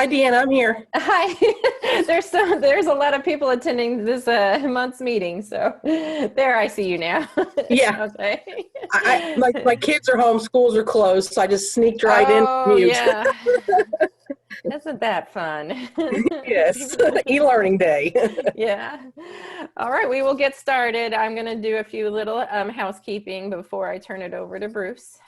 Hi, Deanna, I'm here. Hi. There's a lot of people attending this month's meeting, so there I see you now. Yeah, Okay. my kids are home, schools are closed, so I just sneaked right in Oh mute. yeah. Isn't that fun? Yes, e-learning day. Yeah. All right, we will get started. I'm going to do a few little housekeeping before I turn it over to Bruce.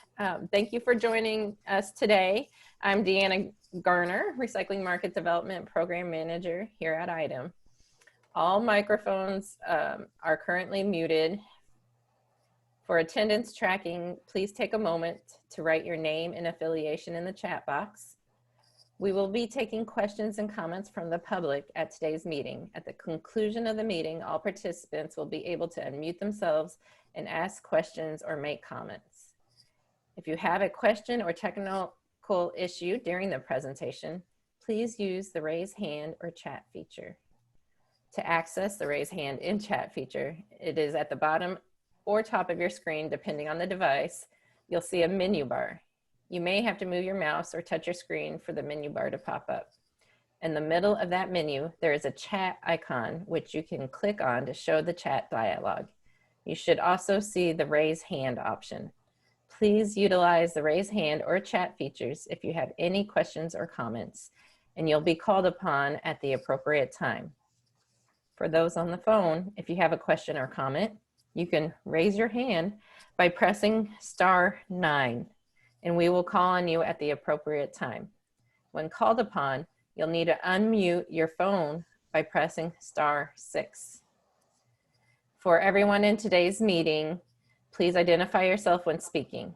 Thank you for joining us today. I'm Deanna Garner, Recycling Market Development Program Manager here at IDEM. All microphones are currently muted. For attendance tracking, please take a moment to write your name and affiliation in the chat box. We will be taking questions and comments from the public at today's meeting. At the conclusion of the meeting, all participants will be able to unmute themselves and ask questions or make comments. If you have a question or technical issue during the presentation, please use the raise hand or chat feature. To access the raise hand and chat feature, it is at the bottom or top of your screen, depending on the device. You'll see a menu bar. You may have to move your mouse or touch your screen for the menu bar to pop up. In the middle of that menu, there is a chat icon, which you can click on to show the chat dialog. You should also see the raise hand option. Please utilize the raise hand or chat features if you have any questions or comments, and you'll be called upon at the appropriate time. For those on the phone, if you have a question or comment, you can raise your hand by pressing *9. And we will call on you at the appropriate time. When called upon, you'll need to unmute your phone by pressing *6. For everyone in today's meeting, please identify yourself when speaking.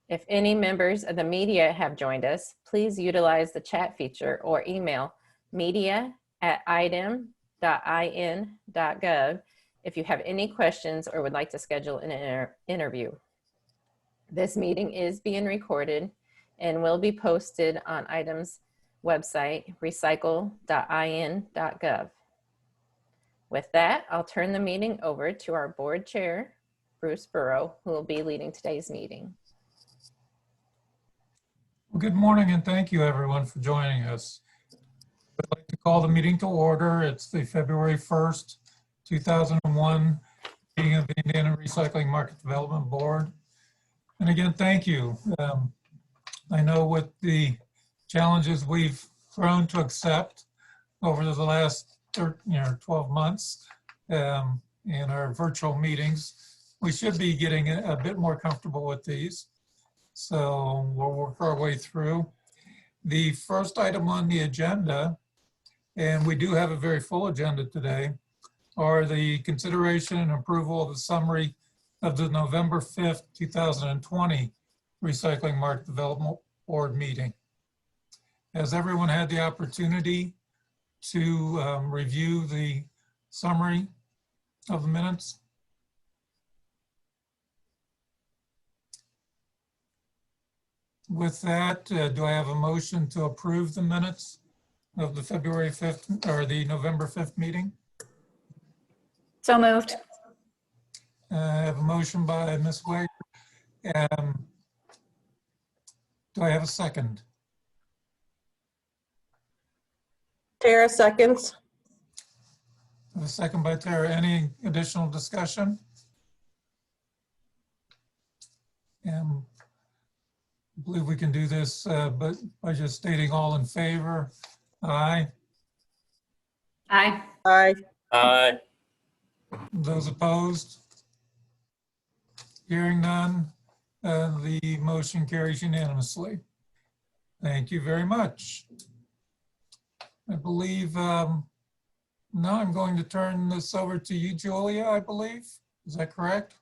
If any members of the media have joined us, please utilize the chat feature or email media@idem.in.gov if you have any questions or would like to schedule an interview. This meeting is being recorded and will be posted on IDEM's website, recycle.in.gov. With that, I'll turn the meeting over to our board chair, Bruce Burrow, who will be leading today's meeting. Well, good morning and thank you everyone for joining us. I'd like to call the meeting to order. It's the February 1st, 2001 meeting of the Indiana Recycling Market Development Board. And again, thank you. I know with the challenges we've grown to accept over the last 12 months in our virtual meetings, we should be getting a bit more comfortable with these. So we'll work our way through. The first item on the agenda, and we do have a very full agenda today, are the consideration and approval of the summary of the November 5th, 2020 Recycling Market Development Board meeting. Has everyone had the opportunity to review the summary of the minutes? With that, do I have a motion to approve the minutes of the February 5th or the November 5th meeting? So moved. I have a motion by Ms. Wade. Do I have a second? Tara seconds. A second by Tara. Any additional discussion? I believe we can do this but by just stating all in favor. Aye. Aye. Aye. Aye. Those opposed? Hearing none, the motion carries unanimously. Thank you very much. I believe now I'm going to turn this over to you, Julia, I believe. Is that correct?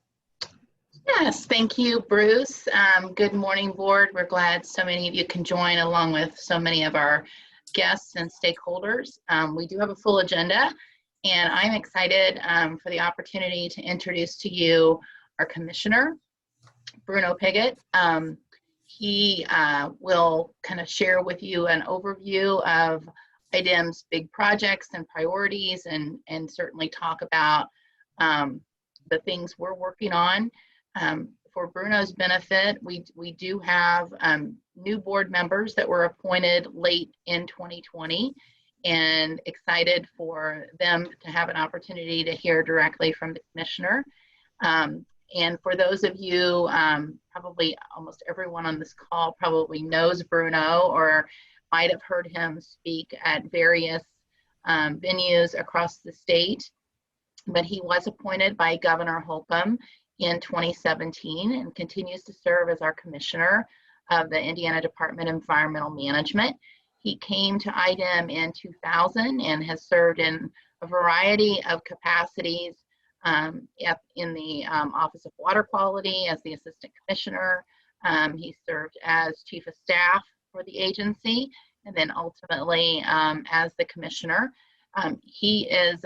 Yes, thank you, Bruce. Good morning, board. We're glad so many of you can join along with so many of our guests and stakeholders. We do have a full agenda, and I'm excited for the opportunity to introduce to you our commissioner, Bruno Piggott. He will kind of share with you an overview of IDEM's big projects and priorities, and certainly talk about the things we're working on. for Bruno's benefit, we do have new board members that were appointed late in 2020, and excited for them to have an opportunity to hear directly from the commissioner. And for those of you, probably almost everyone on this call probably knows Bruno or might have heard him speak at various venues across the state. But he was appointed by Governor Holcomb in 2017 and continues to serve as our commissioner of the Indiana Department of Environmental Management. He came to IDEM in 2000 and has served in a variety of capacities in the Office of Water Quality as the Assistant Commissioner. He served as Chief of Staff for the agency, and then ultimately as the Commissioner. He's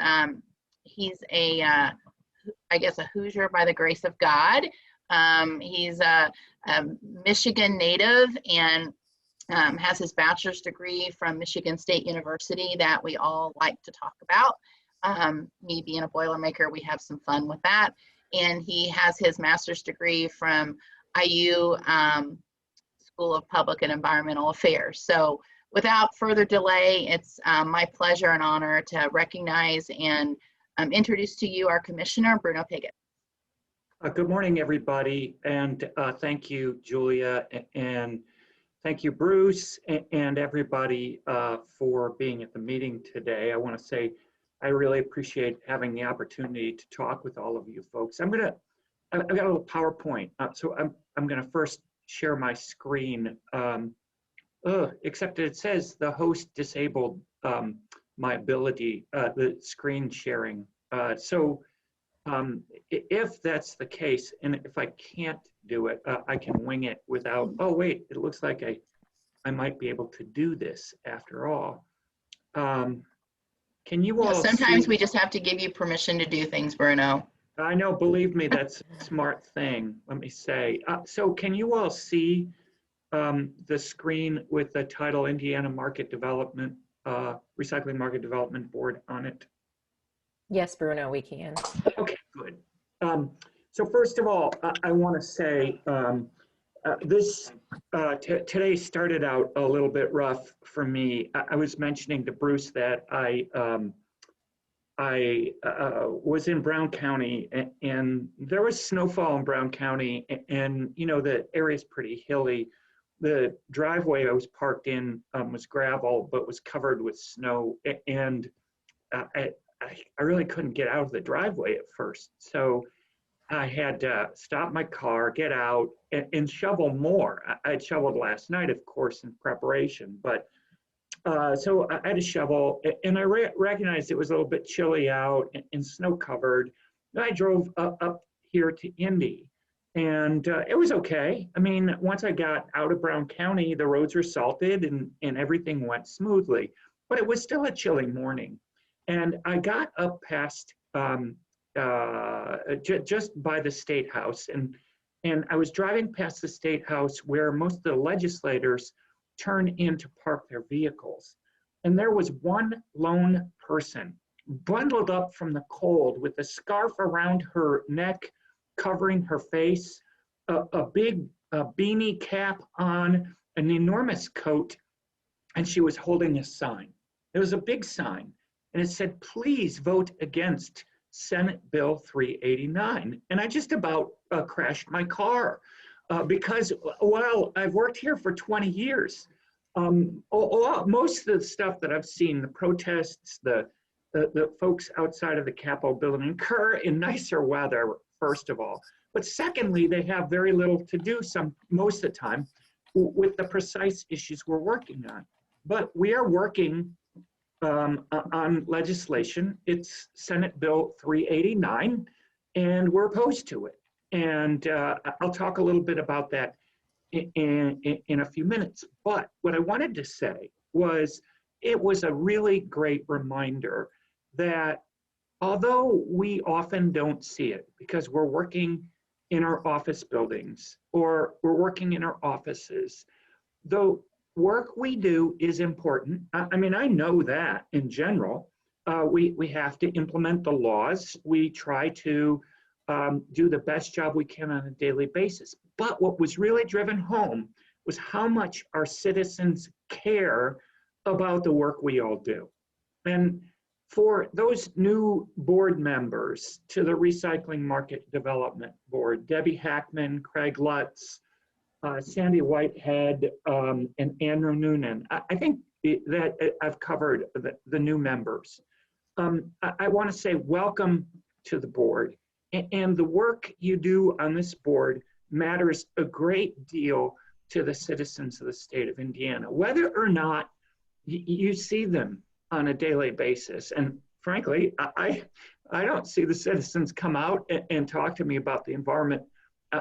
I guess a Hoosier by the grace of God. He's a Michigan native and has his bachelor's degree from Michigan State University that we all like to talk about. Me being a Boilermaker, we have some fun with that. And he has his master's degree from IU School of Public and Environmental Affairs. So without further delay, it's my pleasure and honor to recognize and introduce to you our Commissioner, Bruno Piggott. Good morning, everybody, and thank you, Julia, and thank you, Bruce, and everybody for being at the meeting today. I want to say I really appreciate having the opportunity to talk with all of you folks. I've got a little PowerPoint, so I'm going to first share my screen. Except it says the host disabled my ability, the screen sharing. If that's the case, and if I can't do it, I can wing it without, oh wait, it looks like I might be able to do this after all. Can you all Sometimes see? we just have to give you permission to do things, Bruno. I know, believe me, that's a smart thing, let me say. So can you all see the screen with the title Indiana Market Development, Recycling Market Development Board on it? Yes, Bruno, we can. Okay, good. So first of all, I want to say today started out a little bit rough for me. I was mentioning to Bruce that I was in Brown County, and there was snowfall in Brown County, and you know the area's pretty hilly. The driveway I was parked in was gravel, but was covered with snow, and I really couldn't get out of the driveway at first. So I had to stop my car, get out, and shovel more. I'd shoveled last night, of course, in preparation, but so I had to shovel, and I recognized it was a little bit chilly out and snow covered. I drove up here to Indy, and it was okay. I mean, once I got out of Brown County, the roads were salted and everything went smoothly, but it was still a chilly morning. And I got up past just by the State House, and I was driving past the State House where most of the legislators turn in to park their vehicles. And there was one lone person bundled up from the cold with a scarf around her neck, covering her face, a big beanie cap on, an enormous coat, and she was holding a sign. It was a big sign, and it said, "Please vote against Senate Bill 389. And I just about crashed my car because while I've worked here for 20 years, most of the stuff that I've seen, the protests, the folks outside of the Capitol building occur in nicer weather, first of all. But secondly, they have very little to do most of the time with the precise issues we're working on. But we are working on legislation. It's Senate Bill 389, and we're opposed to it. And I'll talk a little bit about that in a few minutes. But what I wanted to say was it was a really great reminder that although we often don't see it because we're working in our office buildings or we're working in our offices, the work we do is important. I mean, I know that in general. We have to implement the laws. We try to do the best job we can on a daily basis. But what was really driven home was how much our citizens care about the work we all do. And for those new board members to the Recycling Market Development Board, Debbie Hackman, Craig Lutz, Sandy Whitehead, and Andrew Noonan, I think that I've covered the new members. I want to say welcome to the board. And the work you do on this board matters a great deal to the citizens of the state of Indiana, whether or not you see them on a daily basis. And frankly, I don't see the citizens come out and talk to me about the environment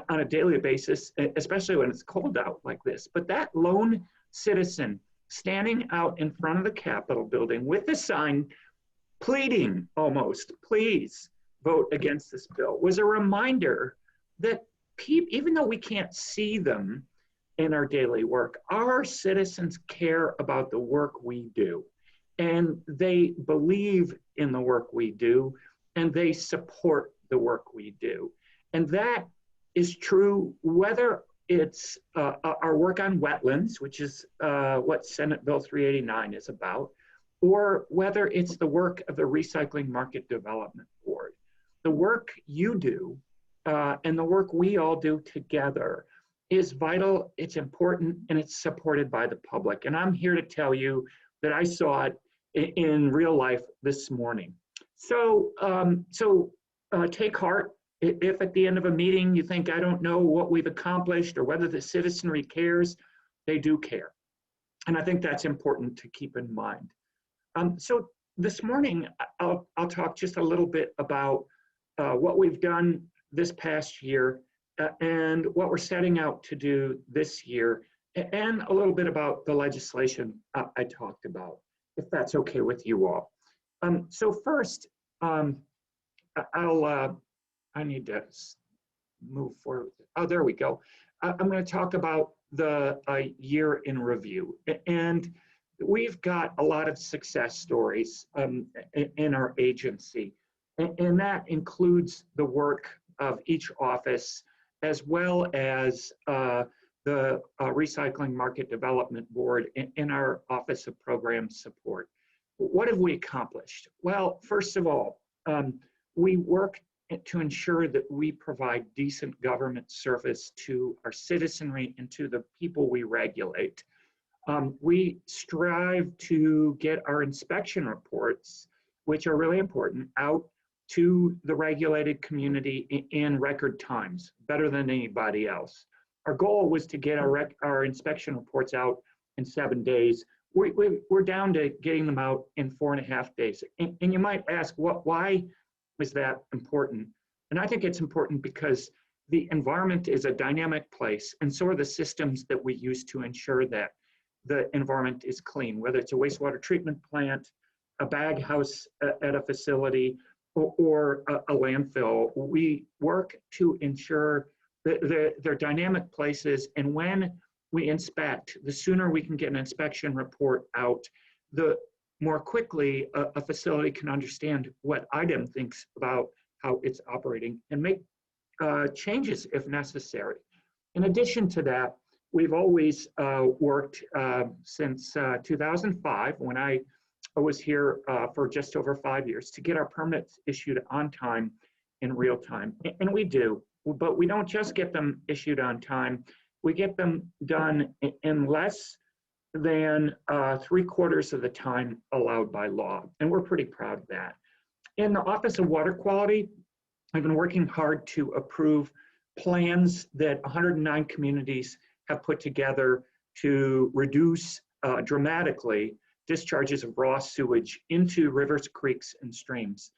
on a daily basis, especially when it's cold out like this. But that lone citizen standing out in front of the Capitol building with a sign pleading almost, please vote against this bill, was a reminder that even though we can't see them in our daily work, our citizens care about the work we do. And they believe in the work we do, and they support the work we do. And that is true whether it's our work on wetlands, which is what Senate Bill 389 is about, or whether it's the work of the Recycling Market Development Board. The work you do and the work we all do together is vital, it's important, and it's supported by the public. And I'm here to tell you that I saw it in real life this morning. So, take heart. If at the end of a meeting you think, I don't know what we've accomplished or whether the citizenry cares, they do care. And I think that's important to keep in mind. So this morning, I'll talk just a little bit about what we've done this past year and what we're setting out to do this year, and a little bit about the legislation I talked about, if that's okay with you all. So first, I need to move forward. Oh, there we go. I'm going to talk about the year in review. And we've got a lot of success stories in our agency. And that includes the work of each office, as well as the Recycling Market Development Board in our Office of Program Support. What have we accomplished? Well, first of all, we work to ensure that we provide decent government service to our citizenry and to the people we regulate. We strive to get our inspection reports, which are really important, out to the regulated community in record times, better than anybody else. Our goal was to get our inspection reports out in 7 days. We're down to getting them out in 4.5 days. And you might ask, why is that important? And I think it's important because the environment is a dynamic place, and so are the systems that we use to ensure that the environment is clean, whether it's a wastewater treatment plant, a bag house at a facility, or a landfill. We work to ensure that they're dynamic places, and when we inspect, the sooner we can get an inspection report out, the more quickly a facility can understand what IDEM thinks about how it's operating and make changes if necessary. In addition to that, we've always worked since 2005, when I was here for just over 5 years, to get our permits issued on time in real time. And we do, but we don't just get them issued on time. We get them done in less than 3/4 of the time allowed by law. And we're pretty proud of that. In the Office of Water Quality, I've been working hard to approve plans that 109 communities have put together to reduce dramatically discharges of raw sewage into rivers, creeks, and streams.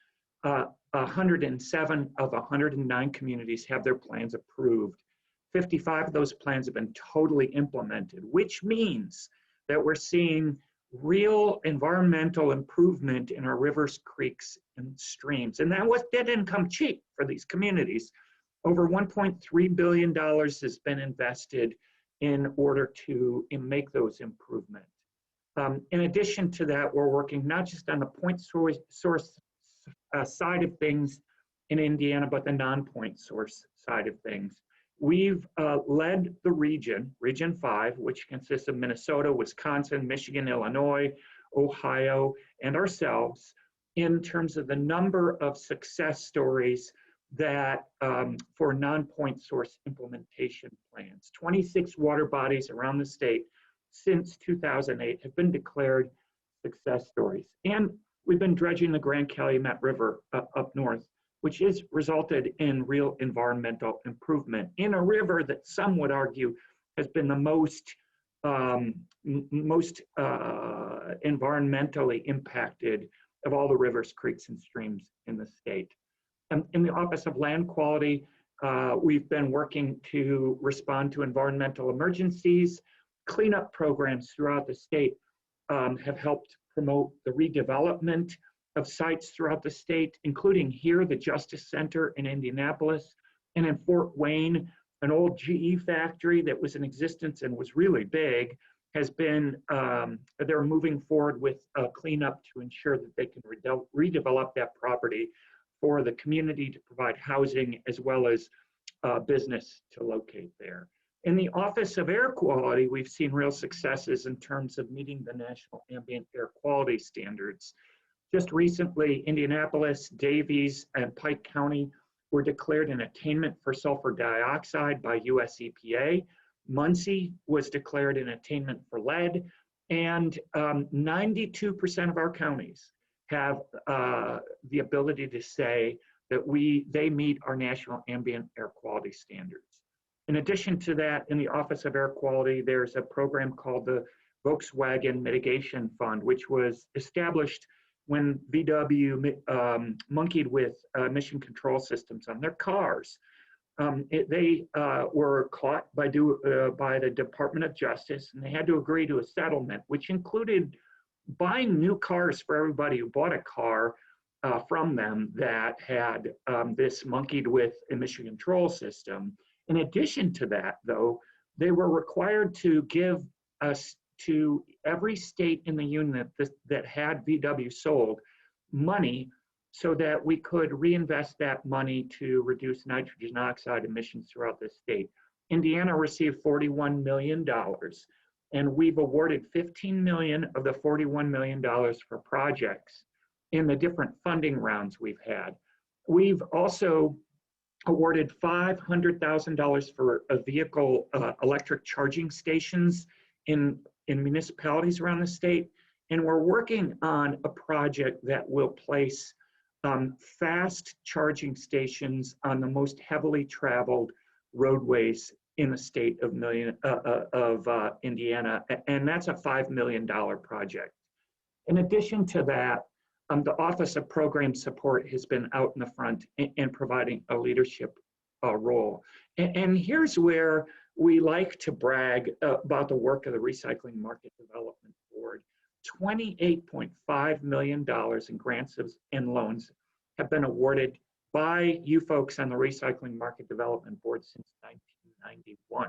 107 of 109 communities have their plans approved. 55 of those plans have been totally implemented, which means that we're seeing real environmental improvement in our rivers, creeks, and streams. And that didn't come cheap for these communities. Over $1.3 billion has been invested in order to make those improvements. In addition to that, we're working not just on the point source side of things, in Indiana, but the non-point source side of things. We've led the region 5, which consists of Minnesota, Wisconsin, Michigan, Illinois, Ohio, and ourselves in terms of the number of success stories that for non-point source implementation plans. 26 water bodies around the state since 2008 have been declared success stories. And we've been dredging the Grand Calumet River up north, which has resulted in real environmental improvement in a river that some would argue has been the most environmentally impacted of all the rivers, creeks, and streams in the state. In the Office of Land Quality, we've been working to respond to environmental emergencies. Cleanup programs throughout the state have helped promote the redevelopment of sites throughout the state, including here, the Justice Center in Indianapolis, and in Fort Wayne, an old GE factory that was in existence and was really big has been, they're moving forward with a cleanup to ensure that they can redevelop that property for the community to provide housing as well as business to locate there. In the Office of Air Quality, we've seen real successes in terms of meeting the National Ambient Air Quality Standards. Just recently, Indianapolis, Davies, and Pike County were declared an attainment for sulfur dioxide by US EPA. Muncie was declared an attainment for lead, and 92% of our counties have the ability to say that they meet our national ambient air quality standards. In addition to that, in the Office of Air Quality, there's a program called the Volkswagen Mitigation Fund, which was established when VW monkeyed with emission control systems on their cars. They were caught by the Department of Justice, and they had to agree to a settlement, which included buying new cars for everybody who bought a car from them that had this monkeyed with emission control system. In addition to that, though, they were required to give us to every state in the union that had VW sold money so that we could reinvest that money to reduce nitrogen oxide emissions throughout the state. Indiana received $41 million, and we've awarded $15 million of the $41 million for projects in the different funding rounds we've had. We've also awarded $500,000 for a vehicle electric charging stations in municipalities around the state. And we're working on a project that will place fast charging stations on the most heavily traveled roadways in the state of Indiana. And that's a $5 million project. In addition to that, the Office of Program Support has been out in the front and providing a leadership role. And here's where we like to brag about the work of the Recycling Market Development Board. $28.5 million in grants and loans have been awarded by you folks on the Recycling Market Development Board since 1991.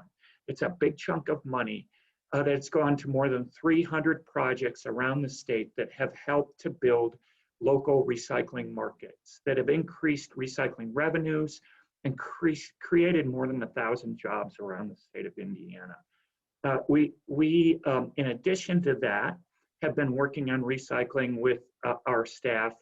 It's a big chunk of money that's gone to more than 300 projects around the state that have helped to build local recycling markets, that have increased recycling revenues and created more than 1,000 jobs around the state of Indiana. We in addition to that, have been working on recycling with our staff.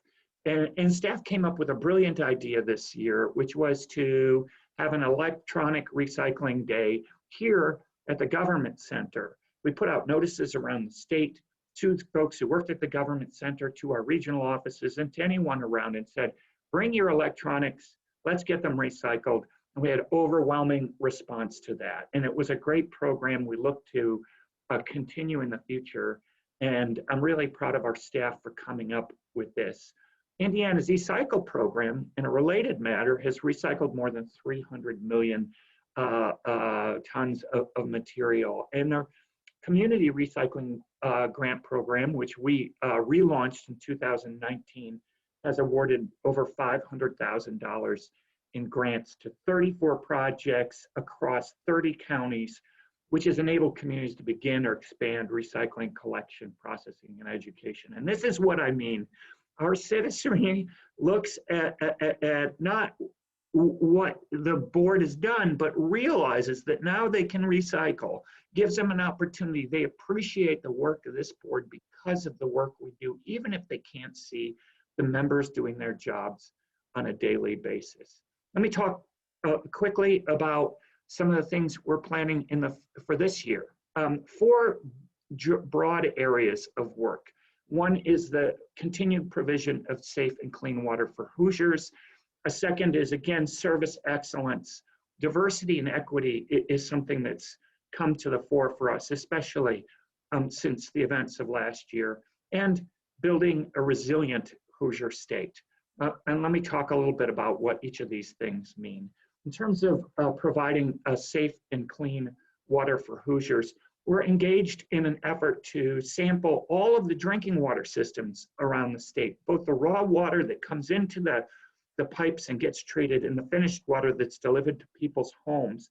And staff came up with a brilliant idea this year, which was to have an electronic recycling day here at the government center. We put out notices around the state to folks who worked at the government center, to our regional offices, and to anyone around, and said, bring your electronics, let's get them recycled. And we had overwhelming response to that. And it was a great program we look to continue in the future. And I'm really proud of our staff for coming up with this. Indiana's eCycle program, in a related matter, has recycled more than 300 million tons of material. And our community recycling grant program, which we relaunched in 2019, has awarded over $500,000 in grants to 34 projects across 30 counties, which has enabled communities to begin or expand recycling, collection, processing, and education. And this is what I mean our citizenry looks at not what the board has done, but realizes that now they can recycle, gives them an opportunity. They appreciate the work of this board because of the work we do, even if they can't see the members doing their jobs on a daily basis. Let me talk quickly about some of the things we're planning for this year. 4 broad areas of work. One is the continued provision of safe and clean water for Hoosiers. A second is, again, service excellence. Diversity and equity is something that's come to the fore for us, especially since the events of last year, and building a resilient Hoosier state. And let me talk a little bit about what each of these things mean. In terms of providing a safe and clean water for Hoosiers, we're engaged in an effort to sample all of the drinking water systems around the state, both the raw water that comes into the pipes and gets treated and the finished water that's delivered to people's homes,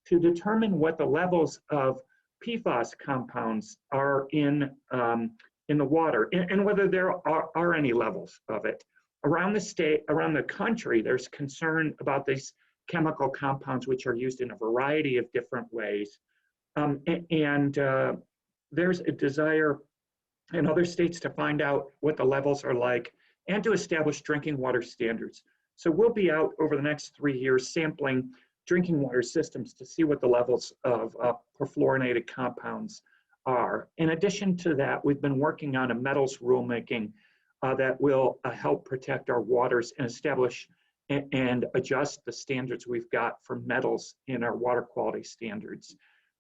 to determine what the levels of PFAS compounds are in the water and whether there are any levels of it. Around the state, around the country, there's concern about these chemical compounds which are used in a variety of different ways. There's a desire in other states to find out what the levels are like and to establish drinking water standards. So we'll be out over the next 3 years sampling drinking water systems to see what the levels of perfluorinated compounds are. In addition to that, we've been working on a metals rulemaking that will help protect our waters and establish and adjust the standards we've got for metals in our water quality standards.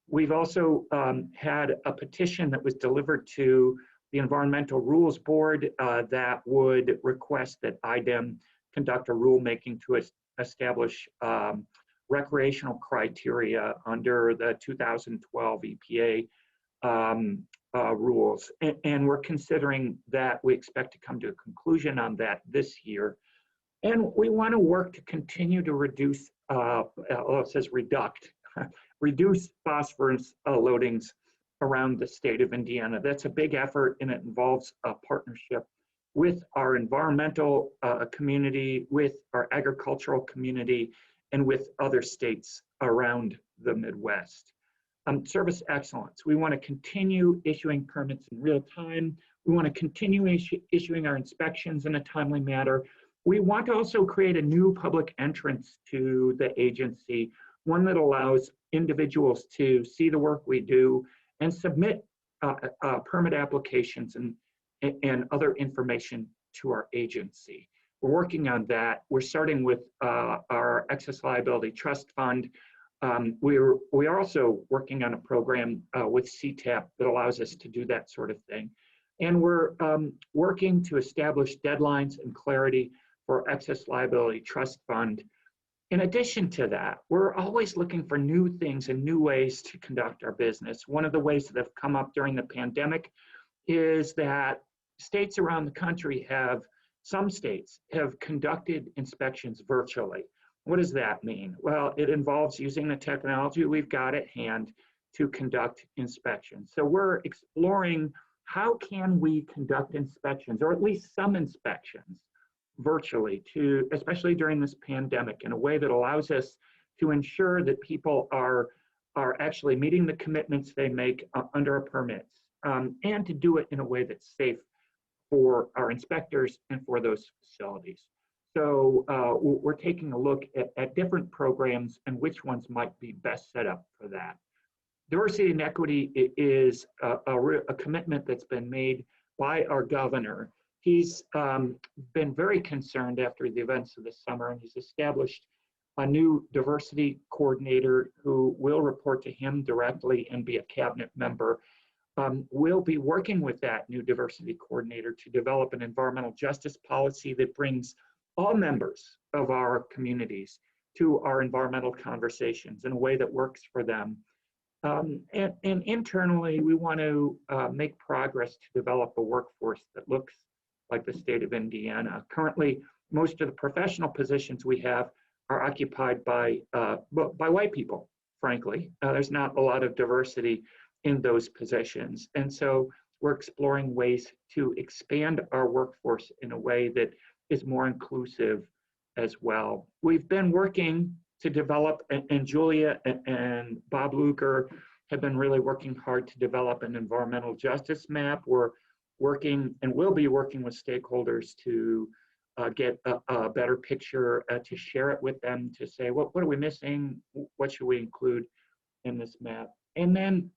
We've also had a petition that was delivered to the Environmental Rules Board that would request that IDEM conduct a rulemaking to establish recreational criteria under the 2012 EPA rules. And we're considering that. We expect to come to a conclusion on that this year. And we want to work to continue to reduce, it says reduce phosphorus loadings around the state of Indiana. That's a big effort, and it involves a partnership with our environmental community, with our agricultural community, and with other states around the Midwest. Service excellence. We want to continue issuing permits in real time. We want to continue issuing our inspections in a timely manner. We want to also create a new public entrance to the agency, one that allows individuals to see the work we do and submit permit applications and other information to our agency. We're working on that. We're starting with our excess liability trust fund. We are also working on a program with CTAP that allows us to do that sort of thing. And we're working to establish deadlines and clarity for excess liability trust fund. In addition to that, we're always looking for new things and new ways to conduct our business. One of the ways that have come up during the pandemic is that states around the country some states have conducted inspections virtually. What does that mean? Well, it involves using the technology we've got at hand to conduct inspections. So we're exploring how can we conduct inspections, or at least some inspections, virtually, especially during this pandemic, in a way that allows us to ensure that people are actually meeting the commitments they make under our permits, and to do it in a way that's safe for our inspectors and for those facilities. So we're taking a look at different programs and which ones might be best set up for that. Diversity and equity is a commitment that's been made by our governor. He's been very concerned after the events of this summer, and he's established a new diversity coordinator who will report to him directly and be a cabinet member. We'll be working with that new diversity coordinator to develop an environmental justice policy that brings all members of our communities to our environmental conversations in a way that works for them. And internally, we want to make progress to develop a workforce that looks like the state of Indiana. Currently, most of the professional positions we have are occupied by white people, frankly. There's not a lot of diversity in those positions. And so we're exploring ways to expand our workforce in a way that is more inclusive as well. We've been working to develop, and Julia and Bob Luker have been really working hard to develop an environmental justice map. We're working and will be working with stakeholders to get a better picture, to share it with them, to say, what are we missing? What should we include in this map? And then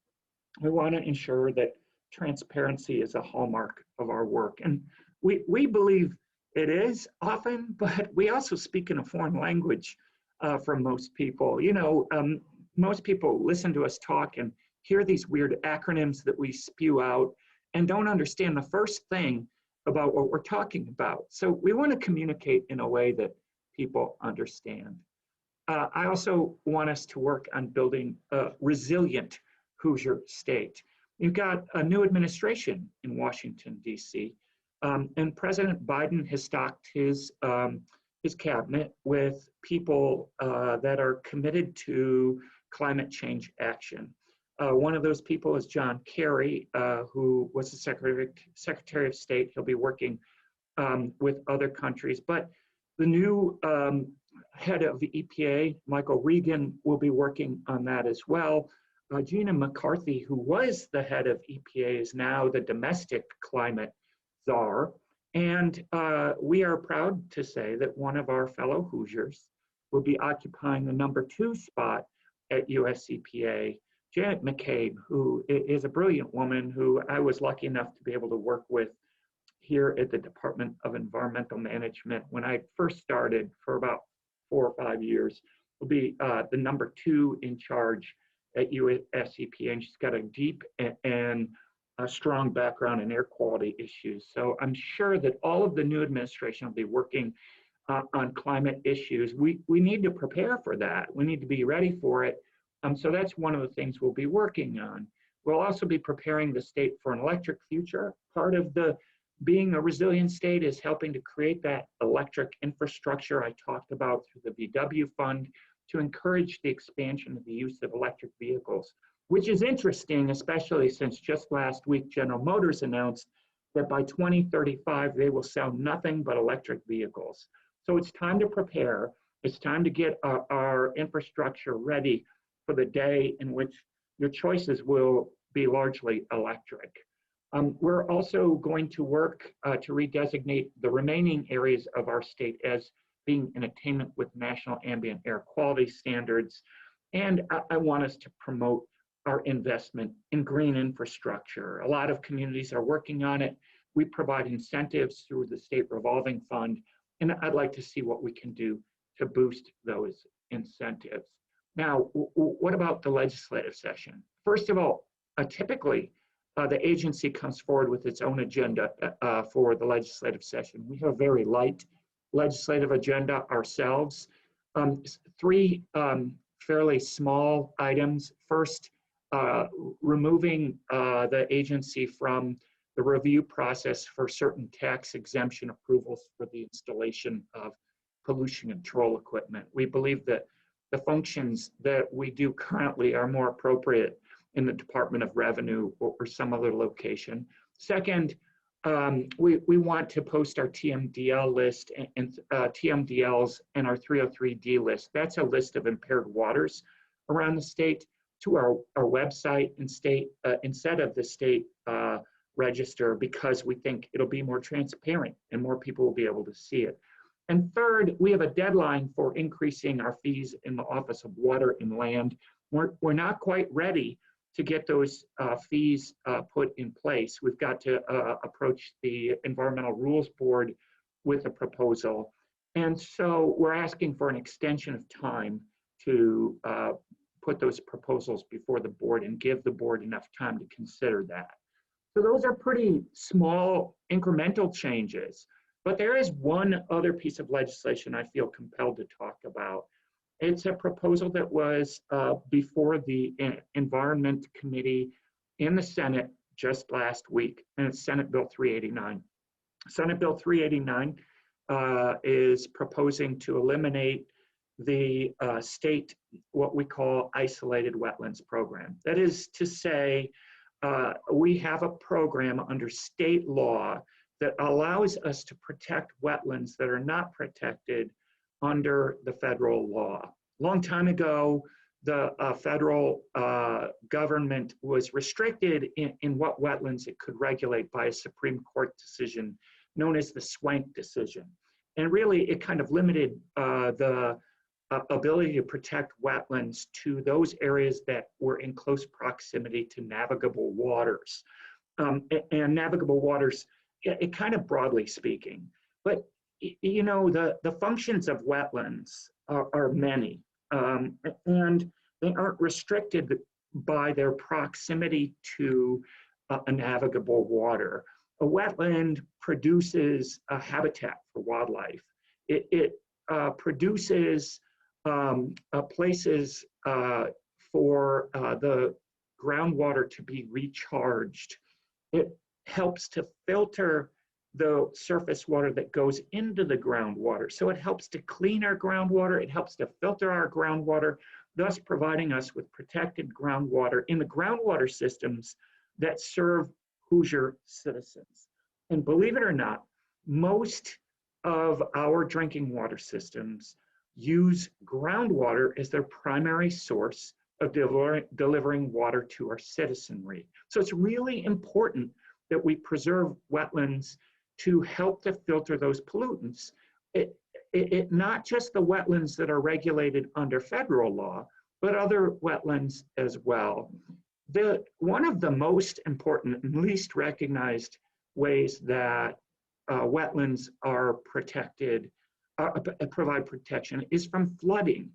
we want to ensure that transparency is a hallmark of our work. And we believe it is often, but we also speak in a foreign language for most people. You know, most people listen to us talk and hear these weird acronyms that we spew out and don't understand the first thing about what we're talking about. So we want to communicate in a way that people understand. I also want us to work on building a resilient Hoosier state. You've got a new administration in Washington, D.C., and President Biden has stocked his cabinet with people that are committed to climate change action. One of those people is John Kerry, who was the Secretary of State. He'll be working with other countries. But the new head of the EPA, Michael Regan, will be working on that as well. Gina McCarthy, who was the head of EPA, is now the domestic climate czar. And we are proud to say that one of our fellow Hoosiers will be occupying the #2 spot at US EPA, Janet McCabe, who is a brilliant woman who I was lucky enough to be able to work with here at the Department of Environmental Management when I first started for about 4 or 5 years. Will be the #2 in charge at US EPA, and she's got a deep and a strong background in air quality issues. So I'm sure that all of the new administration will be working on climate issues. We need to prepare for that. We need to be ready for it. So that's one of the things we'll be working on. We'll also be preparing the state for an electric future. Part of the being a resilient state is helping to create that electric infrastructure I talked about through the VW fund to encourage the expansion of the use of electric vehicles, which is interesting, especially since just last week, General Motors announced that by 2035, they will sell nothing but electric vehicles. So it's time to prepare. It's time to get our infrastructure ready for the day in which your choices will be largely electric. We're also going to work to redesignate the remaining areas of our state as being in attainment with national ambient air quality standards. And I want us to promote our investment in green infrastructure. A lot of communities are working on it. We provide incentives through the state revolving fund, and I'd like to see what we can do to boost those incentives. Now, what about the legislative session? First of all, typically, the agency comes forward with its own agenda for the legislative session. We have a very light legislative agenda ourselves. 3 fairly small items. First, removing the agency from the review process for certain tax exemption approvals for the installation of pollution control equipment. We believe that the functions that we do currently are more appropriate in the Department of Revenue or some other location. Second, we want to post our TMDL list and TMDLs and our 303D list. That's a list of impaired waters around the state to our website instead of the state register, because we think it'll be more transparent and more people will be able to see it. And third, we have a deadline for increasing our fees in the Office of Water and Land. We're not quite ready to get those fees put in place. We've got to approach the Environmental Rules Board with a proposal. And so we're asking for an extension of time to put those proposals before the board and give the board enough time to consider that. So those are pretty small incremental changes. But there is one other piece of legislation I feel compelled to talk about. It's a proposal that was before the Environment Committee in the Senate just last week, and it's Senate Bill 389. Senate Bill 389 is proposing to eliminate the state, what we call isolated wetlands program. That is to say, we have a program under state law that allows us to protect wetlands that are not protected under the federal law. Long time ago, the federal government was restricted in what wetlands it could regulate by a Supreme Court decision known as the Swank decision. And really, it kind of limited the ability to protect wetlands to those areas that were in close proximity to navigable waters. And navigable waters, it kind of broadly speaking, but you know, the functions of wetlands are many, and they aren't restricted by their proximity to a navigable water. A wetland produces a habitat for wildlife. It produces places for the groundwater to be recharged. It helps to filter the surface water that goes into the groundwater. So it helps to clean our groundwater, it helps to filter our groundwater, thus providing us with protected groundwater in the groundwater systems that serve Hoosier citizens. And believe it or not, most of our drinking water systems use groundwater as their primary source of delivering water to our citizenry. So it's really important that we preserve wetlands to help to filter those pollutants. It not just the wetlands that are regulated under federal law, but other wetlands as well. One of the most important and least recognized ways that wetlands are protected, provide protection, is from flooding.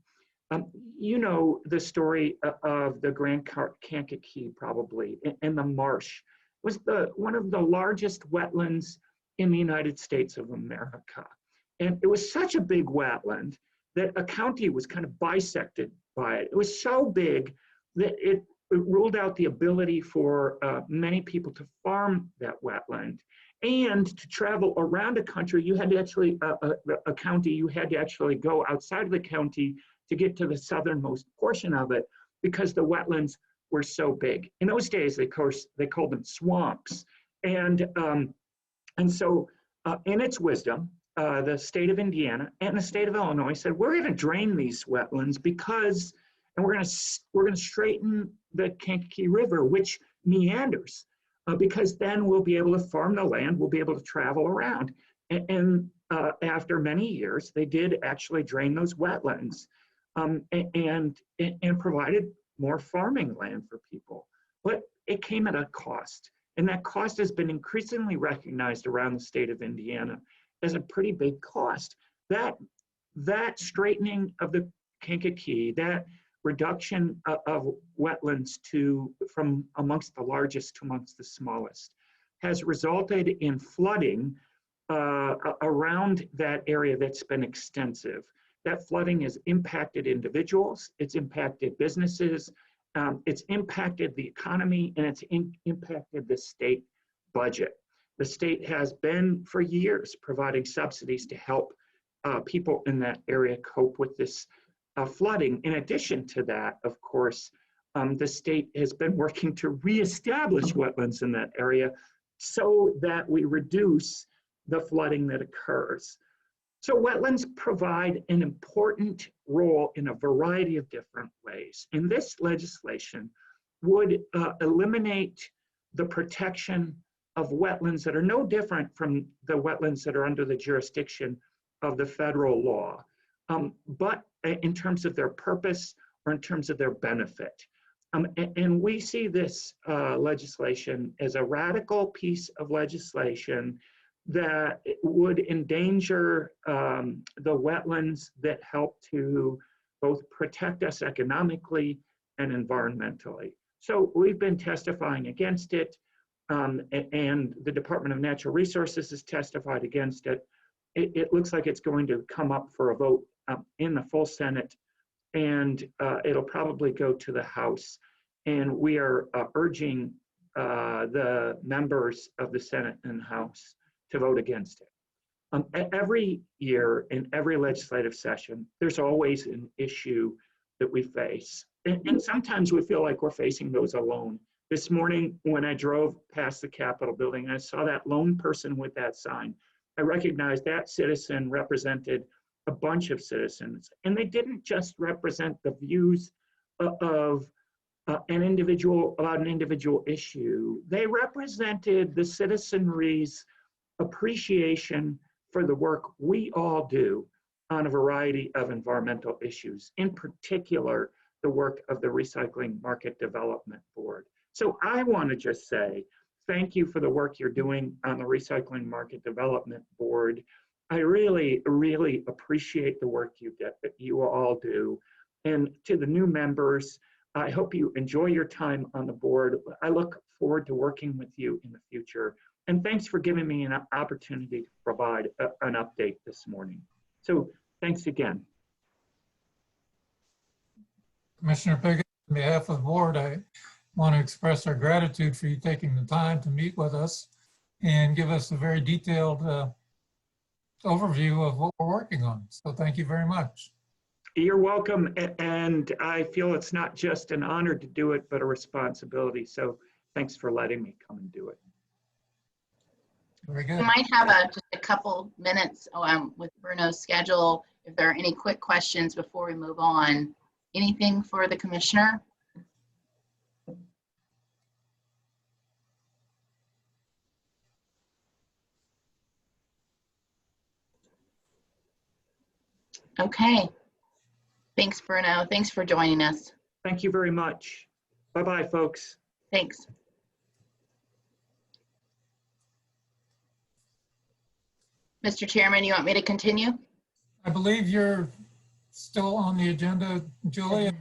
You know the story of the Grand Kankakee probably, and the marsh was one of the largest wetlands in the United States of America. And it was such a big wetland that a county was kind of bisected by it. It was so big that it ruled out the ability for many people to farm that wetland. And to travel around a country, you had to actually, a county, you had to actually go outside of the county to get to the southernmost portion of it because the wetlands were so big. In those days, of course, they called them swamps. And so in its wisdom, the state of Indiana and the state of Illinois said, we're going to drain these wetlands because, and we're going to straighten the Kankakee River, which meanders, because then we'll be able to farm the land, we'll be able to travel around. And after many years, they did actually drain those wetlands and provided more farming land for people. But it came at a cost. And that cost has been increasingly recognized around the state of Indiana as a pretty big cost. That straightening of the Kankakee, that reduction of wetlands from amongst the largest to amongst the smallest, has resulted in flooding around that area that's been extensive. That flooding has impacted individuals, it's impacted businesses, it's impacted the economy, and it's impacted the state budget. The state has been for years providing subsidies to help people in that area cope with this flooding. In addition to that, of course, the state has been working to reestablish wetlands in that area so that we reduce the flooding that occurs. So wetlands provide an important role in a variety of different ways. And this legislation would eliminate the protection of wetlands that are no different from the wetlands that are under the jurisdiction of the federal law, but in terms of their purpose or in terms of their benefit. And we see this legislation as a radical piece of legislation that would endanger the wetlands that help to both protect us economically and environmentally. So we've been testifying against it, and the Department of Natural Resources has testified against it. It looks like it's going to come up for a vote in the full Senate, and it'll probably go to the House. And we are urging the members of the Senate and House to vote against it. Every year in every legislative session, there's always an issue that we face. And sometimes we feel like we're facing those alone. This morning, when I drove past the Capitol building, I saw that lone person with that sign. I recognized that citizen represented a bunch of citizens, and they didn't just represent the views of an individual issue. They represented the citizenry's appreciation for the work we all do on a variety of environmental issues, in particular, the work of the Recycling Market Development Board. So I want to just say thank you for the work you're doing on the Recycling Market Development Board. I really, really appreciate the work that you all do. And to the new members, I hope you enjoy your time on the board. I look forward to working with you in the future. And thanks for giving me an opportunity to provide an update this morning. So thanks again. Commissioner Pickett, on behalf of the board, I want to express our gratitude for you taking the time to meet with us and give us a very detailed overview of what we're working on. So thank you very much. You're welcome. And I feel it's not just an honor to do it, but a responsibility. So thanks for letting me come and do it. Very good. We might have just a couple minutes with Bruno's schedule. If there are any quick questions before we move on. Anything for the commissioner? Okay. Thanks, Bruno. Thanks for joining us. Thank you very much. Bye-bye, folks. Thanks. Mr. Chairman, you want me to continue? I believe you're still on the agenda, Julie.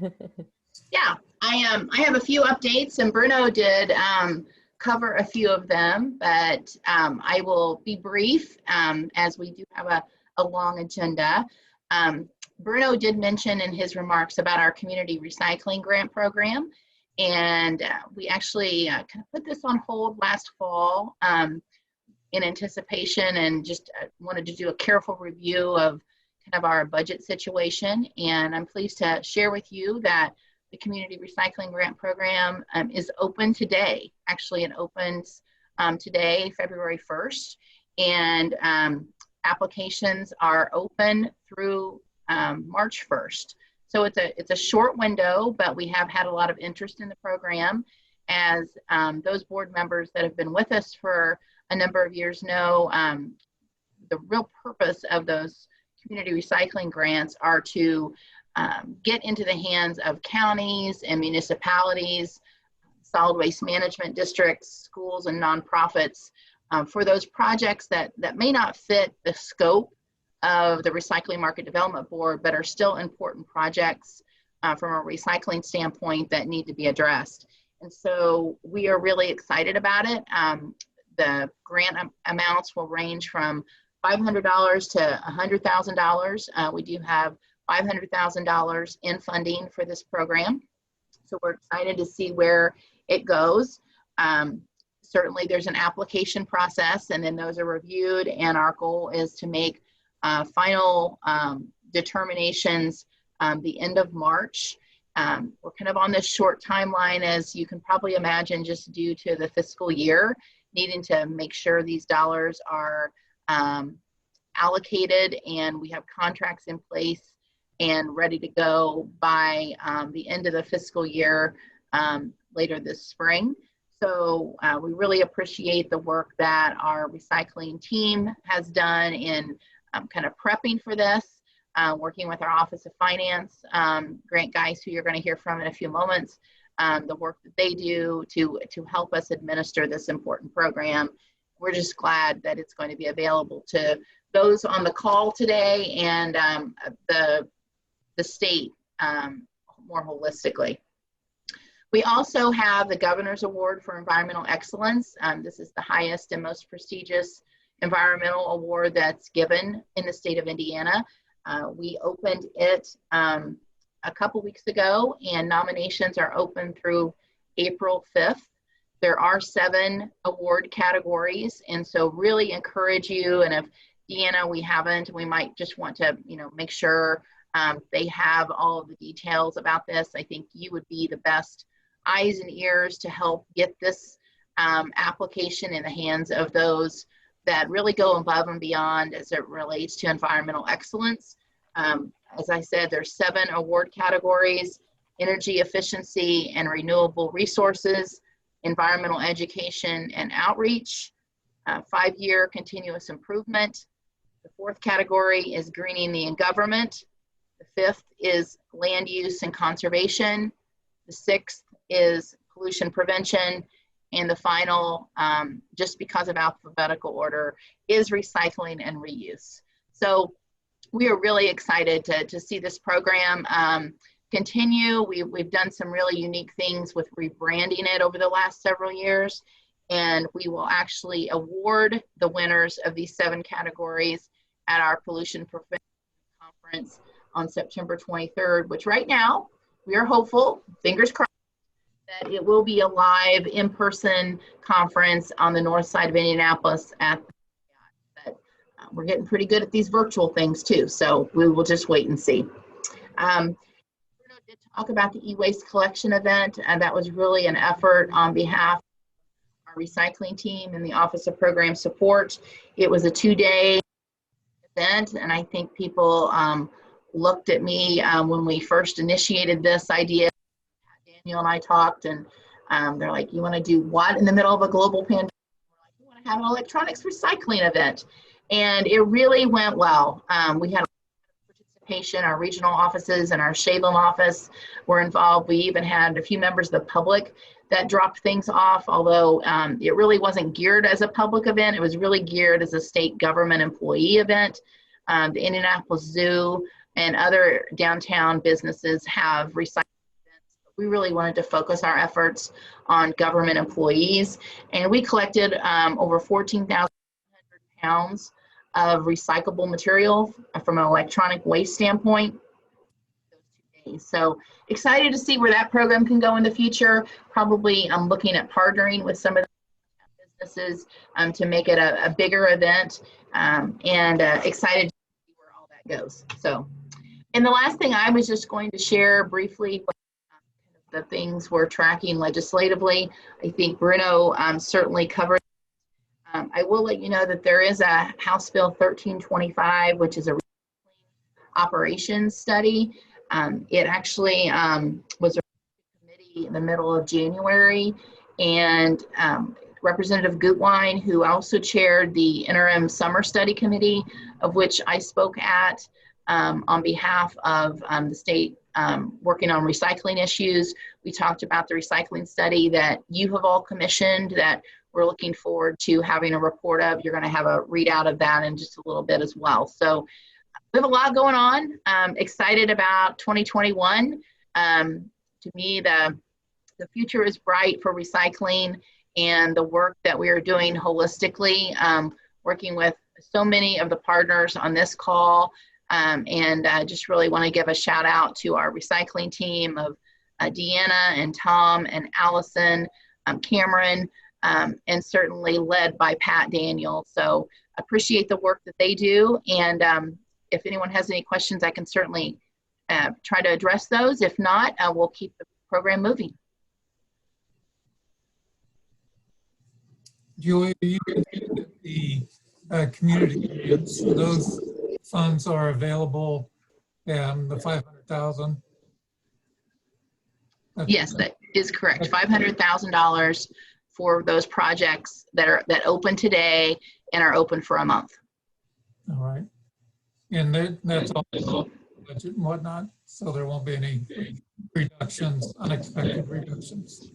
Yeah, I have a few updates, and Bruno did cover a few of them, but I will be brief as we do have a long agenda. Bruno did mention in his remarks about our community recycling grant program, and we actually kind of put this on hold last fall in anticipation, and just wanted to do a careful review of kind of our budget situation. And I'm pleased to share with you that the community recycling grant program is open today. Actually, it opens today, February 1st, and applications are open through March 1st. So it's a short window, but we have had a lot of interest in the program, as those board members that have been with us for a number of years know. The real purpose of those community recycling grants are to get into the hands of counties and municipalities, solid waste management districts, schools, and nonprofits for those projects that may not fit the scope of the Recycling Market Development Board, but are still important projects from a recycling standpoint that need to be addressed. And so we are really excited about it. The grant amounts will range from $500 to $100,000. We do have $500,000 in funding for this program. So we're excited to see where it goes. Certainly there's an application process, and then those are reviewed, and our goal is to make final determinations the end of March. We're kind of on this short timeline, as you can probably imagine, just due to the fiscal year, needing to make sure these dollars are allocated and we have contracts in place and ready to go by the end of the fiscal year later this spring. So we really appreciate the work that our recycling team has done in kind of prepping for this, working with our Office of Finance, grant guys who you're going to hear from in a few moments, the work that they do to help us administer this important program. We're just glad that it's going to be available to those on the call today and the state more holistically. We also have the Governor's Award for Environmental Excellence. This is the highest and most prestigious environmental award that's given in the state of Indiana. We opened it a couple weeks ago, and nominations are open through April 5th. There are 7 award categories, and so really encourage you, and if Deanna, we haven't, we might just want to, make sure they have all of the details about this. I think you would be the best eyes and ears to help get this application in the hands of those that really go above and beyond as it relates to environmental excellence. As I said, there's 7 award categories: energy efficiency and renewable resources, environmental education and outreach, 5-year continuous improvement. The 4th category is greening the government. The 5th is land use and conservation. The 6th is pollution prevention. And the final, just because of alphabetical order, is recycling and reuse. So we are really excited to see this program continue. We've done some really unique things with rebranding it over the last several years. And we will actually award the winners of these 7 categories at our pollution prevention conference on September 23rd, which right now we are hopeful, fingers crossed, that it will be a live in-person conference on the north side of Indianapolis but we're getting pretty good at these virtual things too, so we will just wait and see. Bruno did talk about the e-waste collection event, and that was really an effort on behalf of our recycling team and the Office of Program Support. It was a 2-day event, and I think people looked at me when we first initiated this idea. Daniel and I talked, and they're like, you want to do what in the middle of a global pandemic? We're like, we want to have an electronics recycling event. And it really went well. We had a lot of participation. Our regional offices and our Salem office were involved. We even had a few members of the public that dropped things off, although it really wasn't geared as a public event. It was really geared as a state government employee event. The Indianapolis Zoo and other downtown businesses have recycling. We really wanted to focus our efforts on government employees, and we collected over 14,100 pounds of recyclable material from an electronic waste standpoint. So excited to see where that program can go in the future. Probably I'm looking at partnering with some of the businesses to make it a bigger event, and excited to see where all that goes. So, and the last thing I was just going to share briefly, the things we're tracking legislatively. I think Bruno certainly covered. I will let you know that there is a House Bill 1325, which is a operations study. It actually was a committee in the middle of January, and Representative Gutwein, who also chaired the interim summer study committee, of which I spoke at on behalf of the state working on recycling issues. We talked about the recycling study that you have all commissioned that we're looking forward to having a report of. You're going to have a readout of that in just a little bit as well. So we have a lot going on. Excited about 2021. To me, the future is bright for recycling and the work that we are doing holistically, working with so many of the partners on this call. And just really want to give a shout out to our recycling team of Deanna and Tom and Allison, Cameron, and certainly led by Pat Daniel. So appreciate the work that they do. And if anyone has any questions, I can certainly try to address those. If not, we'll keep the program moving. Julie, you mentioned that the community grants, so those funds are available, the 500,000. Yes, that is correct. $500,000 for those projects that open today and are open for a month. All right. And that's all budget and whatnot, so there won't be any reductions, unexpected reductions.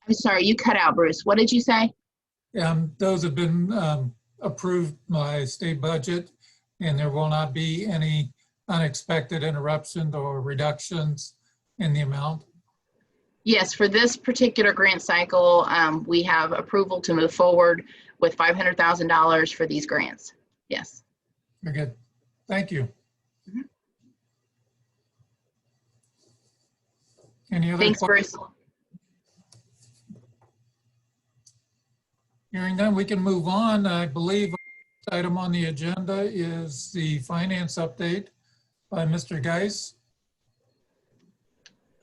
I'm sorry, you cut out, Bruce. What did you say? Those have been approved by state budget, and there will not be any unexpected interruptions or reductions in the amount. Yes, for this particular grant cycle, we have approval to move forward with $500,000 for these grants. Yes. Very good. Thank you. Mm-hmm. Any other Thanks, questions? Bruce. Hearing none, we can move on. I believe the item on the agenda is the finance update by Mr. Geis.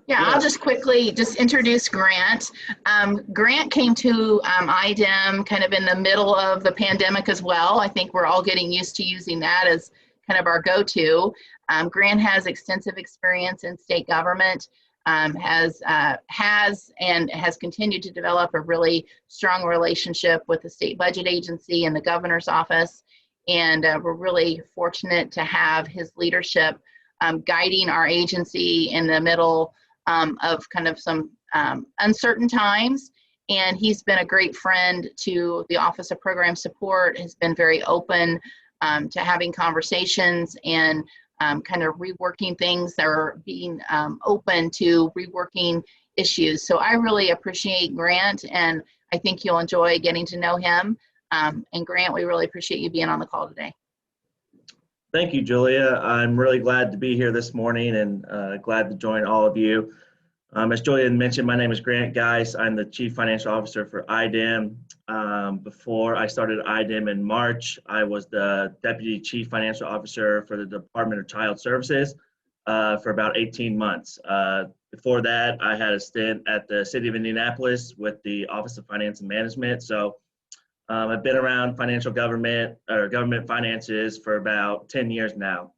Yeah, I'll just quickly just introduce Grant. Grant came to IDEM kind of in the middle of the pandemic as well. I think we're all getting used to using that as kind of our go-to. Grant has extensive experience in state government, has and has continued to develop a really strong relationship with the state budget agency and the governor's office. And we're really fortunate to have his leadership guiding our agency in the middle of kind of some uncertain times. And he's been a great friend to the Office of Program Support, has been very open to having conversations and kind of reworking things that are being open to reworking issues. So I really appreciate Grant, and I think you'll enjoy getting to know him. And Grant, we really appreciate you being on the call today. Thank you, Julia. I'm really glad to be here this morning and glad to join all of you. As Julia mentioned, my name is Grant Geis. I'm the Chief Financial Officer for IDEM. Before I started IDEM in March, I was the Deputy Chief Financial Officer for the Department of Child Services for about 18 months. Before that, I had a stint at the City of Indianapolis with the Office of Finance and Management. So I've been around financial government or government finances for about 10 years now.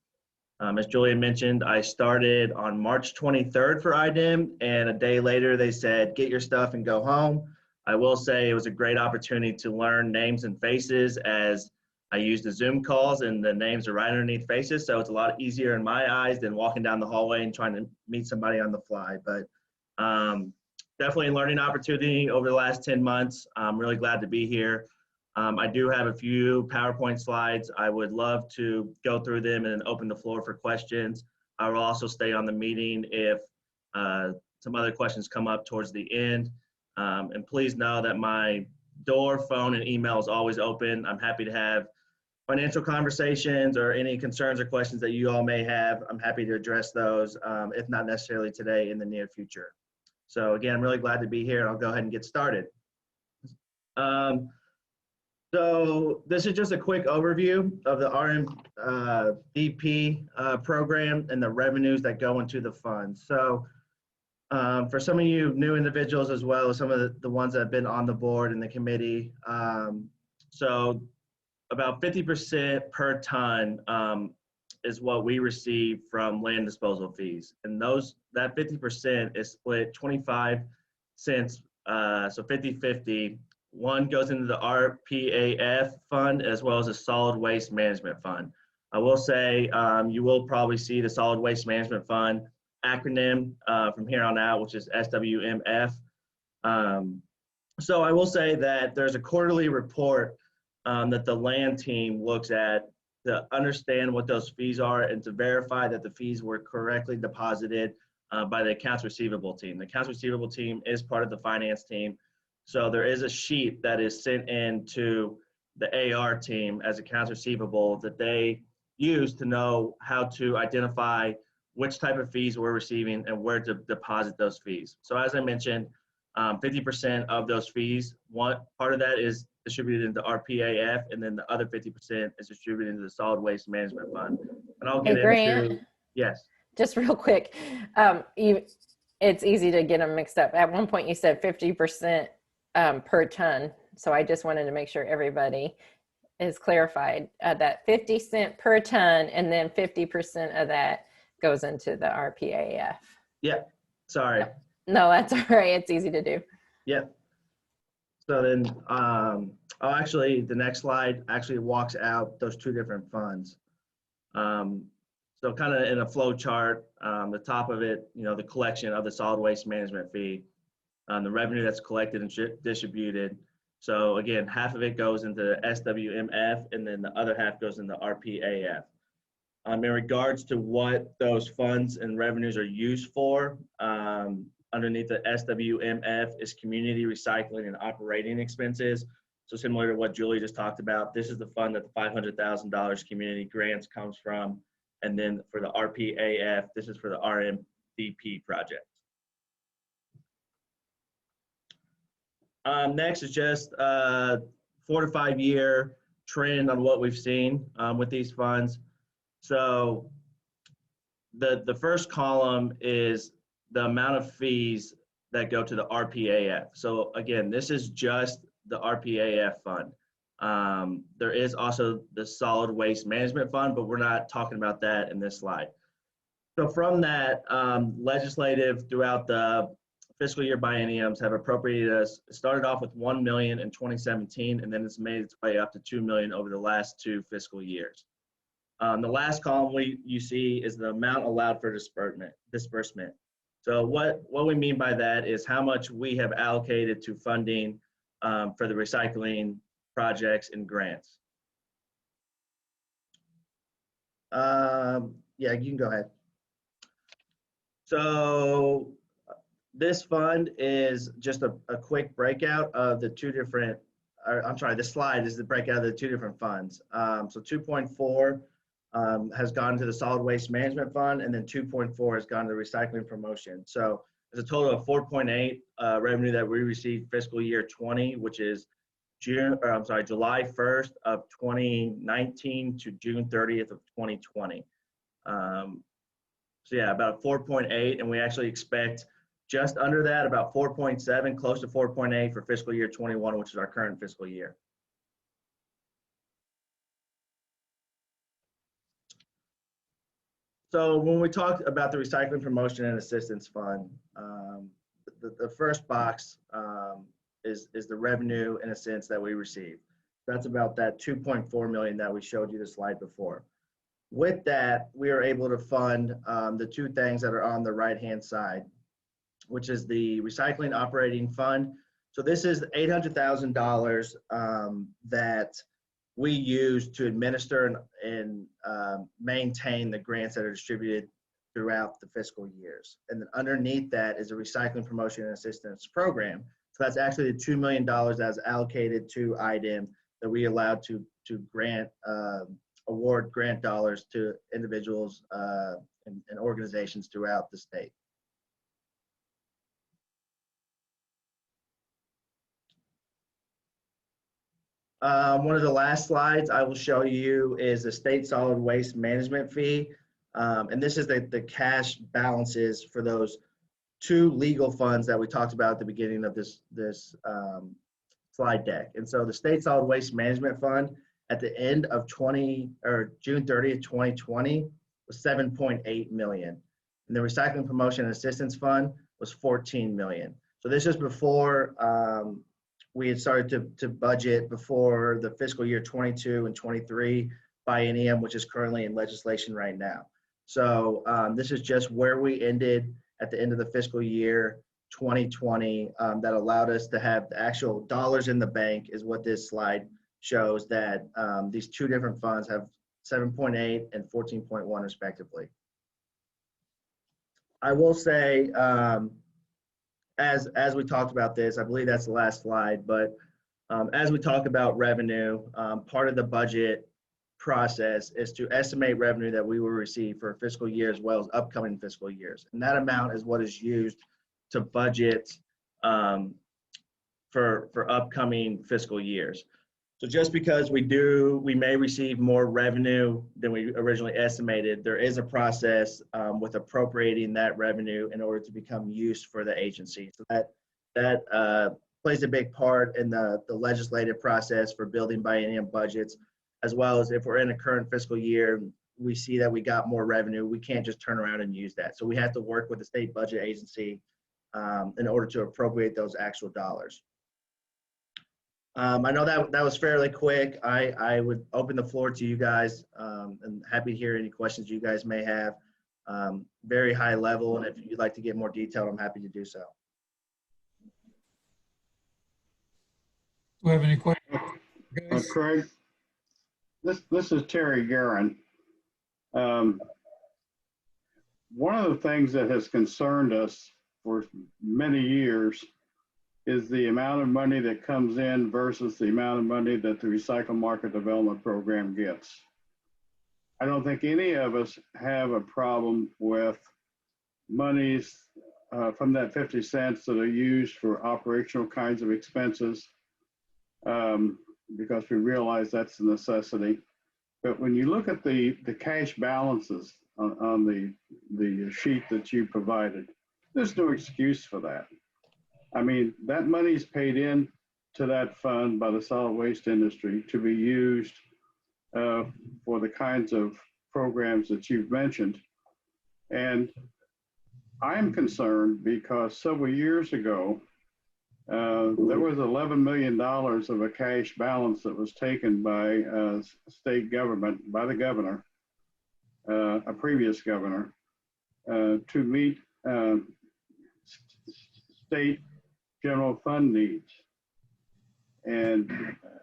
As Julia mentioned, I started on March 23rd for IDEM, and a day later they said, get your stuff and go home. I will say it was a great opportunity to learn names and faces as I used the Zoom calls and the names are right underneath faces. So it's a lot easier in my eyes than walking down the hallway and trying to meet somebody on the fly. But definitely a learning opportunity over the last 10 months. I'm really glad to be here. I do have a few PowerPoint slides. I would love to go through them and open the floor for questions. I will also stay on the meeting if some other questions come up towards the end. And please know that my door, phone, and email is always open. I'm happy to have financial conversations or any concerns or questions that you all may have. I'm happy to address those, if not necessarily today, in the near future. So again, I'm really glad to be here, and I'll go ahead and get started. So this is just a quick overview of the RMDP program and the revenues that go into the fund. So for some of you new individuals, as well as some of the ones that have been on the board and the committee, so about 50% per ton is what we receive from land disposal fees. And that 50% is split 25 cents, so 50-50. One goes into the RPAF fund as well as a solid waste management fund. I will say you will probably see the solid waste management fund acronym from here on out, which is SWMF. So I will say that there's a quarterly report that the land team looks at to understand what those fees are and to verify that the fees were correctly deposited by the accounts receivable team. The accounts receivable team is part of the finance team. So there is a sheet that is sent in to the AR team as accounts receivable that they use to know how to identify which type of fees we're receiving and where to deposit those fees. So as I mentioned, 50% of those fees, one part of that is distributed into RPAF, and then the other 50% is distributed into the solid waste management fund. And I'll get into, yes. Just real quick, it's easy to get them mixed up. At one point you said 50% per ton. So I just wanted to make sure everybody is clarified that 50 cents per ton, and then 50% of that goes into the RPAF. Yeah, sorry. No, that's all right. It's easy to do. Yeah. So then, the next slide actually walks out those two different funds. So kind of in a flow chart, the top of it, the collection of the solid waste management fee, the revenue that's collected and distributed. So again, half of it goes into SWMF, and then the other half goes into RPAF. In regards to what those funds and revenues are used for, underneath the SWMF is community recycling and operating expenses. So similar to what Julie just talked about, this is the fund that the $500,000 community grants comes from. And then for the RPAF, this is for the RMDP project. Next is just a 4 to 5 year trend on what we've seen with these funds. So the first column is the amount of fees that go to the RPAF. So again, this is just the RPAF fund. There is also the Solid Waste Management Fund, but we're not talking about that in this slide. So from that, legislative throughout the fiscal year bienniums have appropriated us, started off with 1 million in 2017, and then it's made its way up to 2 million over the last 2 fiscal years. The last column you see is the amount allowed for disbursement. So what we mean by that is how much we have allocated to funding for the recycling projects and grants. Yeah, you can go ahead. So this fund is just a quick breakout of the two different, this slide is the breakout of the 2 different funds. So 2.4 has gone to the Solid Waste Management Fund, and then 2.4 has gone to Recycling Promotion. So there's a total of 4.8 revenue that we received fiscal year 20, which is July 1st of 2019 to June 30th of 2020. So yeah, about 4.8, and we actually expect just under that, about 4.7, close to 4.8 for fiscal year 21, which is our current fiscal year. So when we talk about the Recycling Promotion and Assistance Fund, the first box is the revenue, in a sense, that we receive. That's about that 2.4 million that we showed you the slide before. With that, we are able to fund the 2 things that are on the right-hand side, which is the Recycling Operating Fund. So this is $800,000 that we use to administer and maintain the grants that are distributed throughout the fiscal years. And then underneath that is a Recycling Promotion and Assistance Program. So that's actually the $2 million that's allocated to IDEM that we allowed to grant, award grant dollars to individuals and organizations throughout the state. One of the last slides I will show you is the state solid waste management fee. And this is the cash balances for those 2 legal funds that we talked about at the beginning of this slide deck. And so the state solid waste management fund at the end of June 30th, 2020 was 7.8 million. And the Recycling Promotion and Assistance Fund was 14 million. So this is before we had started to budget before the fiscal year 22 and 23 biennium, which is currently in legislation right now. So this is just where we ended at the end of the fiscal year 2020 that allowed us to have the actual dollars in the bank, is what this slide shows, that these 2 different funds have 7.8 and 14.1 respectively. I will say, as we talked about this, I believe that's the last slide, but as we talk about revenue, part of the budget process is to estimate revenue that we will receive for a fiscal year as well as upcoming fiscal years. And that amount is what is used to budget for upcoming fiscal years. So just because we may receive more revenue than we originally estimated, there is a process with appropriating that revenue in order to become used for the agency. So that plays a big part in the legislative process for building biennium budgets, as well as if we're in a current fiscal year, we see that we got more revenue, we can't just turn around and use that. So we have to work with the state budget agency in order to appropriate those actual dollars. I know that was fairly quick. I would open the floor to you guys, and happy to hear any questions you guys may have. Very high level, and if you'd like to get more detailed, I'm happy to do so. Do we have any questions? Guys? Craig, this is Terry Guerin. One of the things that has concerned us for many years is the amount of money that comes in versus the amount of money that the Recycle Market Development Program gets. I don't think any of us have a problem with monies from that 50 cents that are used for operational kinds of expenses, because we realize that's a necessity. But when you look at the cash balances on the sheet that you provided, there's no excuse for that. I mean, that money's paid in to that fund by the solid waste industry to be used for the kinds of programs that you've mentioned. And I'm concerned because several years ago, there was $11 million of a cash balance that was taken by state government, by the governor, a previous governor, to meet state general fund needs. And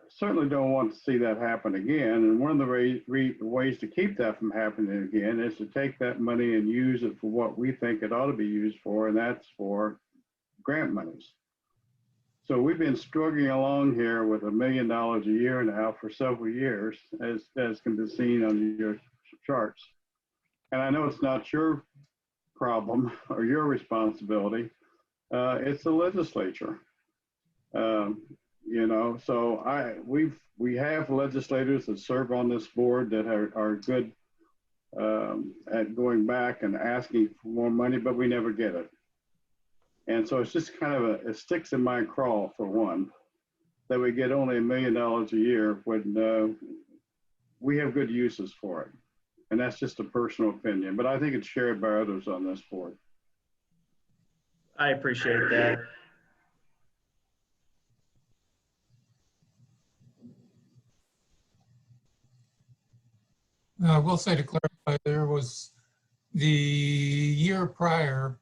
certainly don't want to see that happen again. And one of the ways to keep that from happening again is to take that money and use it for what we think it ought to be used for, and that's for grant monies. So we've been struggling along here with $1 million a year now for several years, as can be seen on your charts. And I know it's not your problem or your responsibility. It's the legislature. You know, so we have legislators that serve on this board that are good at going back and asking for more money, but we never get it. And so it's just kind of it sticks in my craw, for one, that we get only $1 million a year when we have good uses for it. And that's just a personal opinion, but I think it's shared by others on this board. I appreciate that. I will say, to clarify, there was the year prior,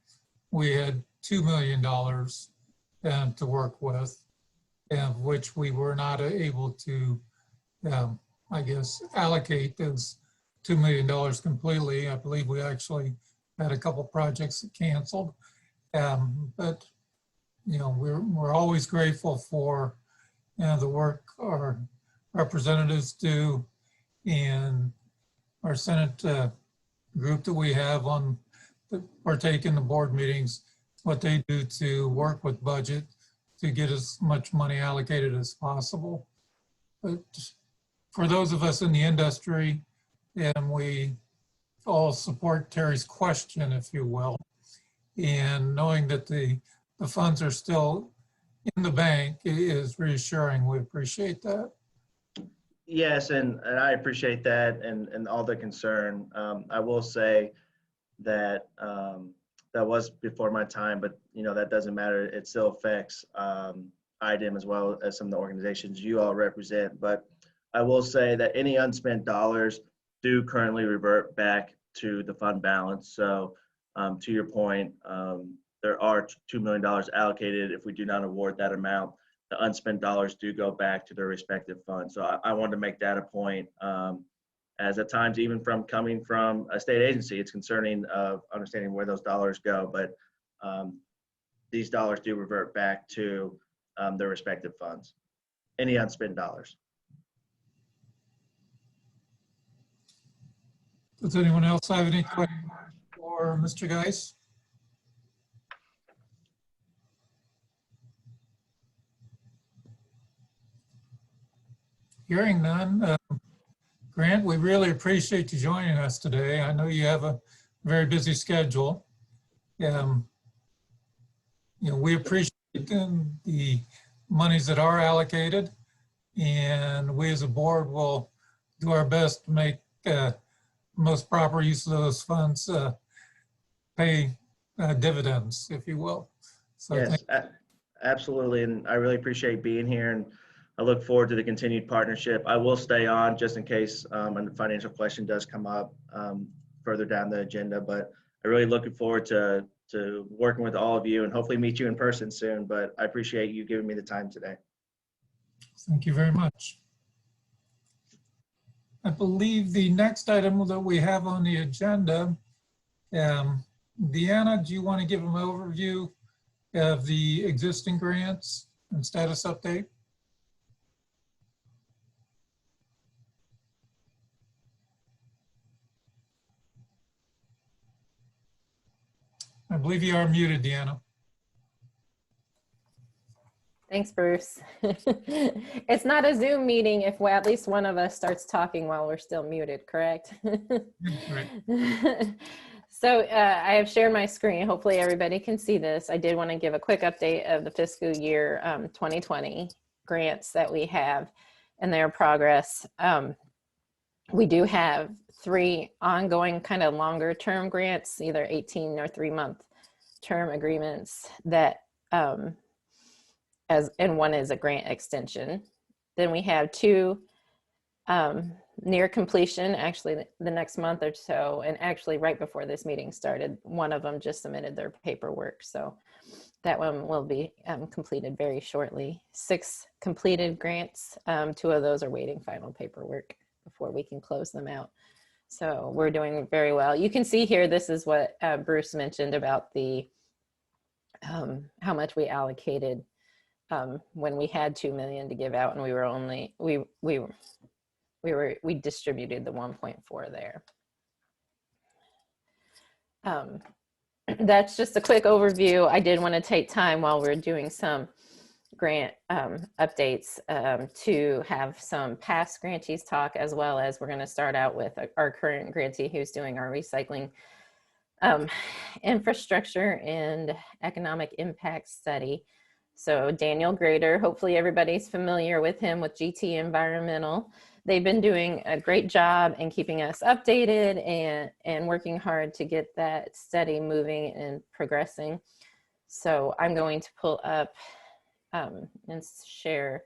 we had $2 million to work with, of which we were not able to, I guess, allocate those $2 million completely. I believe we actually had a couple projects that canceled. But, you know, we're always grateful for, you know, the work our representatives do, and our Senate group that we have on that partake in the board meetings, what they do to work with budget to get as much money allocated as possible. But for those of us in the industry, and we all support Terry's question, if you will, and knowing that the funds are still in the bank is reassuring. We appreciate that. Yes, and I appreciate that and all the concern. I will say that that was before my time, but you know, that doesn't matter. It still affects IDEM as well as some of the organizations you all represent. But I will say that any unspent dollars do currently revert back to the fund balance. So to your point, there are $2 million allocated. If we do not award that amount, the unspent dollars do go back to their respective funds. So I wanted to make that a point, as at times, even from coming from a state agency, it's concerning of understanding where those dollars go, but these dollars do revert back to their respective funds, any unspent dollars. Does anyone else have any questions for Mr. Geis? Hearing none, Grant, we really appreciate you joining us today. I know you have a very busy schedule. You know, we appreciate the monies that are allocated, and we as a board will do our best to make most proper use of those funds, pay dividends, if you will. So yes, absolutely, and I really appreciate being here, and I look forward to the continued partnership. I will stay on just in case a financial question does come up further down the agenda, but I'm really looking forward to working with all of you and hopefully meet you in person soon, but I appreciate you giving me the time today. Thank you very much. I believe the next item that we have on the agenda, Deanna, do you want to give an overview of the existing grants and status update? I believe you are muted, Deanna. Thanks, Bruce. It's not a Zoom meeting if at least one of us starts talking while we're still muted, correct? Right. So I have shared my screen. Hopefully everybody can see this. I did want to give a quick update of the fiscal year 2020 grants that we have and their progress. We do have 3 ongoing kind of longer term grants, either 18 or 3-month term agreements that and one is a grant extension. Then we have 2 near completion, actually the next month or so, and actually right before this meeting started, one of them just submitted their paperwork, so that one will be completed very shortly. 6 completed grants, 2 of those are waiting final paperwork before we can close them out. So we're doing very well. You can see here, this is what Bruce mentioned about the how much we allocated when we had 2 million to give out, and we were only we distributed the 1.4 there. That's just a quick overview. I did want to take time while we're doing some grant updates to have some past grantees talk, as well as we're going to start out with our current grantee who's doing our recycling infrastructure and economic impact study. So Daniel Grader, hopefully everybody's familiar with him with GT Environmental. They've been doing a great job in keeping us updated and working hard to get that study moving and progressing. So I'm going to pull up and share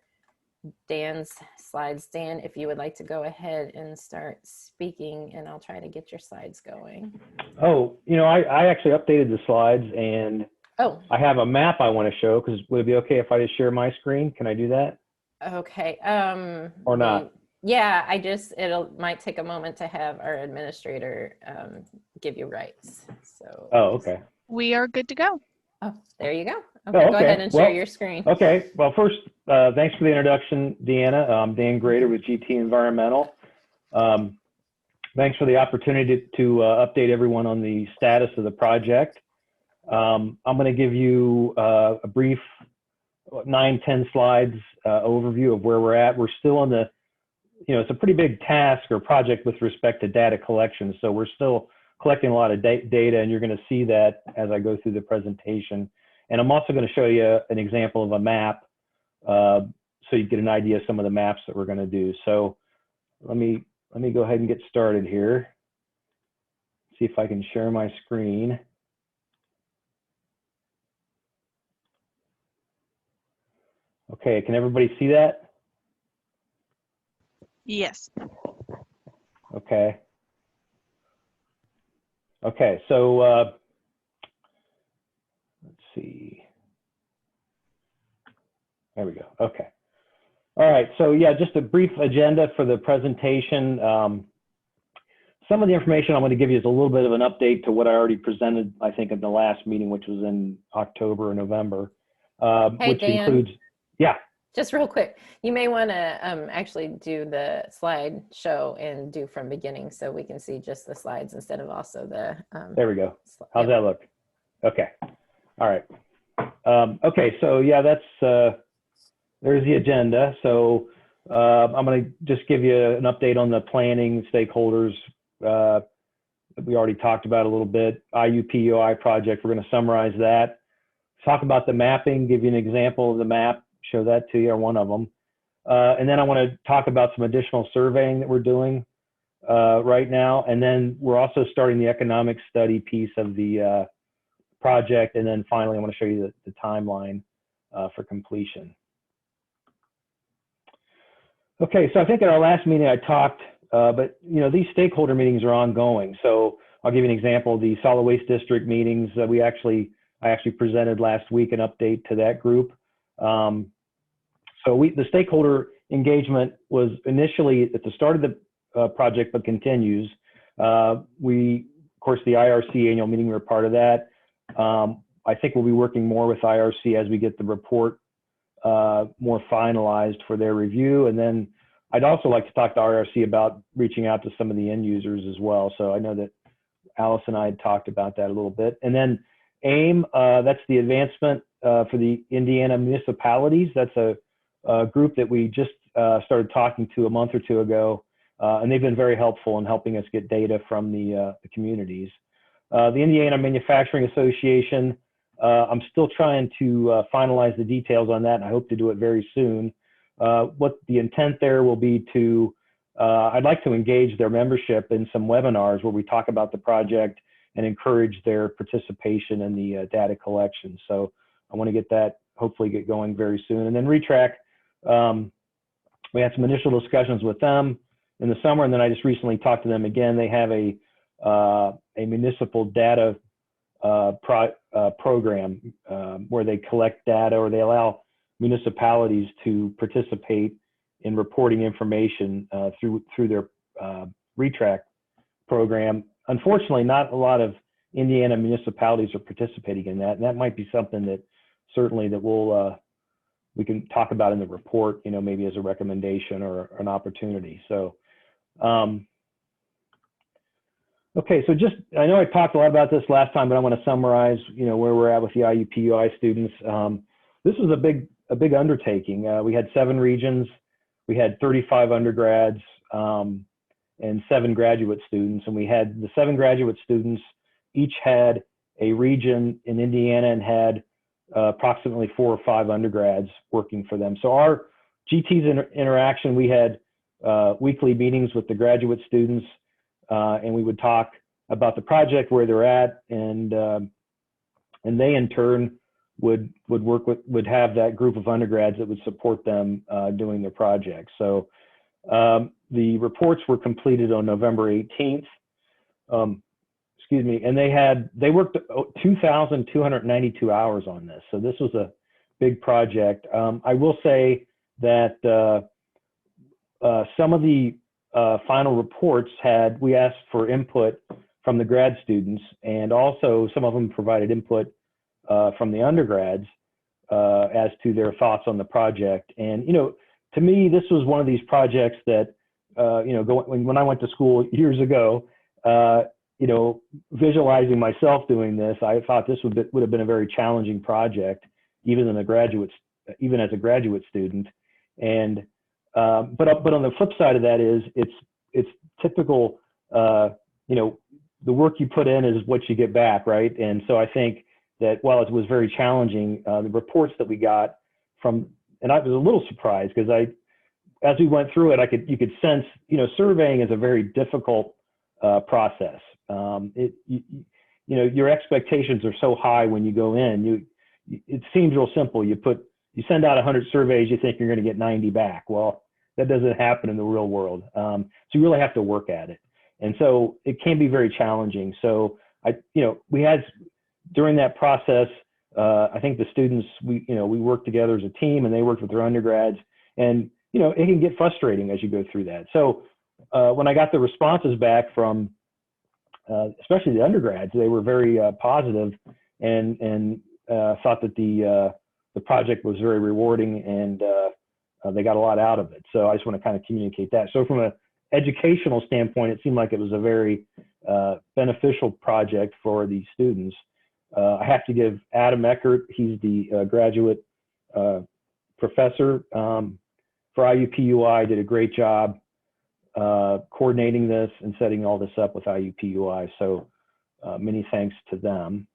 Dan's slides. Dan, if you would like to go ahead and start speaking, and I'll try to get your slides going. Oh, you know, I actually updated the slides, and I have a map I want to show. Because would it be okay if I just share my screen? Can I do that? Okay. Or not? Yeah, it might take a moment to have our administrator give you rights. So. Oh, okay. We are good to go. Oh, there you go. Oh, Okay, okay. go ahead and share your screen. Okay. Well, first, thanks for the introduction, Deanna. I'm Dan Grader with GT Environmental. Thanks for the opportunity to update everyone on the status of the project. I'm going to give you a brief 9-10 slides overview of where we're at. We're still on the, it's a pretty big task or project with respect to data collection. So we're still collecting a lot of data, and you're going to see that as I go through the presentation. And I'm also going to show you an example of a map so you get an idea of some of the maps that we're going to do. So let me go ahead and get started here. See if I can share my screen. Okay, can everybody see that? Yes. Okay. Okay, so let's see. There we go. Okay. All right, so yeah, just a brief agenda for the presentation. Some of the information I'm going to give you is a little bit of an update to what I already presented, I think, in the last meeting, which was in October or November, Hey, which Dan. includes, yeah. Just real quick, you may want to actually do the slide show and do from beginning so we can see just the slides instead of also the. There we go. How's that look? Okay. All right. Okay, so yeah, that's, there's the agenda. So I'm going to just give you an update on the planning stakeholders. We already talked about a little bit. IUPUI project, we're going to summarize that. Talk about the mapping, give you an example of the map, show that to you, or one of them. And then I want to talk about some additional surveying that we're doing right now. And then we're also starting the economic study piece of the project. And then finally, I want to show you the timeline for completion. Okay, so I think at our last meeting I talked, but these stakeholder meetings are ongoing. So I'll give you an example of the solid waste district meetings that I actually presented last week, an update to that group. So the stakeholder engagement was initially at the start of the project, but continues. Of course, the IRC annual meeting, we're part of that. I think we'll be working more with IRC as we get the report more finalized for their review. And then I'd also like to talk to IRC about reaching out to some of the end users as well. So I know that Alice and I had talked about that a little bit. And then AIM, that's the advancement for the Indiana municipalities. That's a group that we just started talking to a month or two ago. And they've been very helpful in helping us get data from the communities. The Indiana Manufacturing Association, I'm still trying to finalize the details on that, and I hope to do it very soon. What the intent there will be to, I'd like to engage their membership in some webinars where we talk about the project and encourage their participation in the data collection. So I want to get that, hopefully get going very soon. And then ReTrack, we had some initial discussions with them in the summer, and then I just recently talked to them again. They have a municipal data program where they collect data, or they allow municipalities to participate in reporting information through their ReTrack program. Unfortunately, not a lot of Indiana municipalities are participating in that, and that might be something that certainly that we can talk about in the report, you know, maybe as a recommendation or an opportunity. So, okay, so just, I know I talked a lot about this last time, but I want to summarize, you know, where we're at with the IUPUI students. This was a big undertaking. We had 7 regions, we had 35 undergrads, and 7 graduate students. And we had the 7 graduate students, each had a region in Indiana and had approximately 4 or 5 undergrads working for them. So our GT's interaction, we had weekly meetings with the graduate students, and we would talk about the project, where they're at, and they in turn would have that group of undergrads that would support them doing their project. So the reports were completed on November 18th. Excuse me, and they worked 2,292 hours on this. So this was a big project. I will say that some of the final reports we asked for input from the grad students, and also some of them provided input from the undergrads as to their thoughts on the project. And, you know, to me, this was one of these projects that, you know, when I went to school years ago, you know, visualizing myself doing this, I thought this would have been a very challenging project, even as a graduate student. And but on the flip side of that is it's typical. You know, the work you put in is what you get back, right? And so I think that while it was very challenging, the reports that we got from, and I was a little surprised because as we went through it, you could sense, you know, surveying is a very difficult process. You know, your expectations are so high when you go in. It seems real simple. You send out 100 surveys, you think you're going to get 90 back. Well, that doesn't happen in the real world. So you really have to work at it, and so it can be very challenging. So you know, we had during that process, I think the students, we worked together as a team, and they worked with their undergrads, and you know, it can get frustrating as you go through that. So when I got the responses back from especially the undergrads, they were very positive, and thought that the project was very rewarding, and they got a lot out of it. So I just want to kind of communicate that. So from an educational standpoint, it seemed like it was a very beneficial project for the students. I have to give Adam Eckert, he's the graduate professor for IUPUI, did a great job coordinating this and setting all this up with IUPUI. So many thanks to them.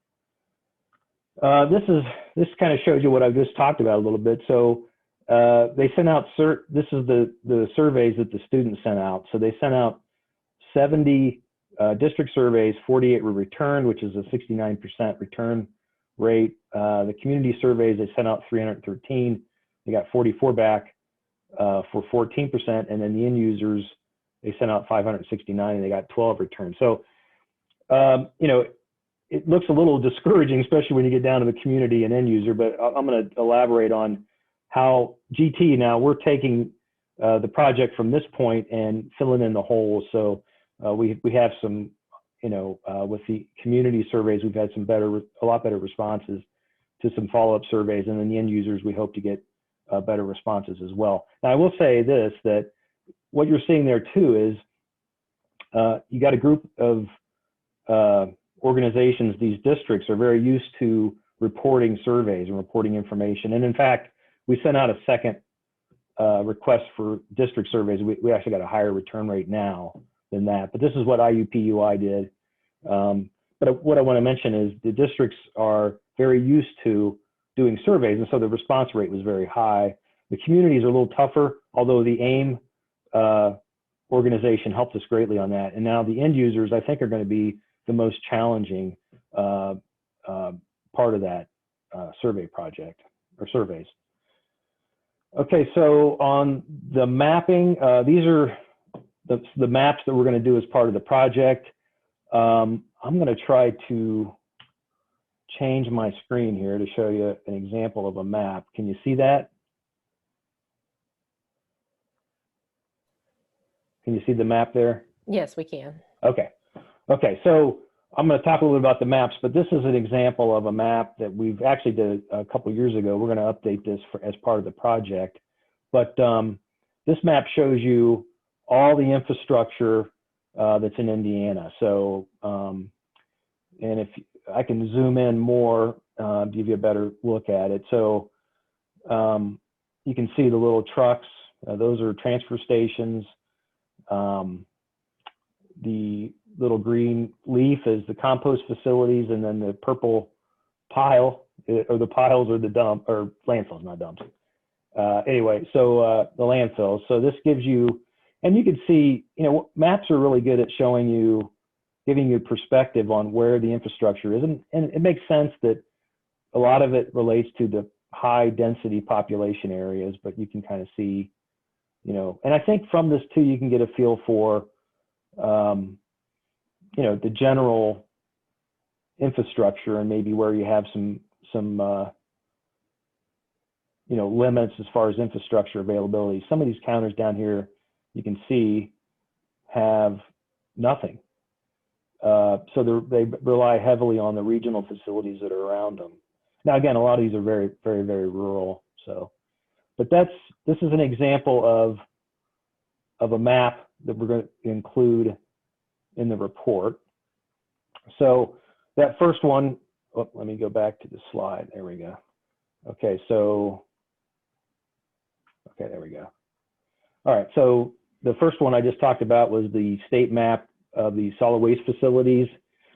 This kind of shows you what I've just talked about a little bit. So they sent out, this is the surveys that the students sent out. So they sent out 70 district surveys, 48 were returned, which is a 69% return rate. The community surveys, they sent out 313. They got 44 back for 14%. And then the end users, they sent out 569 and they got 12 returned. So, you know, it looks a little discouraging, especially when you get down to the community and end user, but I'm going to elaborate on how GT now, we're taking the project from this point and filling in the holes. So we have some, you know, with the community surveys, we've had a lot better responses to some follow-up surveys, and then the end users, we hope to get better responses as well. Now I will say this, that what you're seeing there too is you got a group of organizations, these districts are very used to reporting surveys and reporting information. And in fact, we sent out a second request for district surveys. We actually got a higher return rate now than that, but this is what IUPUI did. But what I want to mention is the districts are very used to doing surveys, and so the response rate was very high. The communities are a little tougher, although the AIM organization helped us greatly on that. And now the end users, I think, are going to be the most challenging part of that survey project or surveys. Okay, so on the mapping, these are the maps that we're going to do as part of the project. I'm going to try to change my screen here to show you an example of a map. Can you see that? Can you see the map there? Yes, we can. Okay. Okay, so I'm going to talk a little bit about the maps, but this is an example of a map that we've actually did a couple years ago. We're going to update this as part of the project. But this map shows you all the infrastructure that's in Indiana. So, and if I can zoom in more, give you a better look at it. So you can see the little trucks. Those are transfer stations. The little green leaf is the compost facilities, and then the purple pile, or the piles are the dump, or landfills, not dumps. Anyway, so the landfills. So this gives you, and you can see, you know, maps are really good at showing you, giving you perspective on where the infrastructure is. And it makes sense that a lot of it relates to the high density population areas, but you can kind of see, you know, and I think from this too, you can get a feel for, you know, the general infrastructure and maybe where you have some you know, limits as far as infrastructure availability. Some of these counters down here, you can see, have nothing. So they rely heavily on the regional facilities that are around them. Now, again, a lot of these are very, very, very rural. So, but this is an example of a map that we're going to include in the report. So that first one, oh, let me go back to the slide. There we go. Okay, so, okay, there we go. All right, so the first one I just talked about was the state map of the solid waste facilities,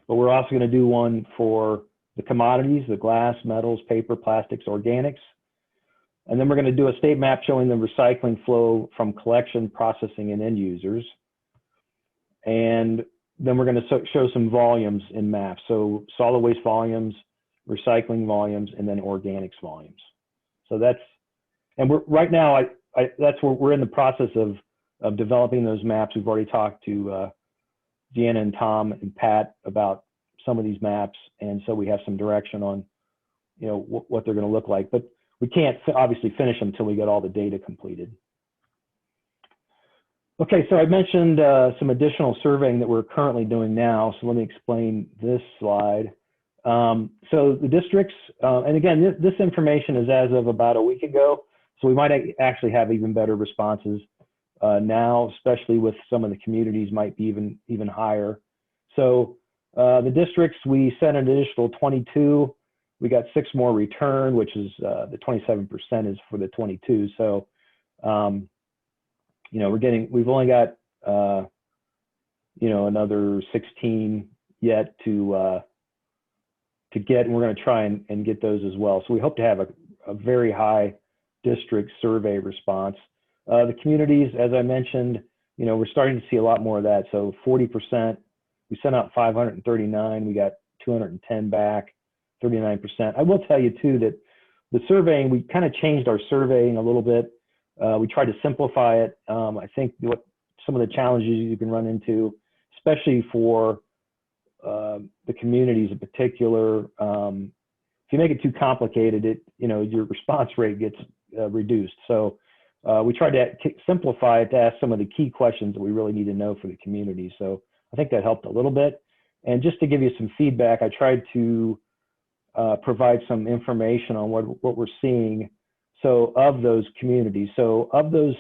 but we're also going to do one for the commodities, the glass, metals, paper, plastics, organics. And then we're going to do a state map showing the recycling flow from collection, processing, and end users. And then we're going to show some volumes in maps. So solid waste volumes, recycling volumes, and then organics volumes. So that's, and we're right now, that's where we're in the process of developing those maps. We've already talked to Deanna and Tom and Pat about some of these maps. And so we have some direction on, you know, what they're going to look like, but we can't obviously finish them until we get all the data completed. Okay, so I mentioned some additional surveying that we're currently doing now. So let me explain this slide. So the districts, and again, this information is as of about a week ago. So we might actually have even better responses now, especially with some of the communities might be even higher. So the districts, we sent an additional 22. We got 6 more return, which is the 27% is for the 22. So, you know, we've only got, you know, another 16 yet to get, and we're going to try and get those as well. So we hope to have a very high district survey response. The communities, as I mentioned, you know, we're starting to see a lot more of that. So 40%, we sent out 539, we got 210 back, 39%. I will tell you too that the surveying, we kind of changed our surveying a little bit. We tried to simplify it. I think what some of the challenges you can run into, especially for the communities in particular, if you make it too complicated, you know, your response rate gets reduced. So we tried to simplify it to ask some of the key questions that we really need to know for the community. So I think that helped a little bit. And just to give you some feedback, I tried to provide some information on what we're seeing. So of those communities, so of those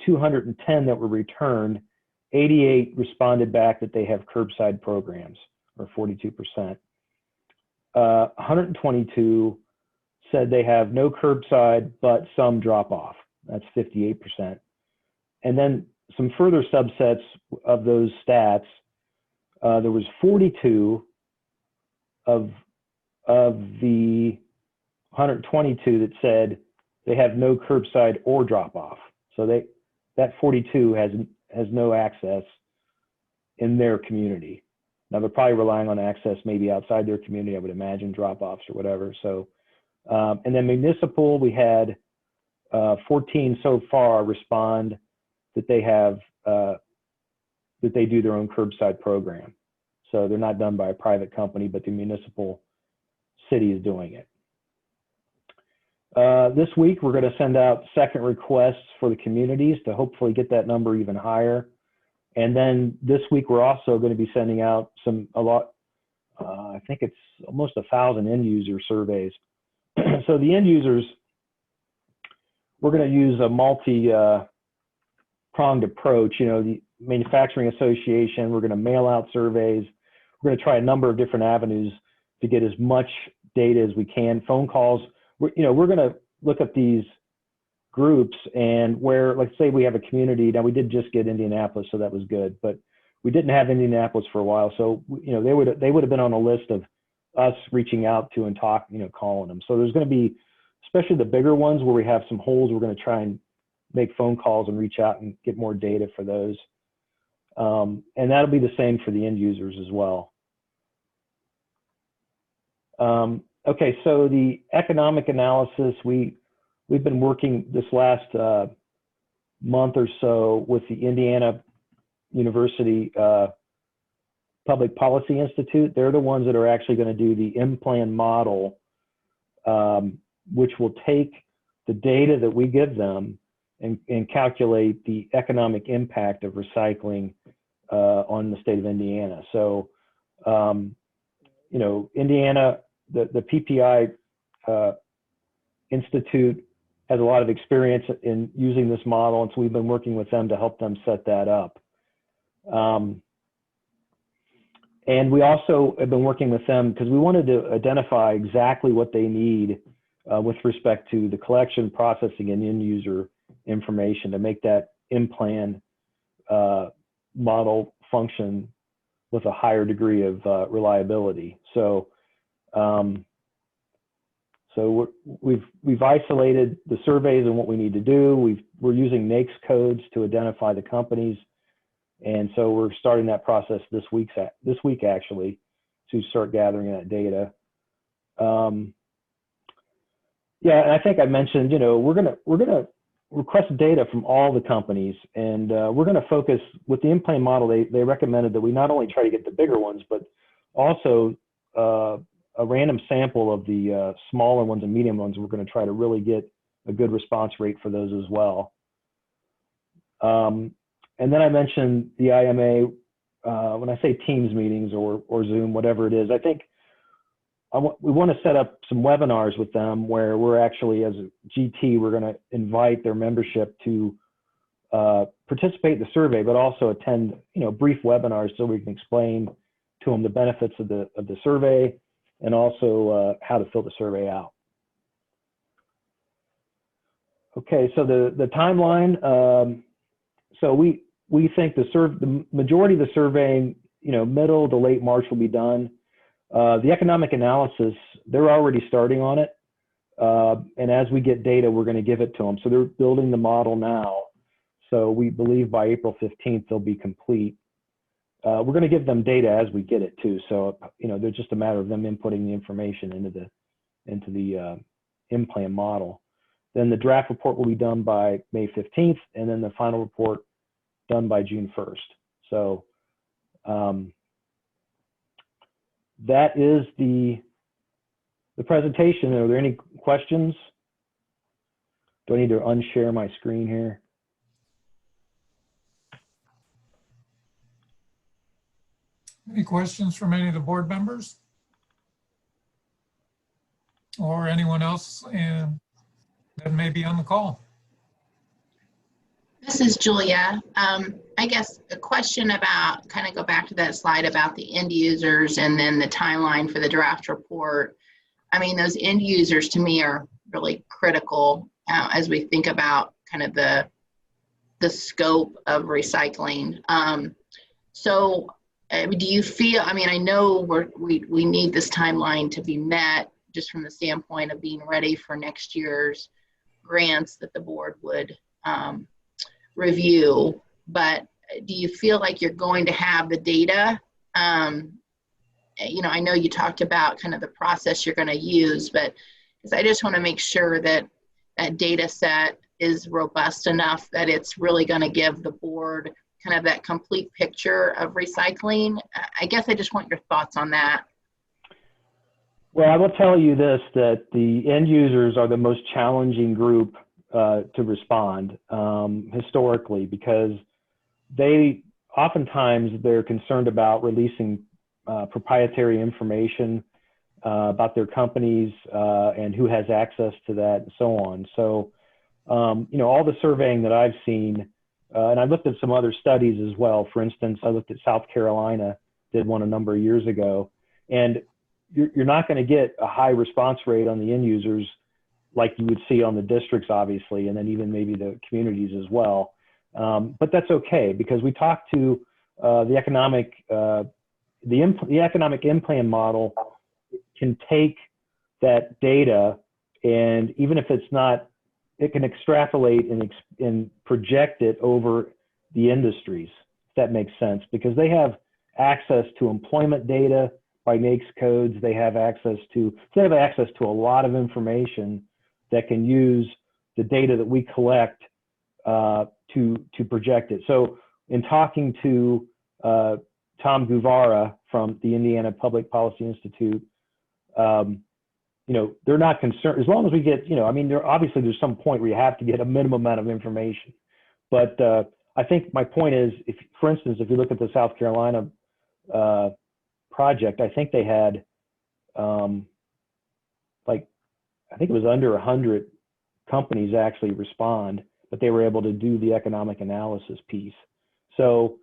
210 that were returned, 88 responded back that they have curbside programs, or 42%. 122 said they have no curbside, but some drop off. That's 58%. And then some further subsets of those stats, there was 42 of the 122 that said they have no curbside or drop off. So that 42 has no access in their community. Now they're probably relying on access maybe outside their community, I would imagine, drop offs or whatever. So, and then municipal, we had 14 so far respond that they have, that they do their own curbside program. So they're not done by a private company, but the municipal city is doing it. This week, we're going to send out second requests for the communities to hopefully get that number even higher. And then this week, we're also going to be sending out I think it's almost 1,000 end user surveys. So the end users, we're going to use a multi-pronged approach. You know, the Manufacturing Association, we're going to mail out surveys. We're going to try a number of different avenues to get as much data as we can. Phone calls, we're going to look at these groups and where, let's say we have a community. Now we did just get Indianapolis, so that was good, but we didn't have Indianapolis for a while. So, they would have been on a list of us reaching out to and calling them. So there's going to be, especially the bigger ones where we have some holes, we're going to try and make phone calls and reach out and get more data for those. And that'll be the same for the end users as well. Okay, so the economic analysis, we've been working this last month or so with the Indiana University Public Policy Institute. They're the ones that are actually going to do the M-Plan model, which will take the data that we give them and calculate the economic impact of recycling on the state of Indiana. So, Indiana, the PPI Institute has a lot of experience in using this model, and so we've been working with them to help them set that up. And we also have been working with them because we wanted to identify exactly what they need with respect to the collection, processing, and end user information to make that M-Plan model function with a higher degree of reliability. So, we've isolated the surveys and what we need to do. We're using NAICS codes to identify the companies, and so we're starting that process this week actually to start gathering that data. Yeah, and I think I mentioned, we're gonna request data from all the companies, and we're gonna focus with the M-Plan model. They recommended that we not only try to get the bigger ones, but also a random sample of the smaller ones and medium ones. We're going to try to really get a good response rate for those as well. And then I mentioned the IMA, when I say Teams meetings or Zoom, whatever it is, I think we want to set up some webinars with them where we're actually, as a GT, we're going to invite their membership to participate in the survey, but also attend, brief webinars so we can explain to them the benefits of the survey, and also how to fill the survey out. Okay, so the timeline. So we think the majority of the surveying, middle to late March will be done. The economic analysis, they're already starting on it. And as we get data, we're going to give it to them. So they're building the model now. So we believe by April 15th, they'll be complete. We're going to give them data as we get it too. So, they're just a matter of them inputting the information into the M-Plan model. Then the draft report will be done by May 15th, and then the final report done by June 1st. So that is the presentation. Are there any questions? Do I need to unshare my screen here? Any questions from any of the board members? Or anyone else that may be on the call? This is Julia. I guess a question about, kind of go back to that slide about the end users and then the timeline for the draft report. I mean, those end users to me are really critical as we think about kind of the scope of recycling. So do you feel, I mean, I know we need this timeline to be met just from the standpoint of being ready for next year's grants that the board would review, but do you feel like you're going to have the data? You know, I know you talked about kind of the process you're going to use, but because I just want to make sure that that data set is robust enough that it's really going to give the board kind of that complete picture of recycling. I guess I just want your thoughts on that. Well, I will tell you this, that the end users are the most challenging group to respond historically, because they oftentimes they're concerned about releasing proprietary information about their companies and who has access to that and so on. So, you know, all the surveying that I've seen, and I looked at some other studies as well. For instance, I looked at South Carolina, did one a number of years ago, and you're not going to get a high response rate on the end users like you would see on the districts, obviously, and then even maybe the communities as well. But that's okay, because we talked to the economic in-plan model can take that data, and even if it's not, it can extrapolate and project it over the industries, if that makes sense, because they have access to employment data by NAICS codes. They have access to a lot of information that can use the data that we collect to project it. So in talking to Tom Guvara from the Indiana Public Policy Institute, you know, they're not concerned as long as we get, you know, I mean, there's some point where you have to get a minimum amount of information. But I think my point is, if, for instance, if you look at the South Carolina project, I think they had I think it was under 100 companies actually respond, but they were able to do the economic analysis piece. So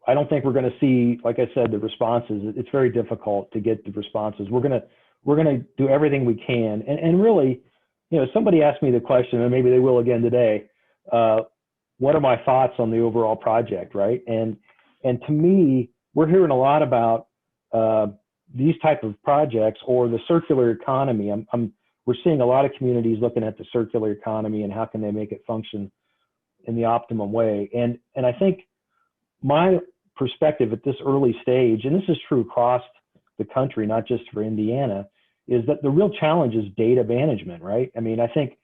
I don't think we're going to see, like I said, the responses. It's very difficult to get the responses. We're going to do everything we can. And really, you know, somebody asked me the question, and maybe they will again today, what are my thoughts on the overall project, right? And to me, we're hearing a lot about these type of projects or the circular economy. We're seeing a lot of communities looking at the circular economy and how can they make it function in the optimum way. And I think my perspective at this early stage, and this is true across the country, not just for Indiana, is that the real challenge is data management, right? I mean, I think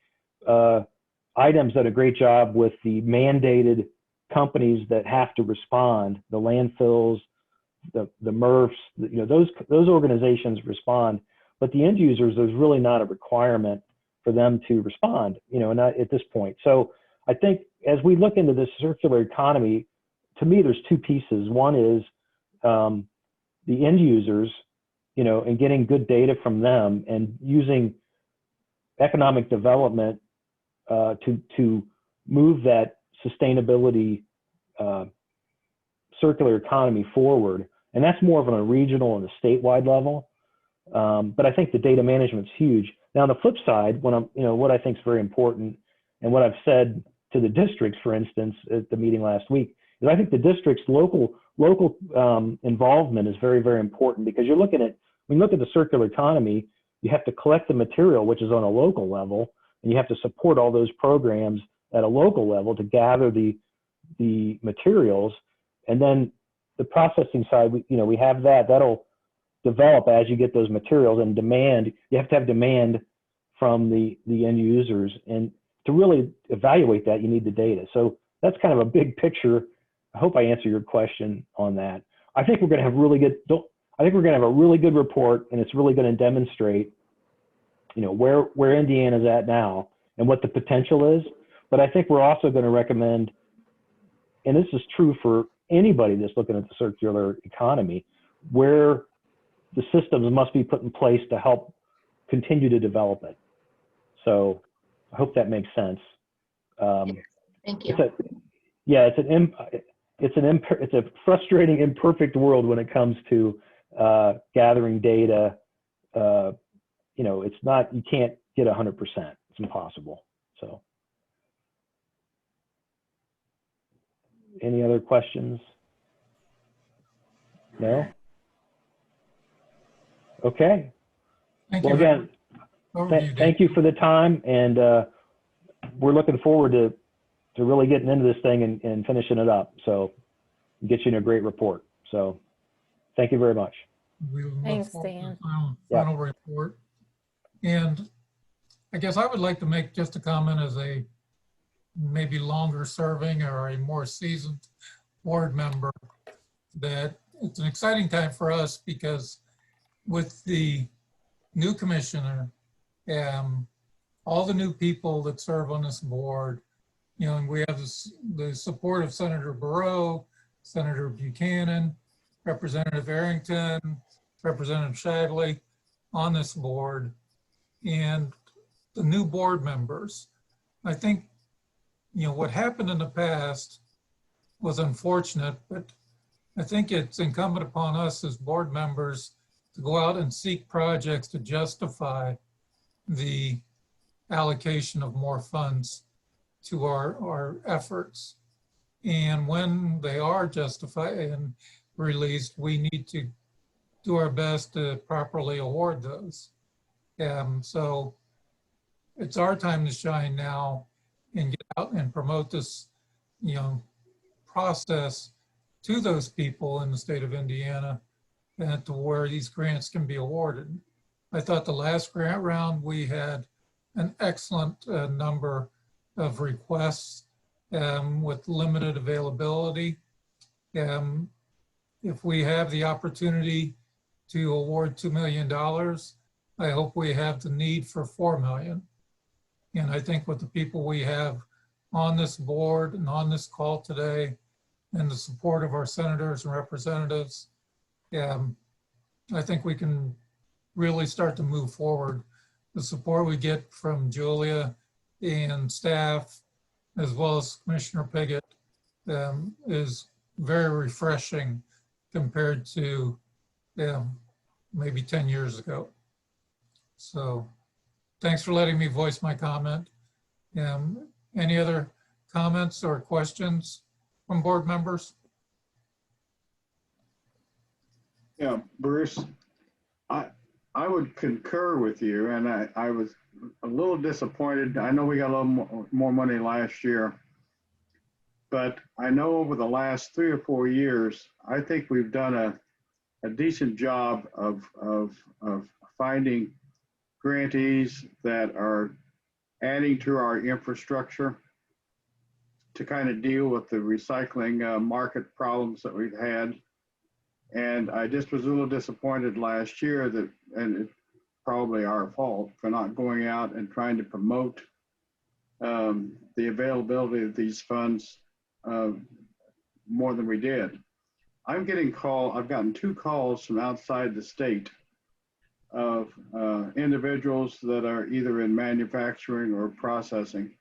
IDEM's done a great job with the mandated companies that have to respond, the landfills, the MRFs, you know, those organizations respond, but the end users, there's really not a requirement for them to respond, you know, not at this point. So I think as we look into this circular economy, to me, there's two pieces. One is the end users, you know, and getting good data from them and using economic development to move that sustainability circular economy forward. And that's more of on a regional and a statewide level. But I think the data management's huge. Now, on the flip side, what I think is very important, and what I've said to the districts, for instance, at the meeting last week, is I think the district's local involvement is very, very important, because when you look at the circular economy, you have to collect the material, which is on a local level, and you have to support all those programs at a local level to gather the materials. And then the processing side, we have that'll develop as you get those materials, and demand, you have to have demand from the end users. And to really evaluate that, you need the data. So that's kind of a big picture. I hope I answer your question on that. I think we're going to have a really good report, and it's really going to demonstrate, you know, where Indiana's at now and what the potential is. But I think we're also going to recommend, and this is true for anybody that's looking at the circular economy, where the systems must be put in place to help continue to develop it. So I hope that makes sense. Thank you. It's a frustrating, imperfect world when it comes to gathering data. You know, you can't get 100%. It's impossible. So, any other questions? No? Okay. Thank Well, you. again, thank you for the time, and we're looking forward to really getting into this thing and finishing it up. So get you in a great report. So thank you very much. We will look Thanks, forward to Dan. the final report. And I guess I would like to make just a comment as a maybe longer serving or a more seasoned board member, that it's an exciting time for us because with the new commissioner, all the new people that serve on this board, you know, and we have the support of Senator Barrow, Senator Buchanan, Representative Arrington, Representative Shagley on this board, and the new board members. I think, you know, what happened in the past was unfortunate, but I think it's incumbent upon us as board members to go out and seek projects to justify the allocation of more funds to our efforts. And when they are justified and released, we need to do our best to properly award those. So it's our time to shine now and get out and promote this, you know, process to those people in the state of Indiana and to where these grants can be awarded. I thought the last grant round we had an excellent number of requests with limited availability. If we have the opportunity to award $2 million, I hope we have the need for $4 million. And I think with the people we have on this board and on this call today and the support of our senators and representatives, I think we can really start to move forward. The support we get from Julia and staff, as well as Commissioner Piggott, is very refreshing compared to maybe 10 years ago. So thanks for letting me voice my comment. Any other comments or questions from board members? Yeah, Bruce, I would concur with you, and I was a little disappointed. I know we got a little more money last year, but I know over the last 3 or 4 years, I think we've done a decent job of finding grantees that are adding to our infrastructure to kind of deal with the recycling market problems that we've had. And I just was a little disappointed last year that, and it's probably our fault for not going out and trying to promote the availability of these funds more than we did. I've gotten 2 calls from outside the state of individuals that are either in manufacturing or processing,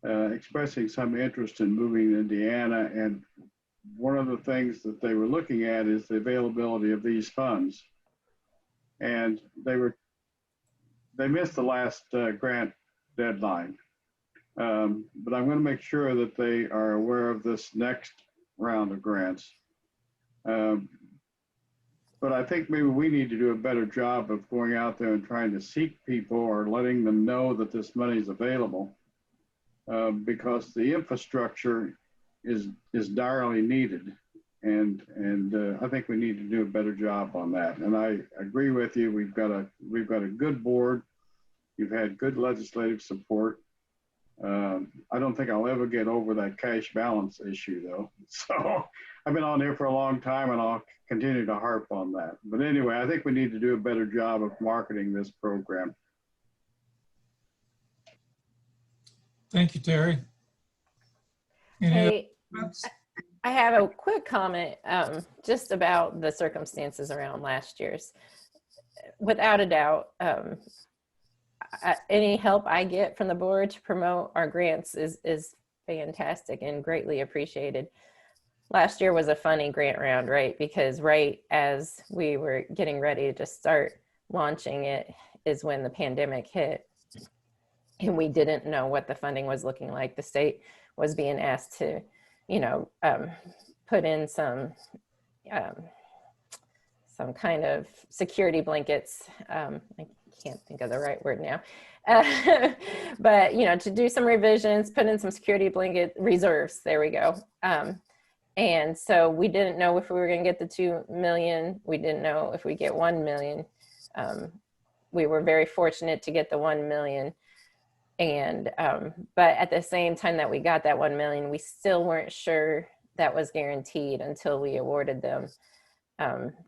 expressing some interest in moving to Indiana. And one of the things that they were looking at is the availability of these funds. And they missed the last grant deadline. But I'm going to make sure that they are aware of this next round of grants. But I think maybe we need to do a better job of going out there and trying to seek people or letting them know that this money is available, because the infrastructure is direly needed. And I think we need to do a better job on that. And I agree with you. We've got a good board. You've had good legislative support. I don't think I'll ever get over that cash balance issue, though. So I've been on here for a long time, and I'll continue to harp on that. But anyway, I think we need to do a better job of marketing this program. Thank you, Terry. Any other Hey, comments? I have a quick comment just about the circumstances around last year's. Without a doubt, any help I get from the board to promote our grants is fantastic and greatly appreciated. Last year was a funny grant round, right? Because right as we were getting ready to start launching it is when the pandemic hit, and we didn't know what the funding was looking like. The state was being asked to, you know, put in some some kind of security blankets. I can't think of the right word now. But, you know, to do some revisions, put in some security blanket reserves. There we go. And so we didn't know if we were going to get the 2 million. We didn't know if we get 1 million. We were very fortunate to get the 1 million. And, but at the same time that we got that 1 million, we still weren't sure that was guaranteed until we awarded them.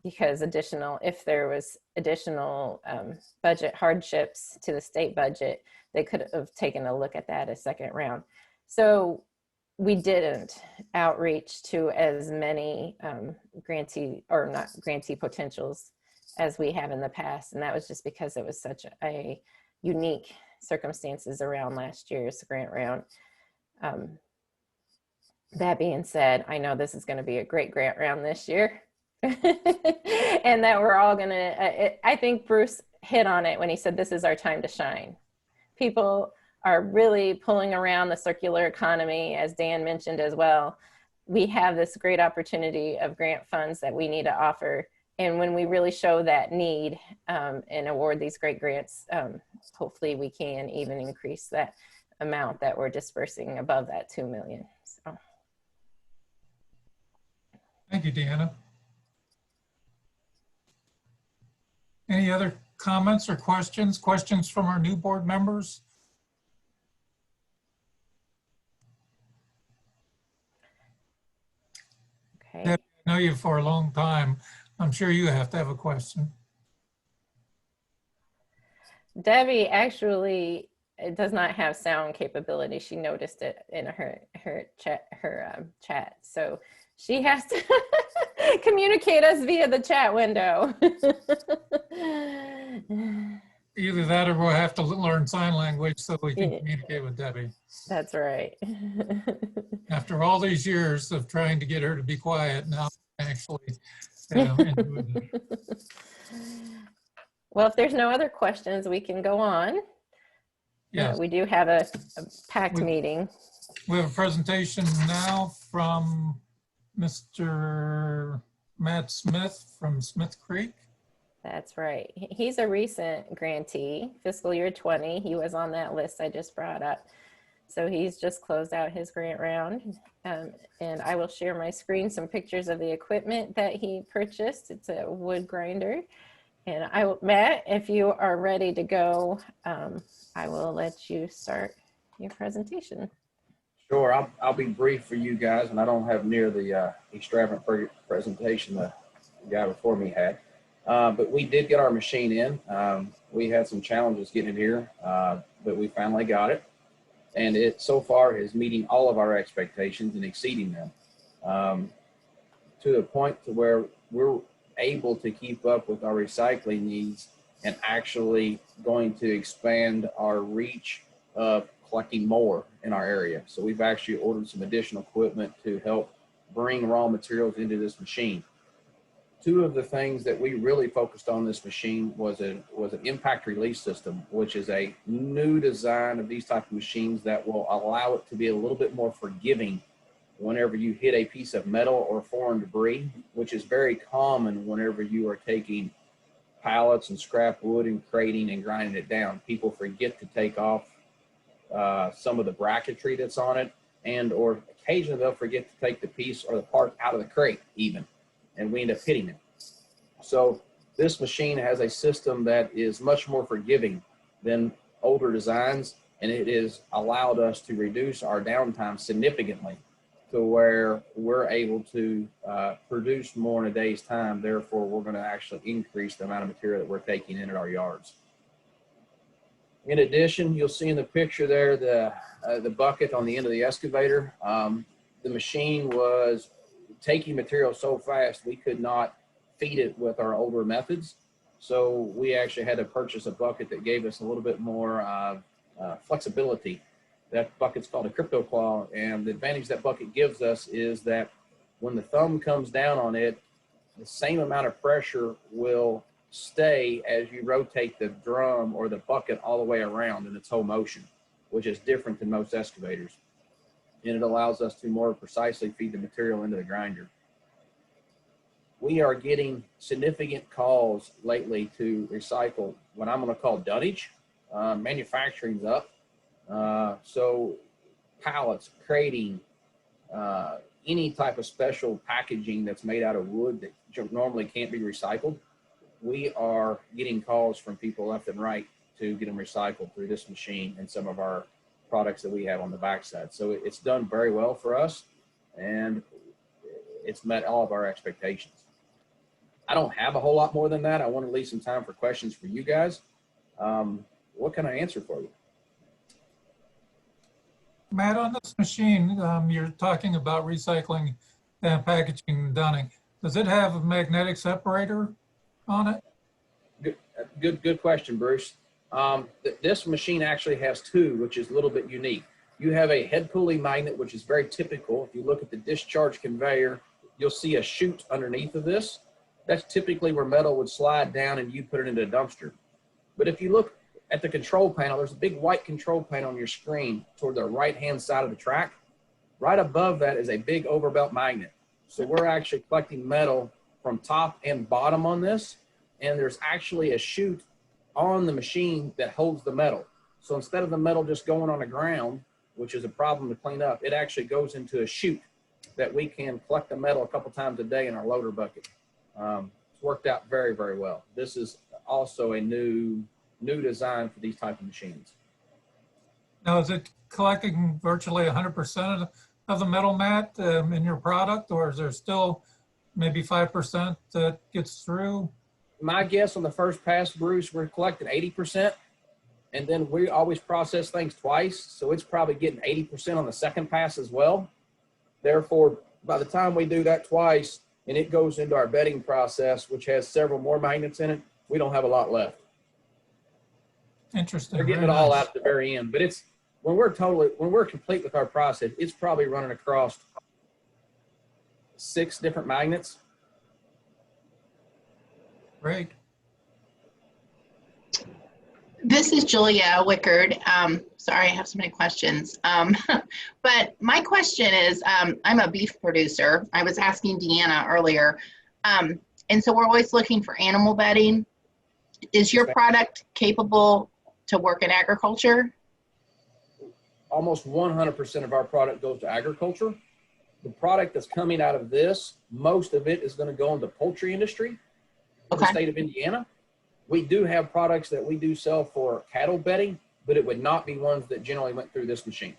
Because if there was additional budget hardships to the state budget, they could have taken a look at that a second round. So we didn't outreach to as many grantee or not grantee potentials as we have in the past. And that was just because it was such a unique circumstances around last year's grant round. That being said, I know this is going to be a great grant round this year. And that we're all gonna, I think Bruce hit on it when he said this is our time to shine. People are really pulling around the circular economy, as Dan mentioned as well. We have this great opportunity of grant funds that we need to offer. And when we really show that need and award these great grants, hopefully we can even increase that amount that we're dispersing above that 2 million. So. Thank you, Deanna. Any other comments or questions? Questions from our new board members? Okay. Debbie, I know you for a long time. I'm sure you have to have a question. Debbie actually does not have sound capability. She noticed it in her chat. So she has to communicate us via the chat window. Either that or we'll have to learn sign language so we can communicate with Debbie. That's right. After all these years of trying to get her to be quiet, now actually into it. Well, if there's no other questions, we can go on. Yes. We do have a packed meeting. We have a presentation now from Mr. Matt Smith from Smith Creek. That's right. He's a recent grantee, fiscal year 20. He was on that list I just brought up. So he's just closed out his grant round. And I will share my screen, some pictures of the equipment that he purchased. It's a wood grinder. And Matt, if you are ready to go, I will let you start your presentation. Sure, I'll be brief for you guys, and I don't have near the extravagant presentation the guy before me had. But we did get our machine in. We had some challenges getting it here, but we finally got it. And it so far is meeting all of our expectations and exceeding them to a point to where we're able to keep up with our recycling needs and actually going to expand our reach of collecting more in our area. So we've actually ordered some additional equipment to help bring raw materials into this machine. Two of the things that we really focused on this machine was an impact release system, which is a new design of these type of machines that will allow it to be a little bit more forgiving whenever you hit a piece of metal or foreign debris, which is very common whenever you are taking pallets and scrap wood and crating and grinding it down. People forget to take off some of the bracketry that's on it, and or occasionally they'll forget to take the piece or the part out of the crate even, and we end up hitting it. So this machine has a system that is much more forgiving than older designs, and it has allowed us to reduce our downtime significantly to where we're able to produce more in a day's time. Therefore, we're going to actually increase the amount of material that we're taking in at our yards. In addition, you'll see in the picture there the bucket on the end of the excavator. The machine was taking material so fast we could not feed it with our older methods. So we actually had to purchase a bucket that gave us a little bit more flexibility. That bucket's called a crypto claw, and the advantage that bucket gives us is that when the thumb comes down on it, the same amount of pressure will stay as you rotate the drum or the bucket all the way around in its whole motion, which is different than most excavators. And it allows us to more precisely feed the material into the grinder. we are getting significant calls lately to recycle what I'm going to call dunnage. Manufacturing's up. So pallets, crating, any type of special packaging that's made out of wood that normally can't be recycled, we are getting calls from people left and right to get them recycled through this machine and some of our products that we have on the backside. So it's done very well for us, and it's met all of our expectations. I don't have a whole lot more than that. I want to leave some time for questions for you guys. What can I answer for you? Matt, on this machine, you're talking about recycling and packaging and dunning. Does it have a magnetic separator on it? Good question, Bruce. This machine actually has two, which is a little bit unique. You have a head pulley magnet, which is very typical. If you look at the discharge conveyor, you'll see a chute underneath of this. That's typically where metal would slide down and you put it into a dumpster. But if you look at the control panel, there's a big white control panel on your screen toward the right-hand side of the track. Right above that is a big overbelt magnet. So we're actually collecting metal from top and bottom on this, and there's actually a chute on the machine that holds the metal. So instead of the metal just going on the ground, which is a problem to clean up, it actually goes into a chute that we can collect the metal a couple times a day in our loader bucket. It's worked out very, very well. This is also a new design for these type of machines. Now, is it collecting virtually 100% of the metal, Matt, in your product, or is there still maybe 5% that gets through? My guess on the first pass, Bruce, we're collecting 80%, and then we always process things twice, so it's probably getting 80% on the second pass as well. Therefore, by the time we do that twice and it goes into our bedding process, which has several more magnets in it, we don't have a lot left. Interesting. They're getting it all out at the very end, but it's when we're complete with our process, it's probably running across 6 different magnets. Great. This is Julia Wickard. Sorry, I have so many questions. But my question is, I'm a beef producer. I was asking Deanna earlier. And so we're always looking for animal bedding. Is your product capable to work in agriculture? Almost 100% of our product goes to agriculture. The product that's coming out of this, most of it is going to go into poultry industry in the state of Indiana. We do have products that we do sell for cattle bedding, but it would not be ones that generally went through this machine.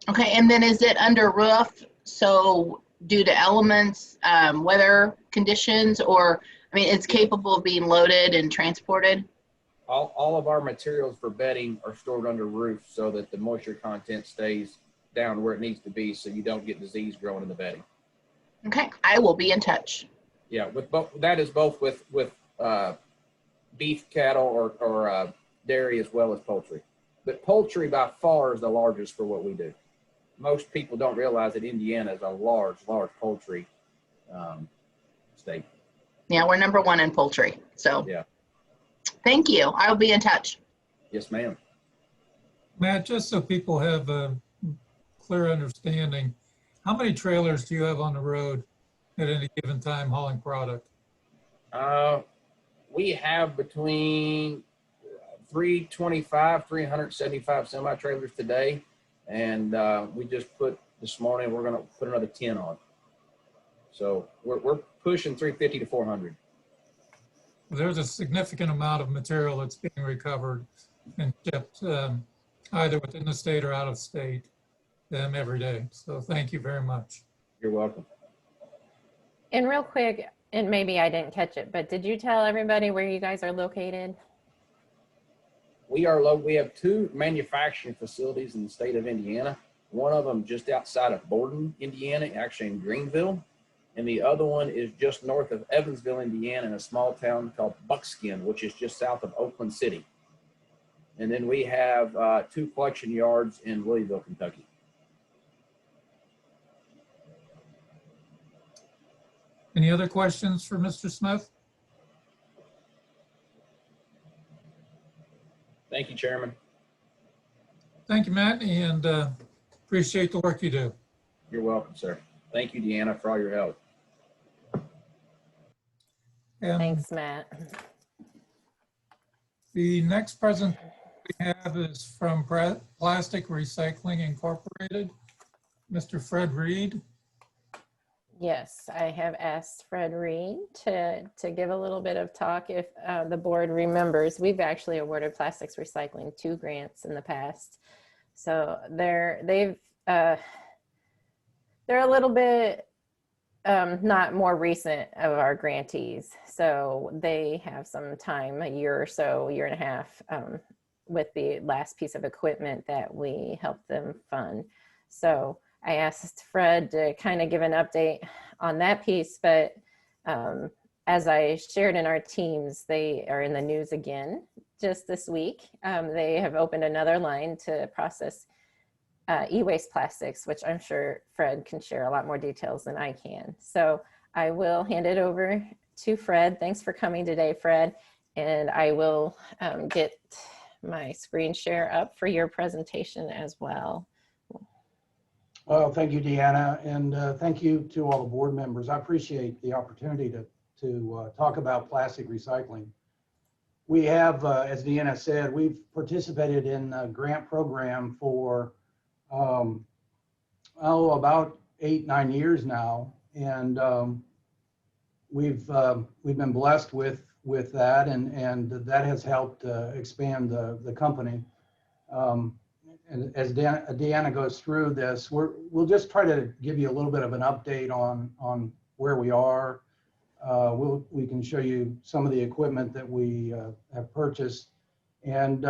Okay, and then is it under roof? So due to elements, weather conditions, or, I mean, it's capable of being loaded and transported? All of our materials for bedding are stored under roof so that the moisture content stays down where it needs to be so you don't get disease growing in the bedding. Okay, I will be in touch. Yeah, with both, that is both with beef cattle or dairy as well as poultry. But poultry by far is the largest for what we do. Most people don't realize that Indiana is a large poultry state. Yeah, we're #1 in poultry. So yeah. Thank you. I'll be in touch. Yes, ma'am. Matt, just so people have a clear understanding, how many trailers do you have on the road at any given time hauling product? We have between 375 semi-trailers today. And we just put this morning, we're going to put another 10 on. So we're pushing 350 to 400. There's a significant amount of material that's being recovered and shipped either within the state or out of state every day. So thank you very much. You're welcome. And real quick, and maybe I didn't catch it, but did you tell everybody where you guys are located? We have 2 manufacturing facilities in the state of Indiana. One of them just outside of Borden, Indiana, actually in Greenville. And the other one is just north of Evansville, Indiana, in a small town called Buckskin, which is just south of Oakland City. And then we have 2 collection yards in Louisville, Kentucky. Any other questions for Mr. Smith? Thank you, Chairman. Thank you, Matt, and appreciate the work you do. You're welcome, sir. Thank you, Deanna, for all your help. And Thanks, Matt. the next present we have is from Plastic Recycling Incorporated, Mr. Fred Reed. Yes, I have asked Fred Reed to give a little bit of talk. If the board remembers, we've actually awarded plastics recycling 2 grants in the past. So they're a little bit not more recent of our grantees. So they have some time, a year or so, year and a half, with the last piece of equipment that we helped them fund. So I asked Fred to kind of give an update on that piece, but as I shared in our teams, they are in the news again just this week. They have opened another line to process e-waste plastics, which I'm sure Fred can share a lot more details than I can. So I will hand it over to Fred. Thanks for coming today, Fred. And I will get my screen share up for your presentation as well. Well, thank you, Deanna, and thank you to all the board members. I appreciate the opportunity to talk about plastic recycling. We have, as Deanna said, we've participated in a grant program for about 8-9 years now, and we've been blessed with that, and that has helped expand the company. And as Deanna goes through this, we'll just try to give you a little bit of an update on where we are. We can show you some of the equipment that we have purchased, and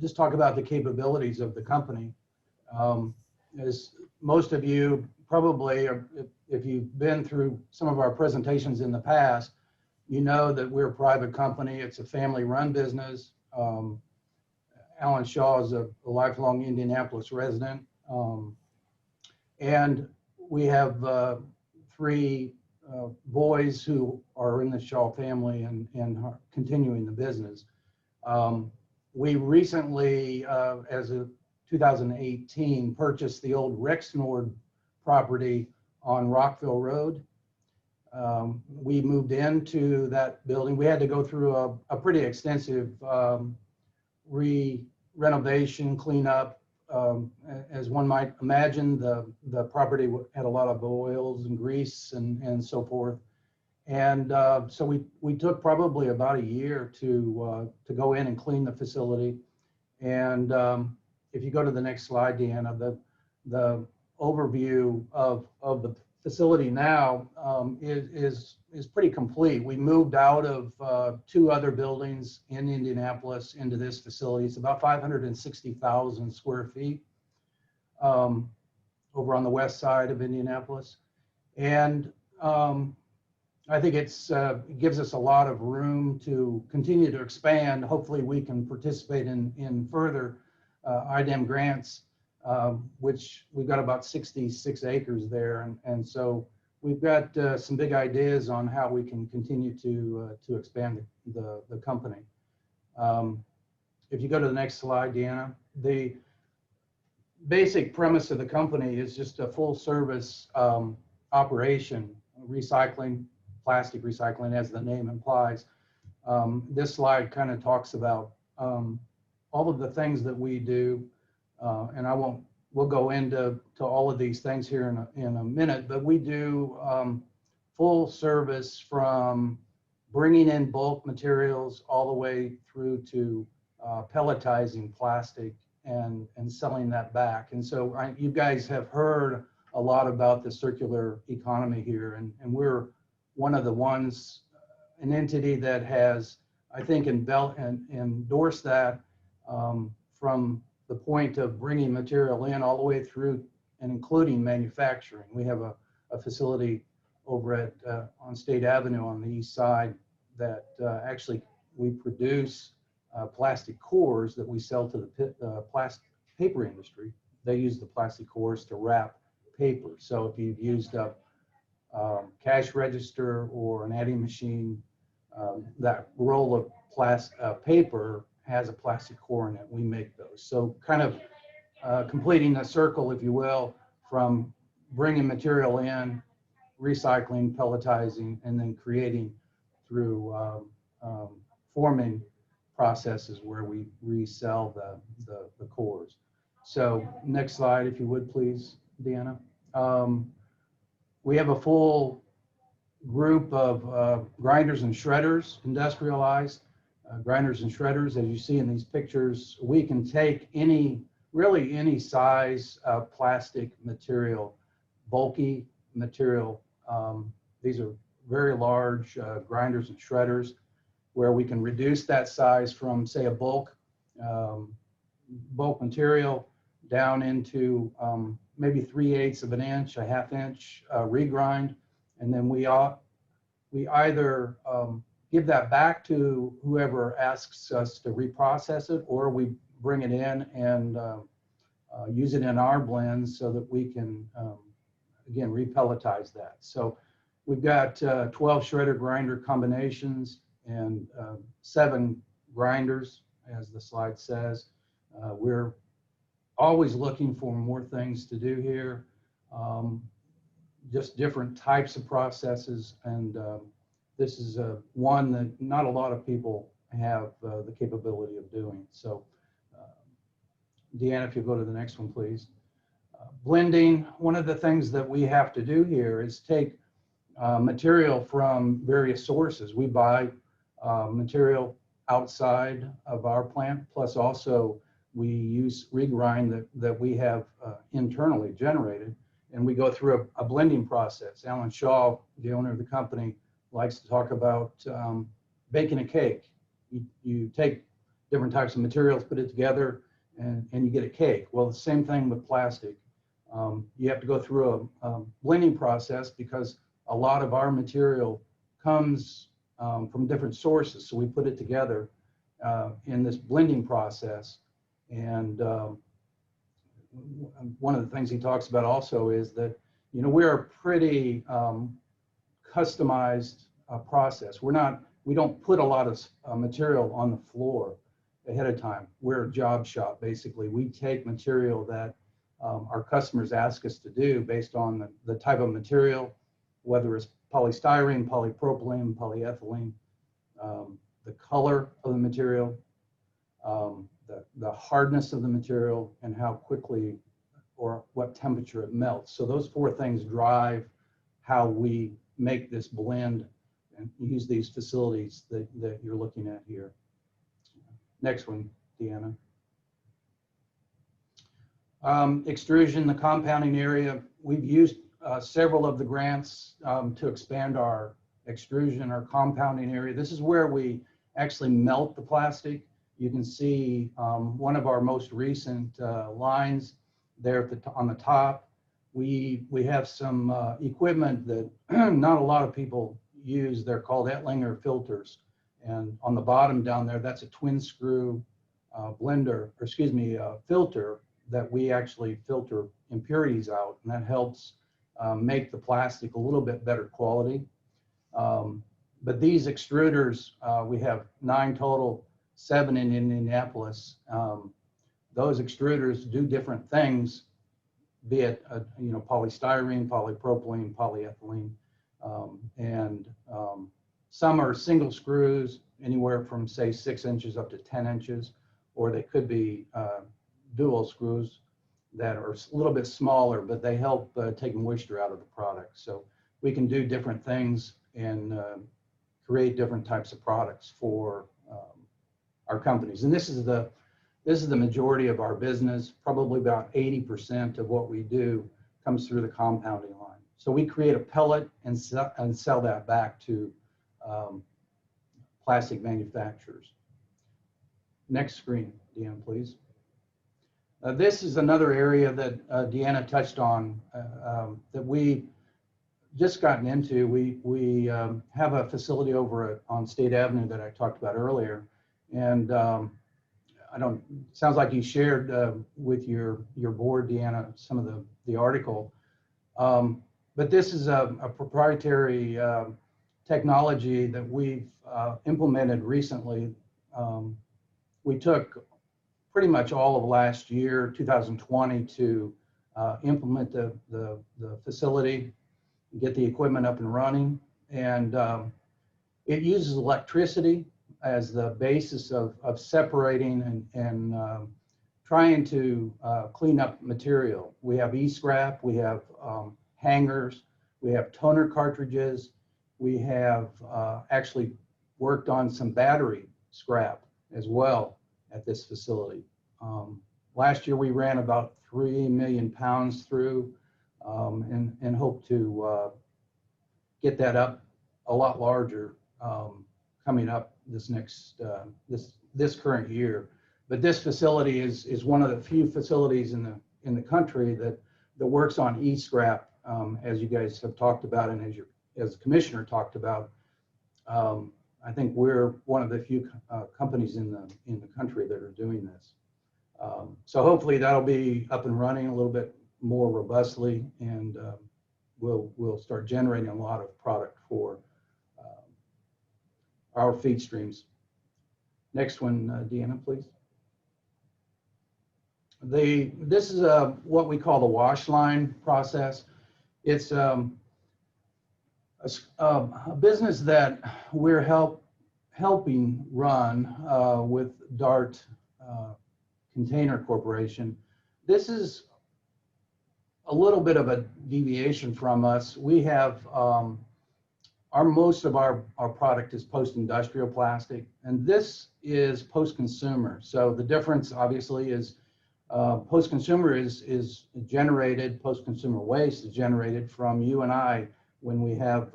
just talk about the capabilities of the company. As most of you probably, if you've been through some of our presentations in the past, you know that we're a private company. It's a family-run business. Alan Shaw is a lifelong Indianapolis resident. And we have 3 boys who are in the Shaw family and are continuing the business. We recently, as of 2018, purchased the old Rexnord property on Rockville Road. We moved into that building. We had to go through a pretty extensive renovation, cleanup. As one might imagine, the property had a lot of oils and grease and so forth. And so we took probably about a year to go in and clean the facility. And if you go to the next slide, Deanna, the overview of the facility now is pretty complete. We moved out of 2 other buildings in Indianapolis into this facility. It's about 560,000 square feet over on the west side of Indianapolis. And I think it gives us a lot of room to continue to expand. Hopefully we can participate in further IDEM grants, which we've got about 66 acres there. And so we've got some big ideas on how we can continue to expand the company. If you go to the next slide, Deanna, the basic premise of the company is just a full service operation, recycling, plastic recycling, as the name implies. This slide kind of talks about all of the things that we do, and we'll go into all of these things here in a minute, but we do full service from bringing in bulk materials all the way through to pelletizing plastic and selling that back. And so you guys have heard a lot about the circular economy here, and we're one of the ones, an entity that has, I think, endorsed that from the point of bringing material in all the way through and including manufacturing. We have a facility over on State Avenue on the east side that actually we produce plastic cores that we sell to the plastic paper industry. They use the plastic cores to wrap paper. So if you've used up cash register or an adding machine, that roll of paper has a plastic core in it. We make those. So kind of completing the circle, if you will, from bringing material in, recycling, pelletizing, and then creating through forming processes where we resell the cores. So next slide, if you would please, Deanna. We have a full group of grinders and shredders, industrialized grinders and shredders. As you see in these pictures, we can take really any size plastic material, bulky material. These are very large grinders and shredders where we can reduce that size from, say, a bulk material down into maybe 3/8 of an inch, a 1/2 inch regrind, and then we either give that back to whoever asks us to reprocess it, or we bring it in and use it in our blends so that we can, again, repelletize that. So we've got 12 shredder grinder combinations and 7 grinders, as the slide says. We're always looking for more things to do here, just different types of processes, and this is one that not a lot of people have the capability of doing. So Deanna, if you go to the next one, please. Blending, one of the things that we have to do here is take material from various sources. We buy material outside of our plant, plus also we use regrind that we have internally generated, and we go through a blending process. Alan Shaw, the owner of the company, likes to talk about baking a cake. You take different types of materials, put it together, and you get a cake. Well, the same thing with plastic. You have to go through a blending process because a lot of our material comes from different sources. So we put it together in this blending process. And one of the things he talks about also is that, you know, we're a pretty customized process. We don't put a lot of material on the floor ahead of time. We're a job shop, basically. We take material that our customers ask us to do based on the type of material, whether it's polystyrene, polypropylene, polyethylene, the color of the material, the hardness of the material, and how quickly or what temperature it melts. So those 4 things drive how we make this blend and use these facilities that you're looking at here. Next one, Deanna. Extrusion, the compounding area. We've used several of the grants to expand our extrusion, our compounding area. This is where we actually melt the plastic. You can see one of our most recent lines there on the top. We have some equipment that not a lot of people use. They're called Ettlinger filters. And on the bottom down there, that's a twin screw filter that we actually filter impurities out, and that helps make the plastic a little bit better quality. But these extruders, we have 9 total, 7 in Indianapolis. Those extruders do different things, be it polystyrene, polypropylene, polyethylene, and some are single screws, anywhere from say 6 inches up to 10 inches, or they could be dual screws that are a little bit smaller, but they help take moisture out of the product. So we can do different things and create different types of products for our companies. And this is the majority of our business. Probably about 80% of what we do comes through the compounding line. So we create a pellet and sell that back to plastic manufacturers. Next screen, Deanna, please. This is another area that Deanna touched on that we just gotten into. We have a facility over on State Avenue that I talked about earlier, and sounds like you shared with your board, Deanna, some of the article. But this is a proprietary technology that we've implemented recently. We took pretty much all of last year, 2020, to implement the facility, get the equipment up and running. And It uses electricity as the basis of separating and trying to clean up material. We have e-scrap, we have hangers, we have toner cartridges, we have actually worked on some battery scrap as well at this facility. Last year we ran about 3 million pounds through and hope to get that up a lot larger coming up this next this current year. But this facility is one of the few facilities in the country that works on e-scrap, as you guys have talked about, and as the commissioner talked about. I think we're one of the few companies in the country that are doing this. So hopefully that'll be up and running a little bit more robustly, and we'll start generating a lot of product for our feed streams. Next one, Deanna, please. This is what we call the wash line process. It's a business that we're helping run with DART Container Corporation. This is a little bit of a deviation from us. We have most of our product is post-industrial plastic, and this is post-consumer. So the difference obviously is post-consumer is generated, post-consumer waste is generated from you and I when we have,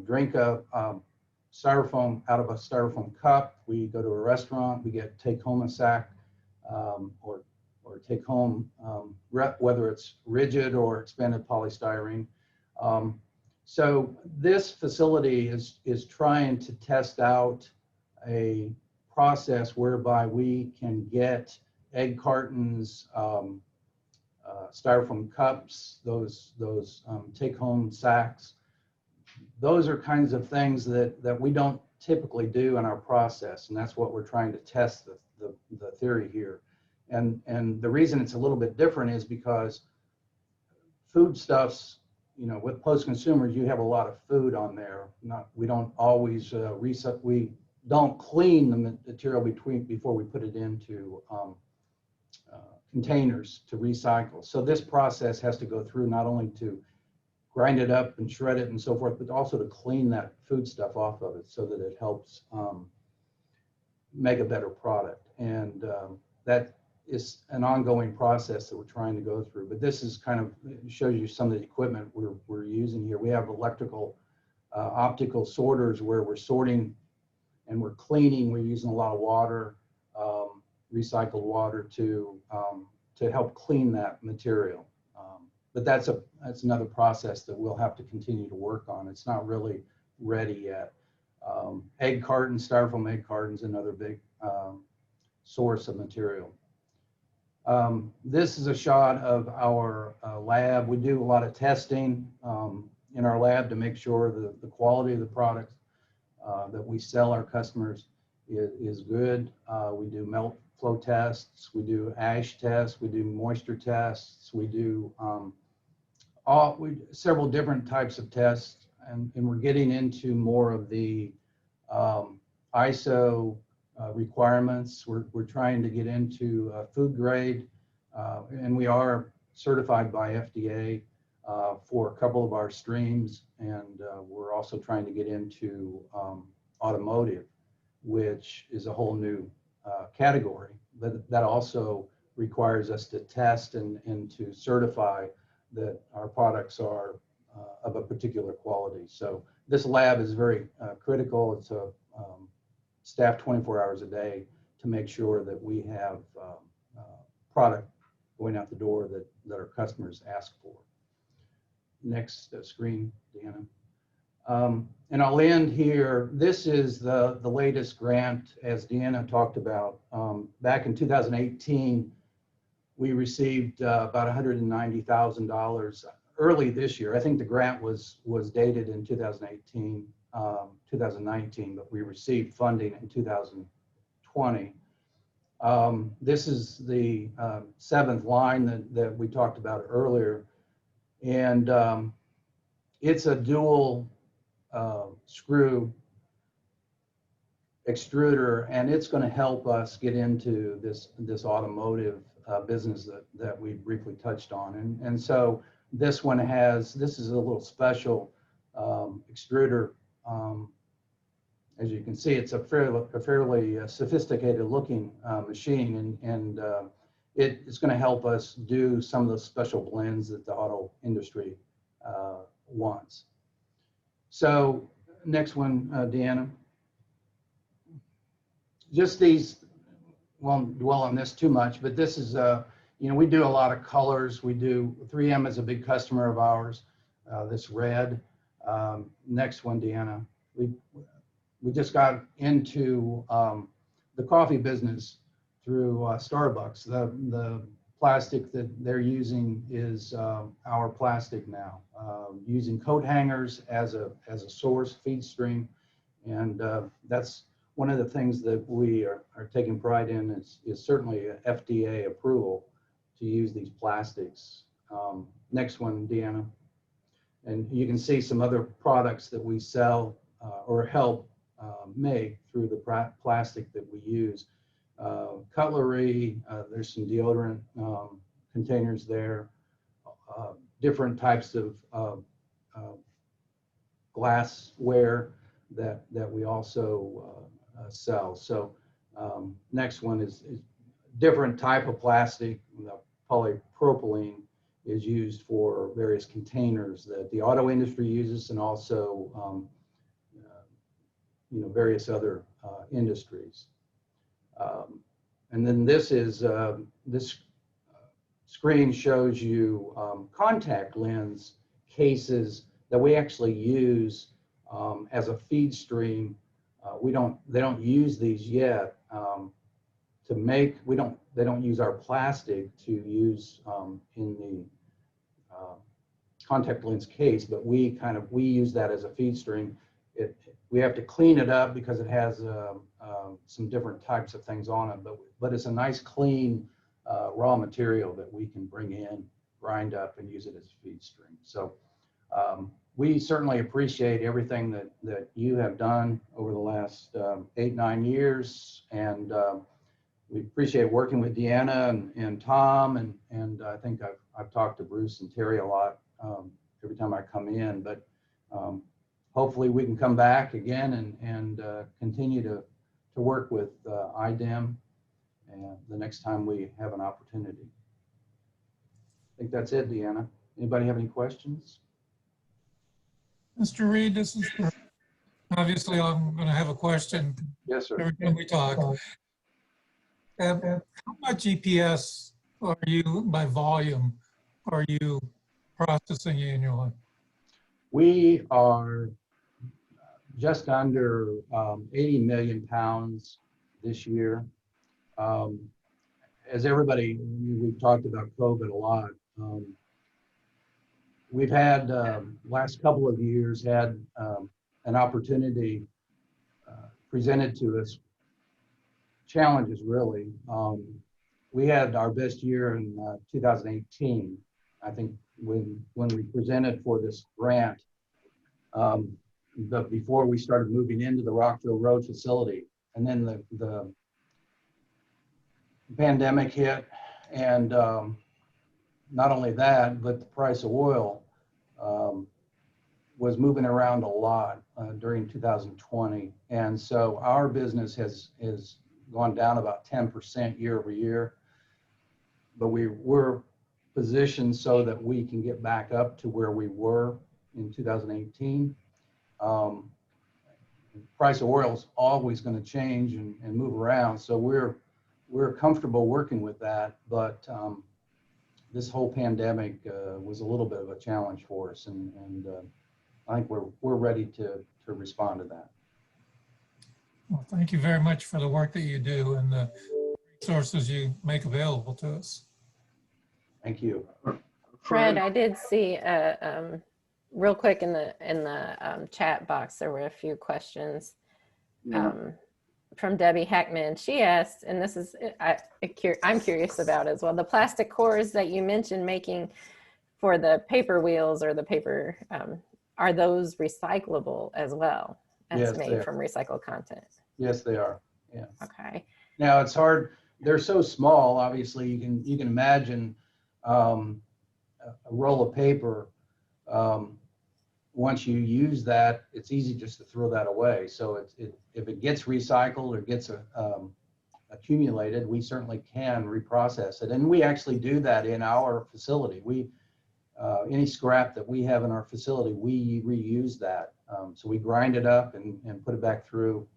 drink a styrofoam out of a styrofoam cup. We go to a restaurant, we take home a sack or take home, whether it's rigid or expanded polystyrene. So this facility is trying to test out a process whereby we can get egg cartons, styrofoam cups, those take-home sacks. Those are kinds of things that we don't typically do in our process, and that's what we're trying to test the theory here. And the reason it's a little bit different is because foodstuffs, with post-consumers, you have a lot of food on there. We don't always we don't clean the material before we put it into containers to recycle. So this process has to go through not only to grind it up and shred it and so forth, but also to clean that food stuff off of it so that it helps make a better product. And that is an ongoing process that we're trying to go through. But this is shows you some of the equipment we're using here. We have electrical, optical sorters where we're sorting and we're cleaning. We're using a lot of water, recycled water to help clean that material. But that's another process that we'll have to continue to work on. It's not really ready yet. Egg cartons, styrofoam egg cartons, another big source of material. This is a shot of our lab. We do a lot of testing in our lab to make sure that the quality of the products that we sell our customers is good. We do melt flow tests, we do ash tests, we do moisture tests, we do several different types of tests, and we're getting into more of the ISO requirements. We're trying to get into food grade, and we are certified by FDA for a couple of our streams, and we're also trying to get into automotive, which is a whole new category, but that also requires us to test and to certify that our products are of a particular quality. So this lab is very critical. It's staffed 24 hours a day to make sure that we have product going out the door that our customers ask for. Next screen, Deanna. And I'll end here. This is the latest grant, as Deanna talked about. Back in 2018, we received about $190,000 early this year. I think the grant was dated in 2018, 2019, but we received funding in 2020. This is the 7th line that we talked about earlier. And it's a dual screw extruder, and it's going to help us get into this automotive business that we briefly touched on. And so this one this is a little special extruder. As you can see, it's a fairly sophisticated looking machine, and it's going to help us do some of the special blends that the auto industry wants. So next one, Deanna. Just these, won't dwell on this too much, but this is, we do a lot of colors. 3M is a big customer of ours, this red. Next one, Deanna. We just got into the coffee business through Starbucks. The plastic that they're using is our plastic now, using coat hangers as a source feed stream, and that's one of the things that we are taking pride in is certainly FDA approval to use these plastics. Next one, Deanna. And you can see some other products that we sell or help make through the plastic that we use. Cutlery, there's some deodorant containers there, different types of glassware that we also sell. So next one is different type of plastic. The polypropylene is used for various containers that the auto industry uses, and also various other industries. And then this screen shows you contact lens cases that we actually use as a feed stream. They don't use these yet to make. They don't use our plastic to use in the contact lens case, but we use that as a feed stream. We have to clean it up because it has some different types of things on it, but it's a nice clean raw material that we can bring in, grind up, and use it as a feed stream. So we certainly appreciate everything that you have done over the last 8-9 years, and we appreciate working with Deanna and Tom, and I think I've talked to Bruce and Terry a lot every time I come in, but hopefully we can come back again and continue to work with IDEM the next time we have an opportunity. I think that's it, Deanna. Anybody have any questions? Mr. Reed, this is obviously I'm going to have a question. Yes, sir. Every time we talk. How much EPS are you, by volume, are you processing annually? We are just under 80 million pounds this year. As everybody, we've talked about COVID a lot. We've had, last couple of years, had an opportunity presented to us, challenges really. We had our best year in 2018, I think, when we presented for this grant, but before we started moving into the Rockville Road facility. And then the pandemic hit, and not only that, but the price of oil was moving around a lot during 2020. And so our business has gone down about 10% year over year, but we're positioned so that we can get back up to where we were in 2018. Price of oil is always going to change and move around, so we're comfortable working with that, but this whole pandemic was a little bit of a challenge for us, and I think we're ready to respond to that. Well, thank you very much for the work that you do and the resources you make available to us. Thank you. Fred, I did see real quick in the chat box, there were a few questions from Debbie Hackman. She asked, and this is I'm curious about as well, the plastic cores that you mentioned making for the paper wheels or the paper, are those recyclable as well as Yes, made from recycled content? Yes, they are. Yeah. Okay. Now it's hard. They're so small. Obviously, you can imagine a roll of paper. Once you use that, it's easy just to throw that away. So if it gets recycled or gets accumulated, we certainly can reprocess it, and we actually do that in our facility. Any scrap that we have in our facility, we reuse that. So we grind it up and put it back through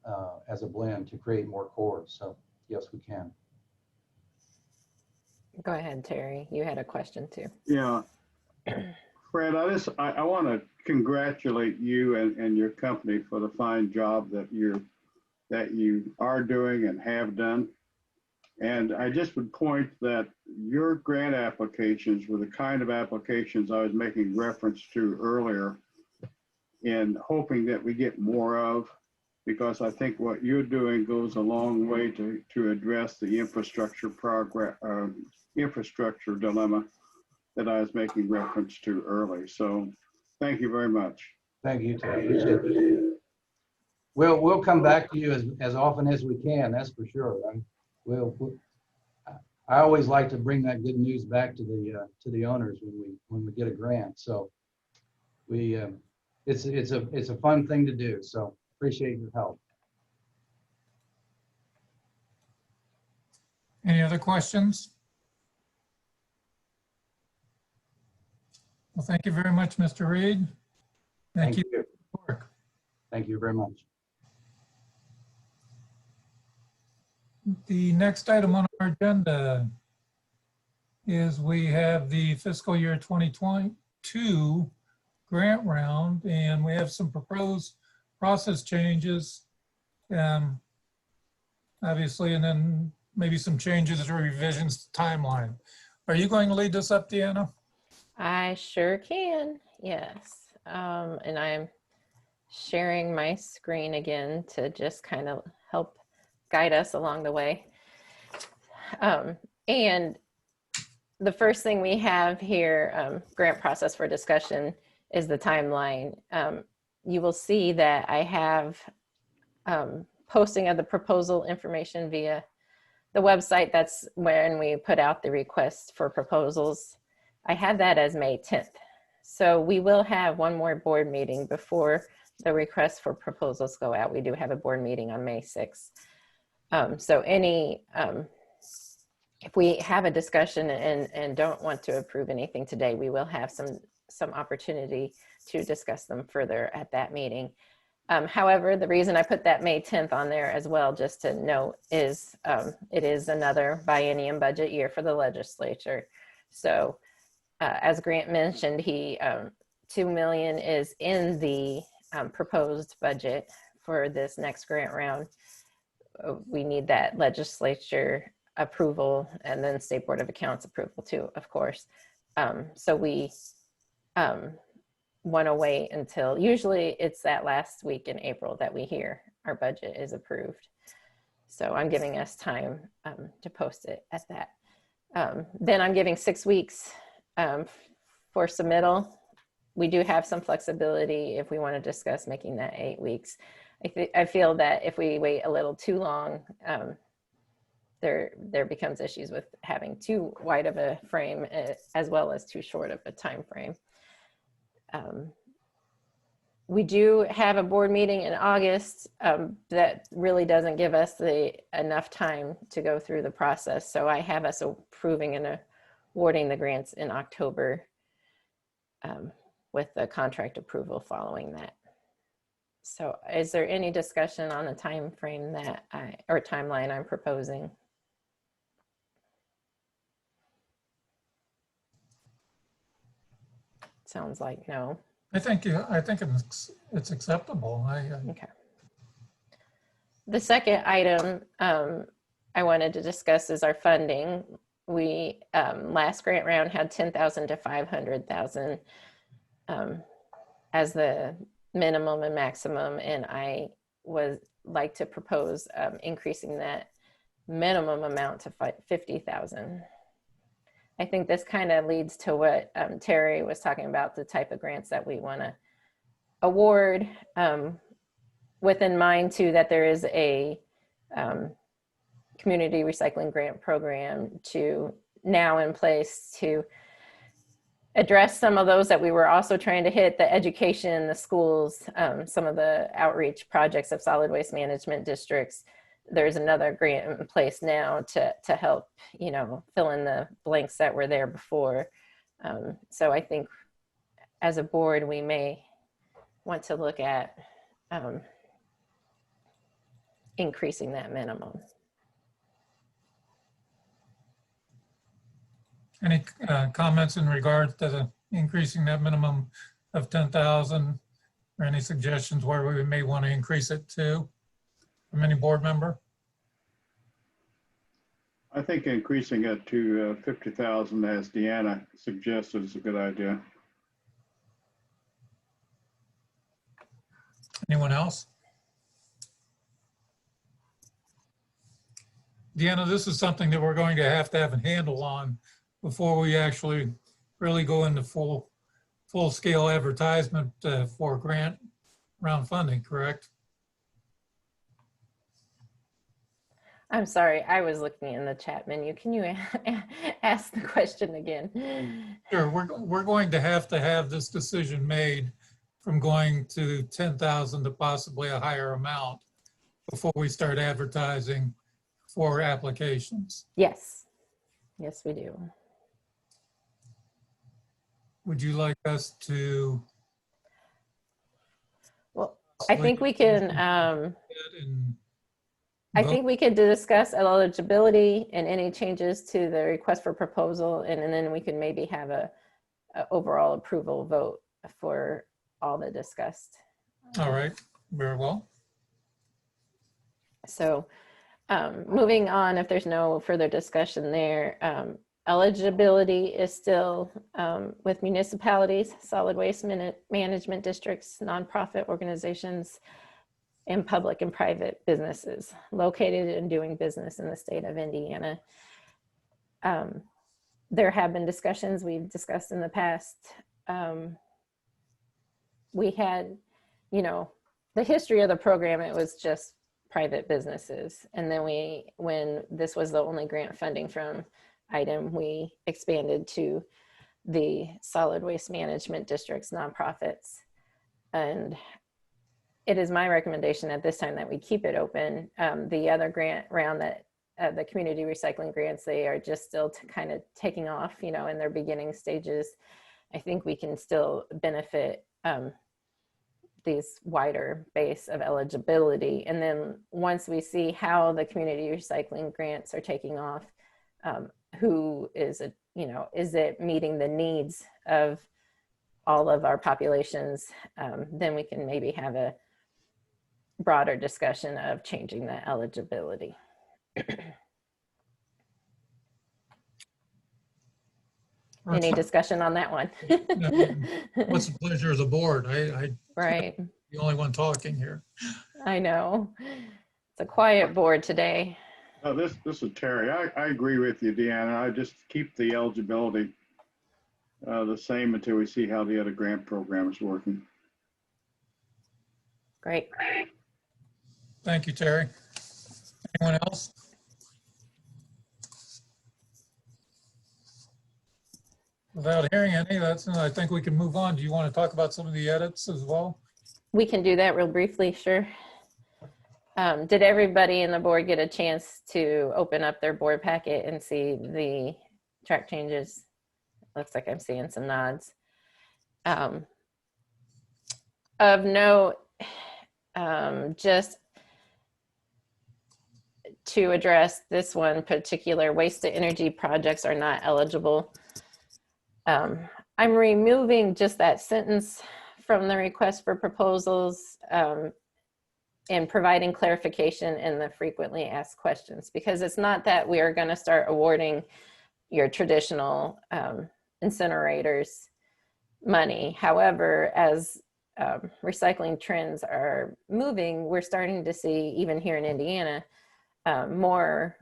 as a blend to create more cores. So yes, we can. Go ahead, Terry. You had a question too. Yeah. Fred, I want to congratulate you and your company for the fine job that you are doing and have done. And I just would point that your grant applications were the kind of applications I was making reference to earlier in hoping that we get more of, because I think what you're doing goes a long way to address the infrastructure dilemma that I was making reference to earlier. So thank you very much. Thank you, Terry. Appreciate it. We'll come back to you as often as we can. That's for sure. I always like to bring that good news back to the owners when we get a grant. So it's a fun thing to do. So appreciate your help. Any other questions? Well, thank you very much, Mr. Reed. Thank you. For your work. Thank you very much. The next item on our agenda is we have the fiscal year 2022 grant round, and we have some proposed process changes, obviously, and then maybe some changes or revisions to timeline. Are you going to lead this up, Deanna? I sure can, yes. And I'm sharing my screen again to just kind of help guide us along the way. And the first thing we have here, grant process for discussion, is the timeline. You will see that I have posting of the proposal information via the website. That's when we put out the request for proposals. I had that as May 10th. So we will have one more board meeting before the requests for proposals go out. We do have a board meeting on May 6th. So if we have a discussion and don't want to approve anything today, we will have some opportunity to discuss them further at that meeting. However, the reason I put that May 10th on there as well, just to note, is it is another biennium budget year for the legislature. So as Grant mentioned, $2 million is in the proposed budget for this next grant round. We need that legislature approval and then State Board of Accounts approval too, of course. So we want to wait until, usually it's that last week in April that we hear our budget is approved. So I'm giving us time to post it at that. Then I'm giving 6 weeks for submittal. We do have some flexibility if we want to discuss making that 8 weeks. I feel that if we wait a little too long, there becomes issues with having too wide of a frame as well as too short of a time frame. We do have a board meeting in August that really doesn't give us enough time to go through the process. So I have us approving and awarding the grants in October with the contract approval following that. So is there any discussion on the time frame or timeline I'm proposing? Sounds like no. I think it's acceptable. Okay. The second item I wanted to discuss is our funding. We last grant round had 10,000 to 500,000 as the minimum and maximum, and I would like to propose increasing that minimum amount to 50,000. I think this kind of leads to what Terry was talking about, the type of grants that we want to award. within mind too that there is a community recycling grant program now in place to address some of those that we were also trying to hit, the education, the schools, some of the outreach projects of solid waste management districts. There's another grant in place now to help, fill in the blanks that were there before. So I think as a board, we may want to look at increasing that minimum. Any comments in regards to increasing that minimum of 10,000, or any suggestions where we may want to increase it to from any board member? I think increasing it to 50,000, as Deanna suggested, is a good idea. Anyone else? Deanna, this is something that we're going to have a handle on before we actually really go into full-scale advertisement for grant round funding, correct? I'm sorry, I was looking in the chat menu. Can you ask the question again? Sure, we're going to have this decision made from going to 10,000 to possibly a higher amount before we start advertising for applications. Yes, yes, we do. Would you like us to? Well, I think we can, I think we could discuss eligibility and any changes to the request for proposal, and then we can maybe have a overall approval vote for all the discussed. All right, very well. So moving on, if there's no further discussion there, eligibility is still with municipalities, solid waste management districts, nonprofit organizations, and public and private businesses located and doing business in the state of Indiana. There have been discussions we've discussed in the past. We had, the history of the program, it was just private businesses. And then when this was the only grant funding from item, we expanded to the solid waste management districts, nonprofits. And it is my recommendation at this time that we keep it open. The other grant round that the community recycling grants, they are just still kind of taking off, in their beginning stages. I think we can still benefit these wider base of eligibility. And then once we see how the community recycling grants are taking off, who is it, is it meeting the needs of all of our populations, then we can maybe have a broader discussion of changing the eligibility. Any discussion on that one? What's the pleasure of the board? Right. The only one talking here. I know. It's a quiet board today. Oh, this is Terry. I agree with you, Deanna. I just keep the eligibility the same until we see how the other grant program is working. Great. Thank you, Terry. Anyone else? Without hearing any, I think we can move on. Do you want to talk about some of the edits as well? We can do that real briefly, sure. Did everybody in the board get a chance to open up their board packet and see the track changes? Looks like I'm seeing some nods. Of note, just to address this one particular, waste to energy projects are not eligible. I'm removing just that sentence from the request for proposals and providing clarification in the frequently asked questions, because it's not that we are going to start awarding your traditional incinerators money. However, as recycling trends are moving, we're starting to see, even here in Indiana, more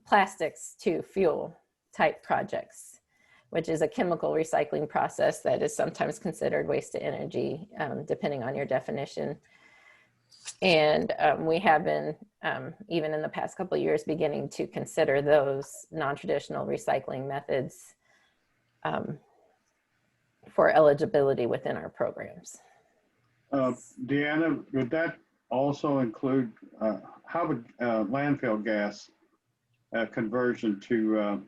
plastics to fuel type projects, which is a chemical recycling process that is sometimes considered waste to energy, depending on your definition. And we have been, even in the past couple of years, beginning to consider those non-traditional recycling methods for eligibility within our programs. Deanna, would that also include, how would landfill gas conversion to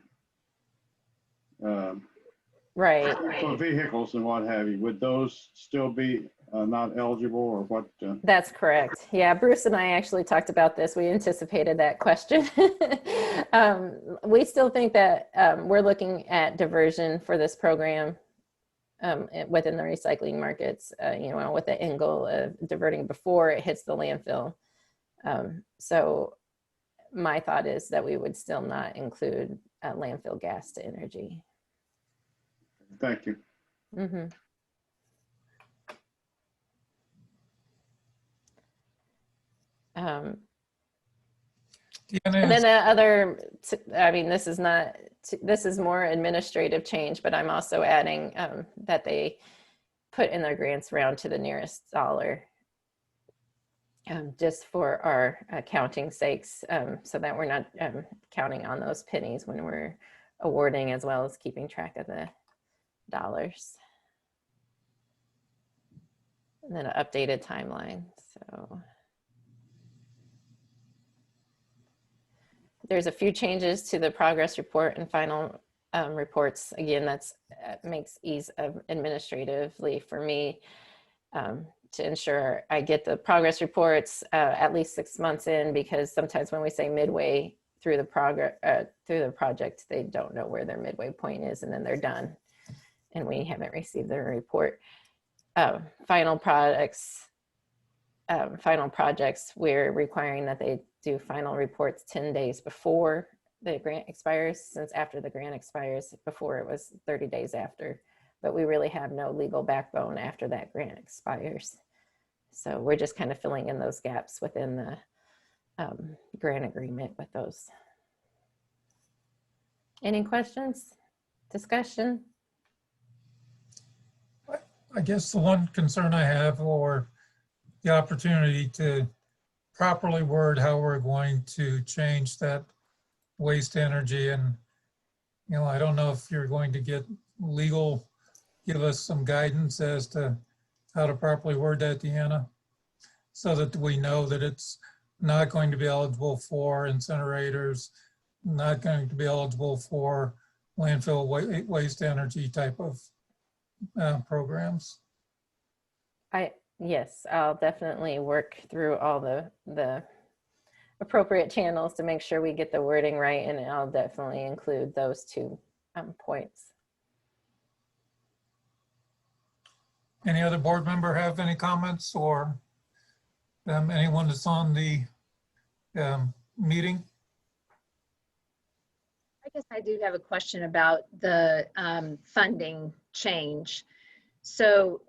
Right. for vehicles and what have you, would those still be not eligible, or what? That's correct. Yeah, Bruce and I actually talked about this. We anticipated that question. We still think that we're looking at diversion for this program within the recycling markets, with the end goal of diverting before it hits the landfill. So my thought is that we would still not include landfill gas to energy. Thank you. Mm-hmm. And then this is more administrative change, but I'm also adding that they put in their grants round to the nearest dollar, just for our accounting sakes, so that we're not counting on those pennies when we're awarding, as well as keeping track of the dollars. And then an updated timeline. So there's a few changes to the progress report and final reports. Again, that's makes ease of administratively for me to ensure I get the progress reports at least 6 months in, because sometimes when we say midway through the project, they don't know where their midway point is, and then they're done, and we haven't received their report. Final projects, we're requiring that they do final reports 10 days before the grant expires, since after the grant expires, before it was 30 days after, but we really have no legal backbone after that grant expires. So we're just kind of filling in those gaps within the grant agreement with those. Any questions, discussion? I guess the one concern I have, or the opportunity to properly word how we're going to change that waste energy. And, I don't know if you're going to give us some guidance as to how to properly word that, Deanna, so that we know that it's not going to be eligible for incinerators, not going to be eligible for landfill waste energy type of programs. Yes, I'll definitely work through all the appropriate channels to make sure we get the wording right, and I'll definitely include those two points. Any other board member have any comments, or anyone that's on the meeting? I guess I do have a question about the funding change. So,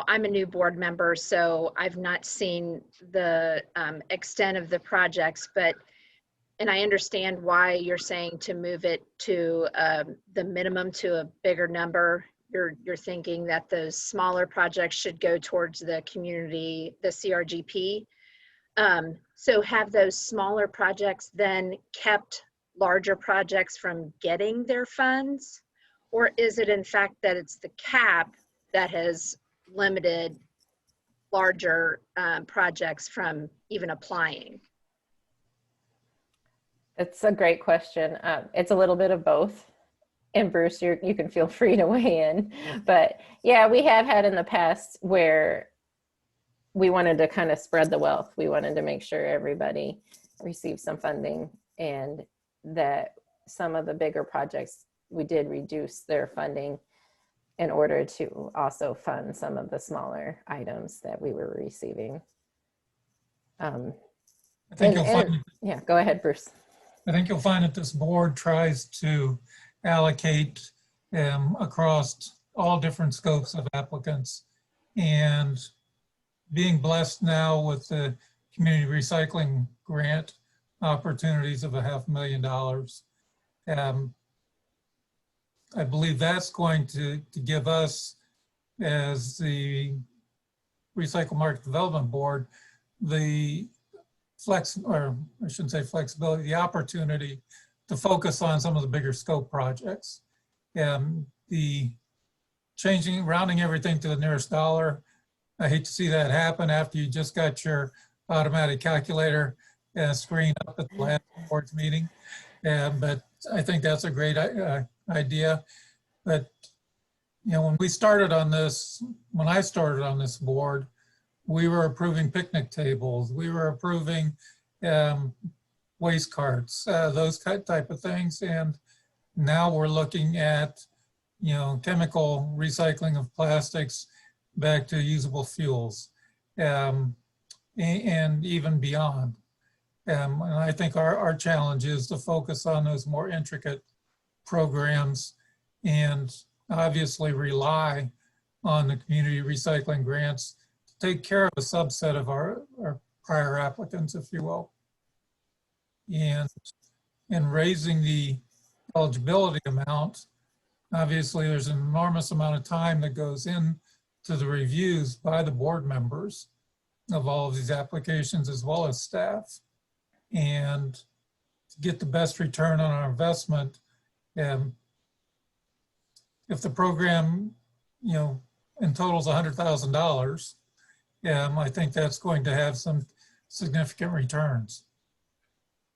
I'm a new board member, so I've not seen the extent of the projects, and I understand why you're saying to move it to the minimum to a bigger number. You're thinking that those smaller projects should go towards the community, the CRGP. So have those smaller projects then kept larger projects from getting their funds? Or is it in fact that it's the cap that has limited larger projects from even applying? It's a great question. It's a little bit of both. And Bruce, you can feel free to weigh in. But yeah, we have had in the past where we wanted to kind of spread the wealth. We wanted to make sure everybody received some funding, and that some of the bigger projects, we did reduce their funding in order to also fund some of the smaller items that we were receiving. I think you'll find, yeah, go ahead, Bruce. I think you'll find that this board tries to allocate across all different scopes of applicants, and being blessed now with the community recycling grant opportunities of $500,000. I believe that's going to give us, as the Recycle Market Development Board, the or I shouldn't say flexibility, the opportunity to focus on some of the bigger scope projects. And the rounding everything to the nearest dollar, I hate to see that happen after you just got your automatic calculator screen up at the last board's meeting. But I think that's a great idea. But, you know, when I started on this board, we were approving picnic tables. We were approving waste carts, those type of things. And now we're looking at, you know, chemical recycling of plastics back to usable fuels, and even beyond. And I think our challenge is to focus on those more intricate programs and obviously rely on the community recycling grants to take care of a subset of our prior applicants, if you will. And raising the eligibility amount, obviously there's an enormous amount of time that goes in to the reviews by the board members of all of these applications as well as staff. And to get the best return on our investment, if the program, you know, in total is $100,000, I think that's going to have some significant returns.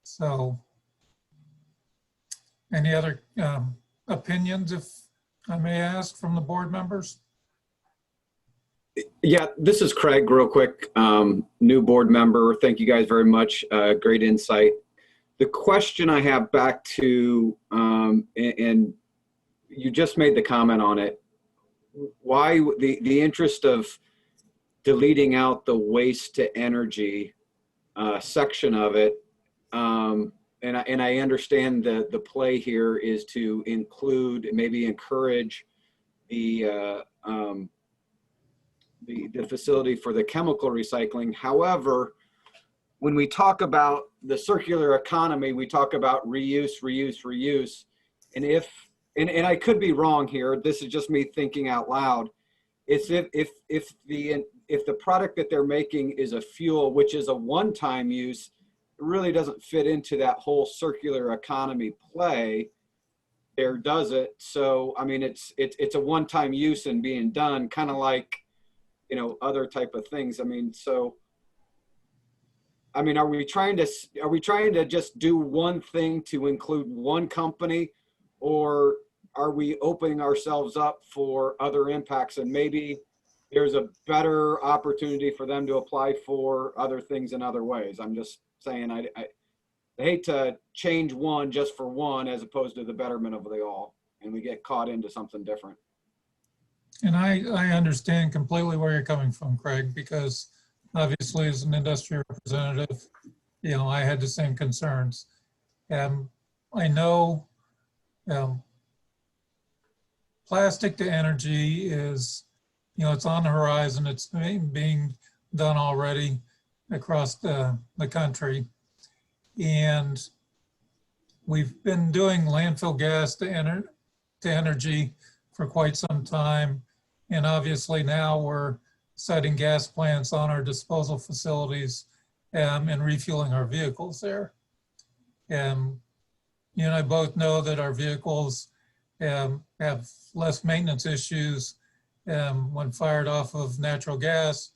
So, any other opinions, if I may ask, from the board members? Yeah, this is Craig, real quick, new board member. Thank you guys very much. Great insight. The question I have back to, and you just made the comment on it, why the interest of deleting out the waste to energy section of it, and I understand the play here is to include, maybe encourage the facility for the chemical recycling. However, when we talk about the circular economy, we talk about reuse, reuse, reuse. And and I could be wrong here, this is just me thinking out loud. It's if the product that they're making is a fuel, which is a one-time use, it really doesn't fit into that whole circular economy play. There, does it? So I mean, it's a one-time use and being done, kind of like, you know, other type of things. I mean, so I mean, are we trying to just do one thing to include one company, or are we opening ourselves up for other impacts, and maybe there's a better opportunity for them to apply for other things in other ways? I'm just saying, I hate to change one just for one as opposed to the betterment of the all, and we get caught into something different. And I understand completely where you're coming from, Craig, because obviously as an industry representative, you know, I had the same concerns. I know plastic to energy is, you know, it's on the horizon. It's being done already across the country. And we've been doing landfill gas to energy for quite some time. And obviously now we're setting gas plants on our disposal facilities and refueling our vehicles there. You and I both know that our vehicles have less maintenance issues when fired off of natural gas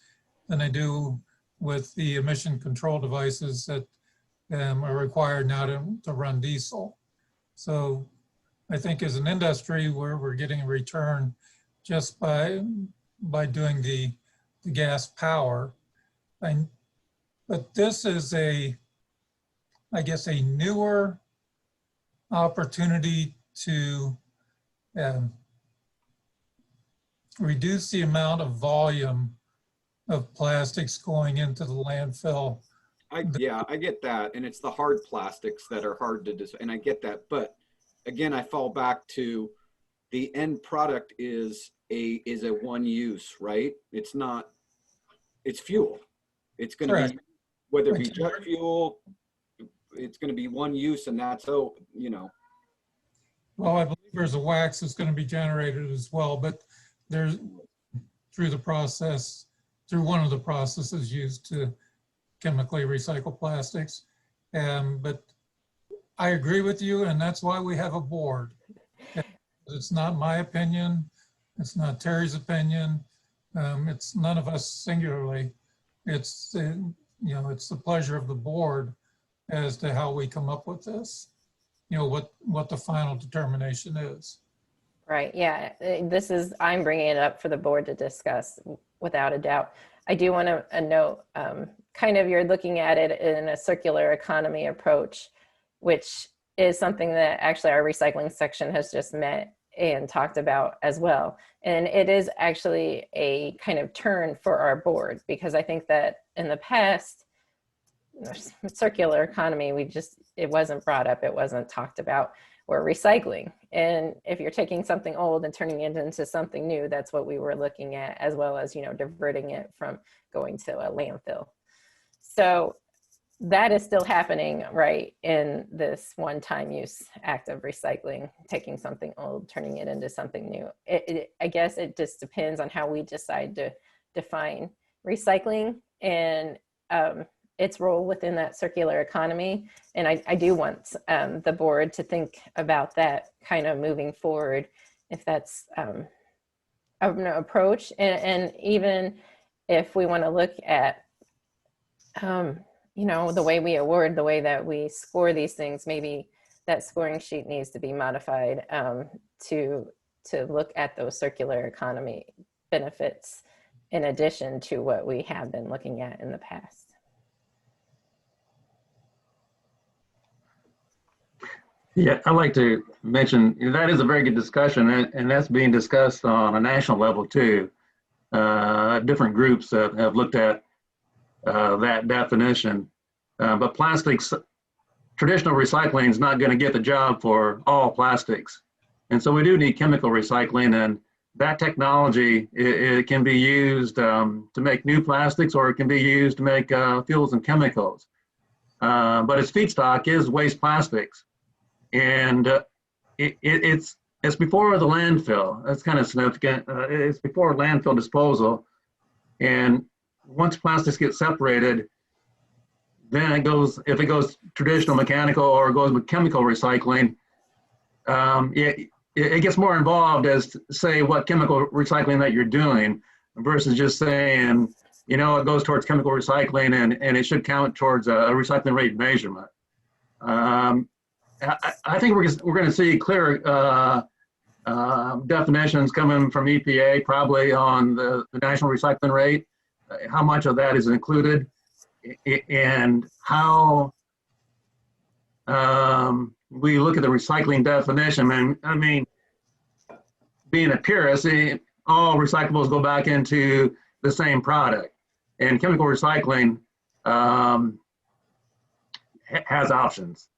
than they do with the emission control devices that are required now to run diesel. So I think as an industry, we're getting a return just by doing the gas power. But this is I guess a newer opportunity to reduce the amount of volume of plastics going into the landfill. Yeah, I get that. And it's the hard plastics that are hard to and I get that. But again, I fall back to the end product is a one use, right? It's not, it's fuel. It's going to be, whether it be jet fuel, it's going to be one use, and that's, oh, you know. Well, I believe there's a wax that's going to be generated as well, but there's, through the process, through one of the processes used to chemically recycle plastics. But I agree with you, and that's why we have a board. It's not my opinion. It's not Terry's opinion. It's none of us singularly. It's it's the pleasure of the board as to how we come up with this. What the final determination is. Right. Yeah. I'm bringing it up for the board to discuss without a doubt. I do want to note, kind of you're looking at it in a circular economy approach, which is something that actually our recycling section has just met and talked about as well. And it is actually a kind of turn for our board, because I think that in the past, circular economy, it wasn't brought up, it wasn't talked about, or recycling. And if you're taking something old and turning it into something new, that's what we were looking at, as well as, diverting it from going to a landfill. So that is still happening, right, in this one-time use act of recycling, taking something old, turning it into something new. I guess it just depends on how we decide to define recycling and its role within that circular economy. And I do want the board to think about that kind of moving forward, if that's an approach. And even if we want to look at the way we award, the way that we score these things, maybe that scoring sheet needs to be modified to look at those circular economy benefits in addition to what we have been looking at in the past. Yeah, I'd like to mention that is a very good discussion, and that's being discussed on a national level too. Different groups have looked at that definition, but plastics, traditional recycling is not going to get the job for all plastics. And so we do need chemical recycling, and that technology, it can be used to make new plastics, or it can be used to make fuels and chemicals. But its feedstock is waste plastics. And it's before the landfill. That's kind of significant. It's before landfill disposal. And once plastics get separated, then if it goes traditional mechanical or it goes with chemical recycling, it gets more involved as to say what chemical recycling that you're doing versus just saying, it goes towards chemical recycling and it should count towards a recycling rate measurement. I think we're going to see clear definitions coming from EPA, probably on the national recycling rate, how much of that is included, and how we look at the recycling definition. I mean, being a purist, all recyclables go back into the same product, and chemical recycling has options.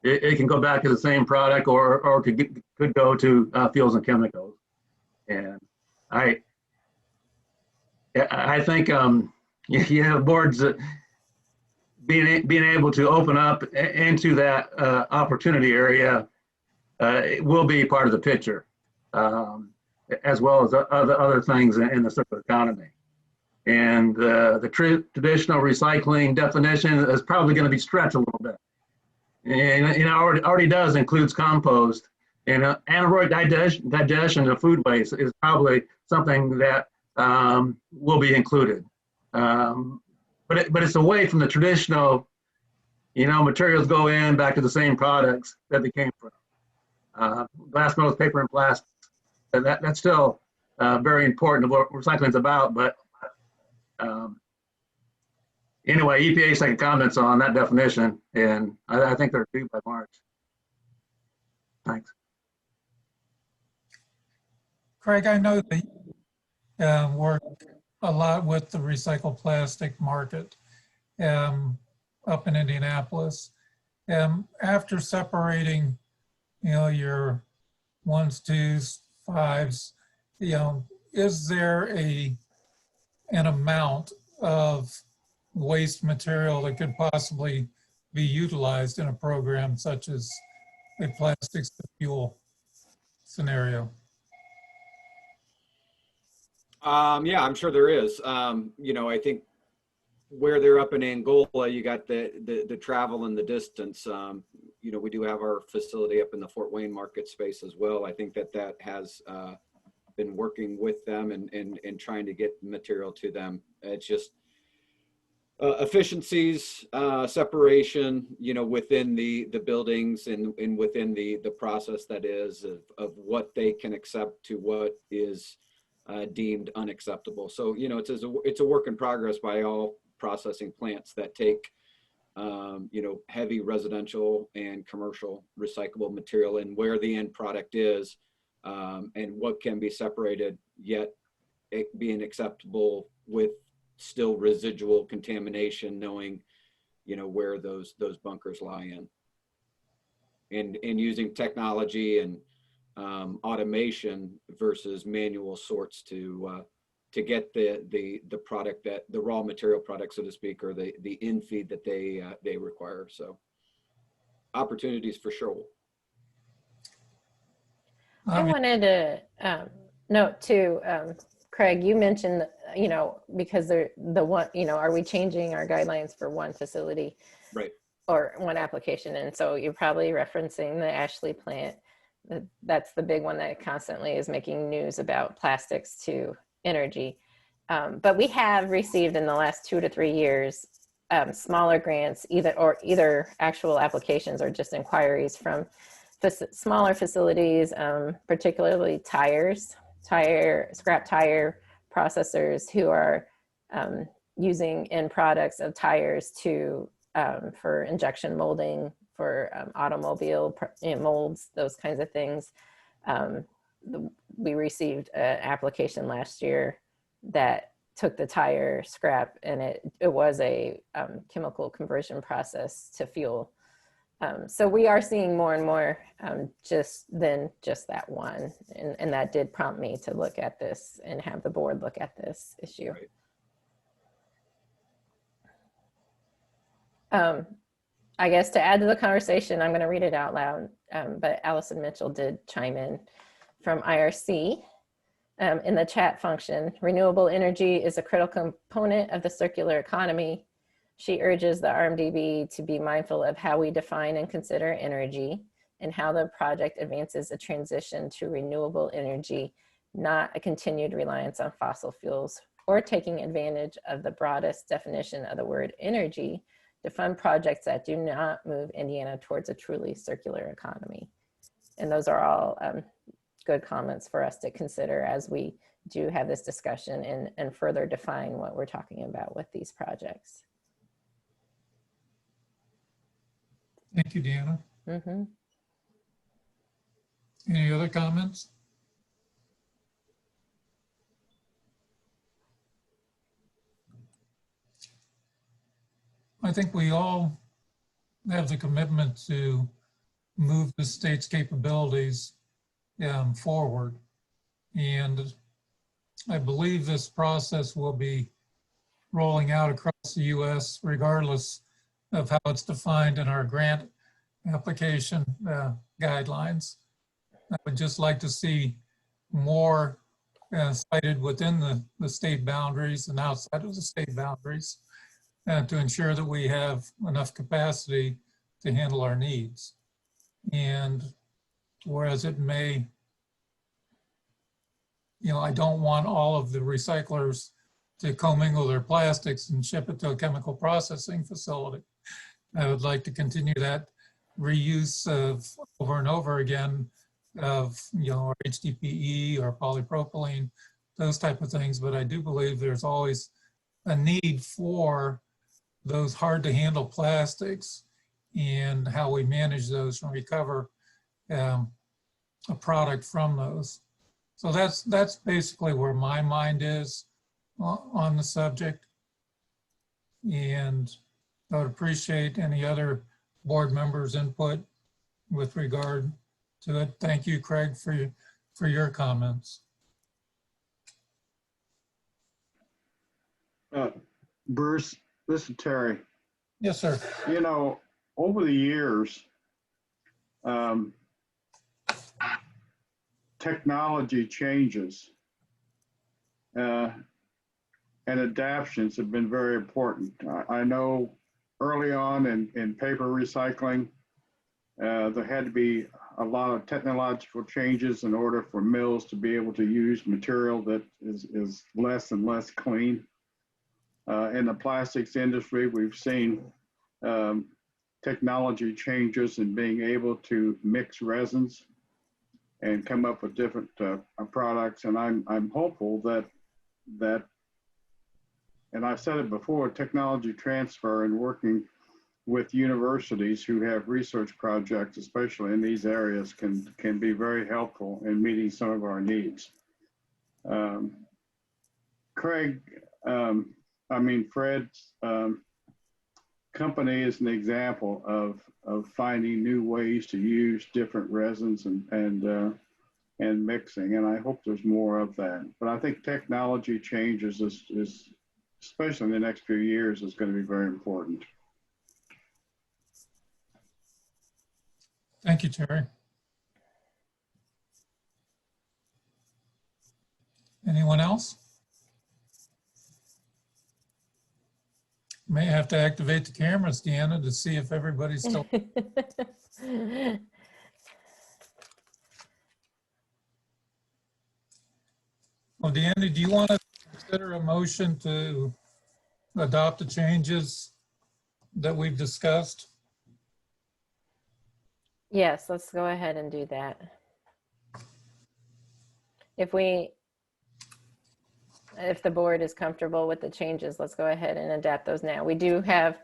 It can go back to the same product, or could go to fuels and chemicals. And I think boards being able to open up into that opportunity area will be part of the picture, as well as other things in the circular economy. And the traditional recycling definition is probably going to be stretched a little bit. And already includes compost, and anaerobic digestion of food waste is probably something that will be included. But it's away from the traditional, materials go in back to the same products that they came from. Glass, metals, paper, and plastics. And that's still very important of what recycling is about. But anyway, EPA's taking comments on that definition, and I think they're due by March. Thanks. Craig, I know that you work a lot with the recycled plastic market up in Indianapolis. After separating, your 1s, 2s, 5s, is there an amount of waste material that could possibly be utilized in a program such as a plastics to fuel scenario? Yeah, I'm sure there is. You know, I think where they're up in Angola, you got the travel and the distance. You know, we do have our facility up in the Fort Wayne market space as well. I think that has been working with them and trying to get material to them. It's just efficiencies, separation, you know, within the buildings and within the process that is of what they can accept to what is deemed unacceptable. So, you know, it's a work in progress by all processing plants that take, you know, heavy residential and commercial recyclable material and where the end product is, and what can be separated yet it being acceptable with still residual contamination, knowing, you know, where those bunkers lie in, and using technology and automation versus manual sorts to get the product, that the raw material product, so to speak, or the in feed that they require. So opportunities for sure. I wanted to note too, Craig, you mentioned, you know, because the one, you know, are we changing our guidelines for one facility, right, or one application? And so you're probably referencing the Ashley plant. That's the big one that constantly is making news about plastics to energy. But we have received in the last 2 to 3 years smaller grants, either actual applications or just inquiries from smaller facilities, particularly scrap tire processors who are using end products of tires to for injection molding for automobile molds, those kinds of things. We received an application last year that took the tire scrap, and it was a chemical conversion process to fuel. So we are seeing more and more just that one. And that did prompt me to look at this and have the board look at this issue. Right. I guess to add to the conversation, I'm going to read it out loud, but Allison Mitchell did chime in from IRC in the chat function. Renewable energy is a critical component of the circular economy. She urges the RMDB to be mindful of how we define and consider energy and how the project advances a transition to renewable energy, not a continued reliance on fossil fuels, or taking advantage of the broadest definition of the word energy to fund projects that do not move Indiana towards a truly circular economy. And those are all good comments for us to consider as we do have this discussion and further define what we're talking about with these projects. Thank you, Deanna. Mm-hmm. Any other comments? I think we all have the commitment to move the state's capabilities forward. And I believe this process will be rolling out across the U.S. regardless of how it's defined in our grant application guidelines. I would just like to see more cited within the state boundaries and outside of the state boundaries to ensure that we have enough capacity to handle our needs. And whereas it may, you know, I don't want all of the recyclers to commingle their plastics and ship it to a chemical processing facility. I would like to continue that reuse of over and over again of, you know, HDPE or polypropylene, those type of things. But I do believe there's always a need for those hard to handle plastics and how we manage those and recover a product from those. So that's basically where my mind is on the subject. And I would appreciate any other board members' input with regard to it. Thank you, Craig, for your comments. Bruce, this is Terry. Yes, sir. You know, over the years, technology changes. and adaptions have been very important. I know early on in paper recycling, there had to be a lot of technological changes in order for mills to be able to use material that is less and less clean. In the plastics industry, we've seen technology changes in being able to mix resins and come up with different products. And I'm hopeful that, and I've said it before, technology transfer and working with universities who have research projects, especially in these areas, can be very helpful in meeting some of our needs. Fred's company is an example of finding new ways to use different resins and mixing, and I hope there's more of that. But I think technology changes is especially in the next few years, is going to be very important. Thank you, Terry. Anyone else? May have to activate the cameras, Deanna, to see if everybody's still. Well, Deanna, do you want to consider a motion to adopt the changes that we've discussed? Yes, let's go ahead and do that. If the board is comfortable with the changes, let's go ahead and adapt those now. We do have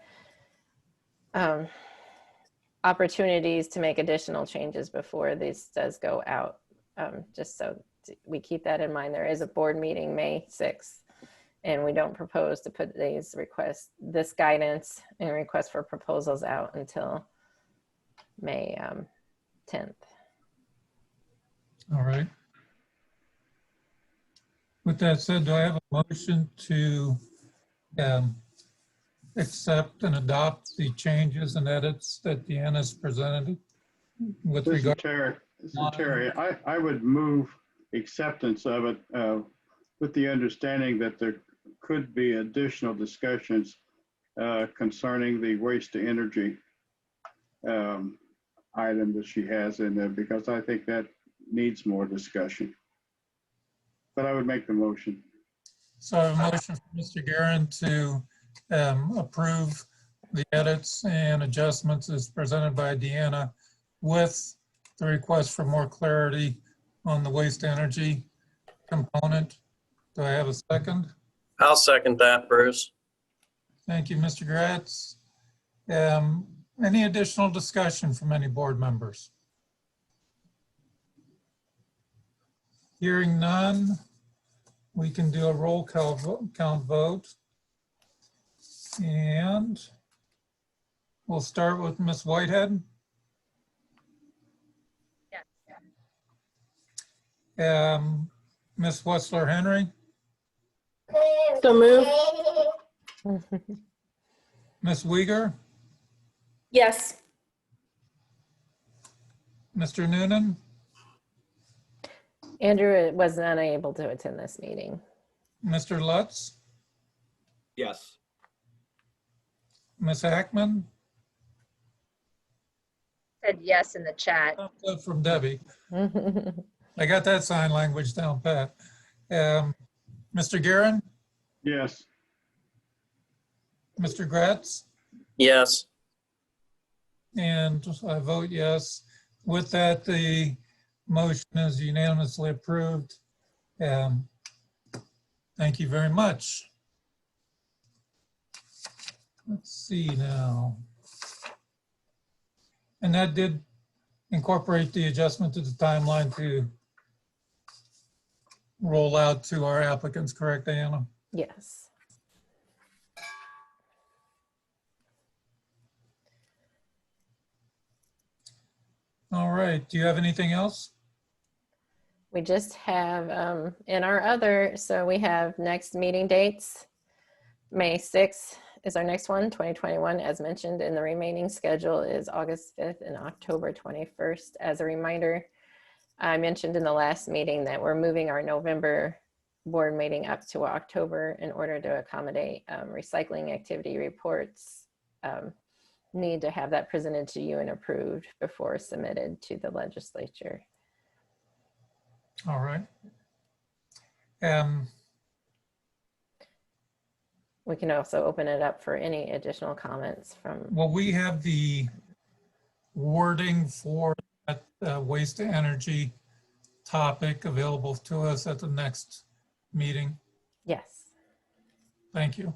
opportunities to make additional changes before this does go out, just so we keep that in mind. There is a board meeting May 6th, and we don't propose to put this guidance and request for proposals out until May 10th. All right. With that said, do I have a motion to accept and adopt the changes and edits that Deanna's presented with regard to Terry, I would move acceptance of it with the understanding that there could be additional discussions concerning the waste to energy item that she has in there, because I think that needs more discussion. But I would make the motion. So I have a motion from Mr. Guerin to approve the edits and adjustments as presented by Deanna with the request for more clarity on the waste energy component. Do I have a second? I'll second that, Bruce. Thank you, Mr. Gratz. Any additional discussion from any board members? Hearing none, we can do a roll count vote. And we'll start with Ms. Whitehead. Yes. Ms. Wessler Henry. So move. Ms. Uyghur. Yes. Mr. Noonan. Andrew was unable to attend this meeting. Mr. Lutz. Yes. Ms. Hackman. Said yes in the chat. From Debbie. I got that sign language down pat. Mr. Guerin. Yes. Mr. Gratz. Yes. And I vote yes. With that, the motion is unanimously approved. Thank you very much. Let's see now. And that did incorporate the adjustment to the timeline to roll out to our applicants, correct, Diana? Yes. All right. Do you have anything else? We just have in our other, so we have next meeting dates. May 6th is our next one, 2021, as mentioned, and the remaining schedule is August 5th and October 21st. As a reminder, I mentioned in the last meeting that we're moving our November board meeting up to October in order to accommodate recycling activity reports. Need to have that presented to you and approved before submitted to the legislature. All right. We can also open it up for any additional comments from. Well, we have the wording for that waste to energy topic available to us at the next meeting. Yes. Thank you.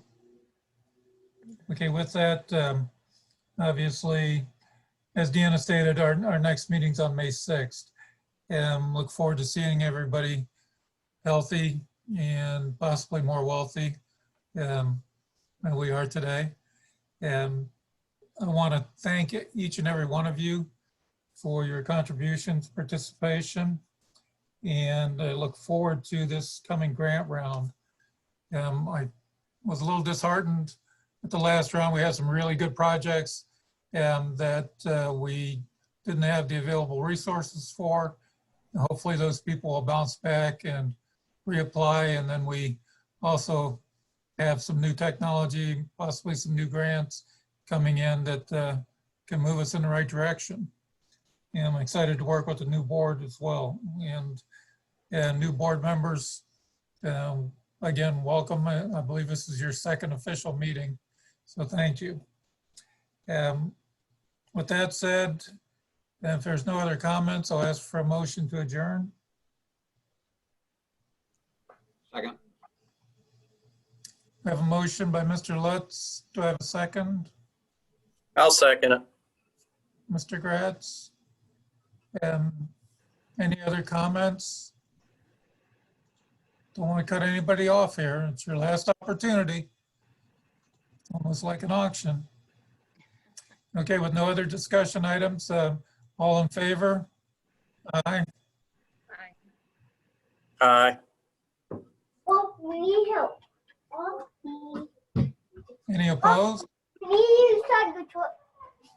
Okay, with that, obviously, as Deanna stated, our next meeting's on May 6th. Look forward to seeing everybody healthy and possibly more wealthy than we are today. I want to thank each and every one of you for your contributions, participation, and I look forward to this coming grant round. I was a little disheartened at the last round. We had some really good projects that we didn't have the available resources for. Hopefully those people will bounce back and reapply, and then we also have some new technology, possibly some new grants coming in that can move us in the right direction. And I'm excited to work with the new board as well. And new board members, again, welcome. I believe this is your second official meeting, so thank you. With that said, if there's no other comments, I'll ask for a motion to adjourn. Second. I have a motion by Mr. Lutz. Do I have a second? I'll second it. Mr. Gratz? Any other comments? Don't want to cut anybody off here. It's your last opportunity. Almost like an auction. Okay, with no other discussion items, all in favor? Aye. Aye. We need help. Any opposed?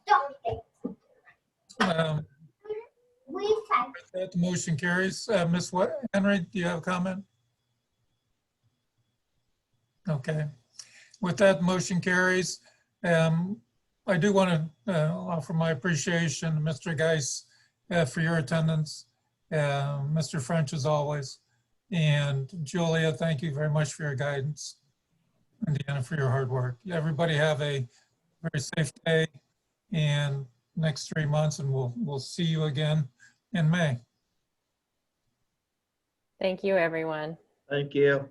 Stop it. That motion carries. Ms. Henry, do you have a comment? Okay. With that, motion carries. I do want to offer my appreciation to Mr. Geis for your attendance, Mr. French as always, and Julia, thank you very much for your guidance, and Deanna for your hard work. Everybody have a very safe day and next 3 months, and we'll see you again in May. Thank you, everyone. Thank you.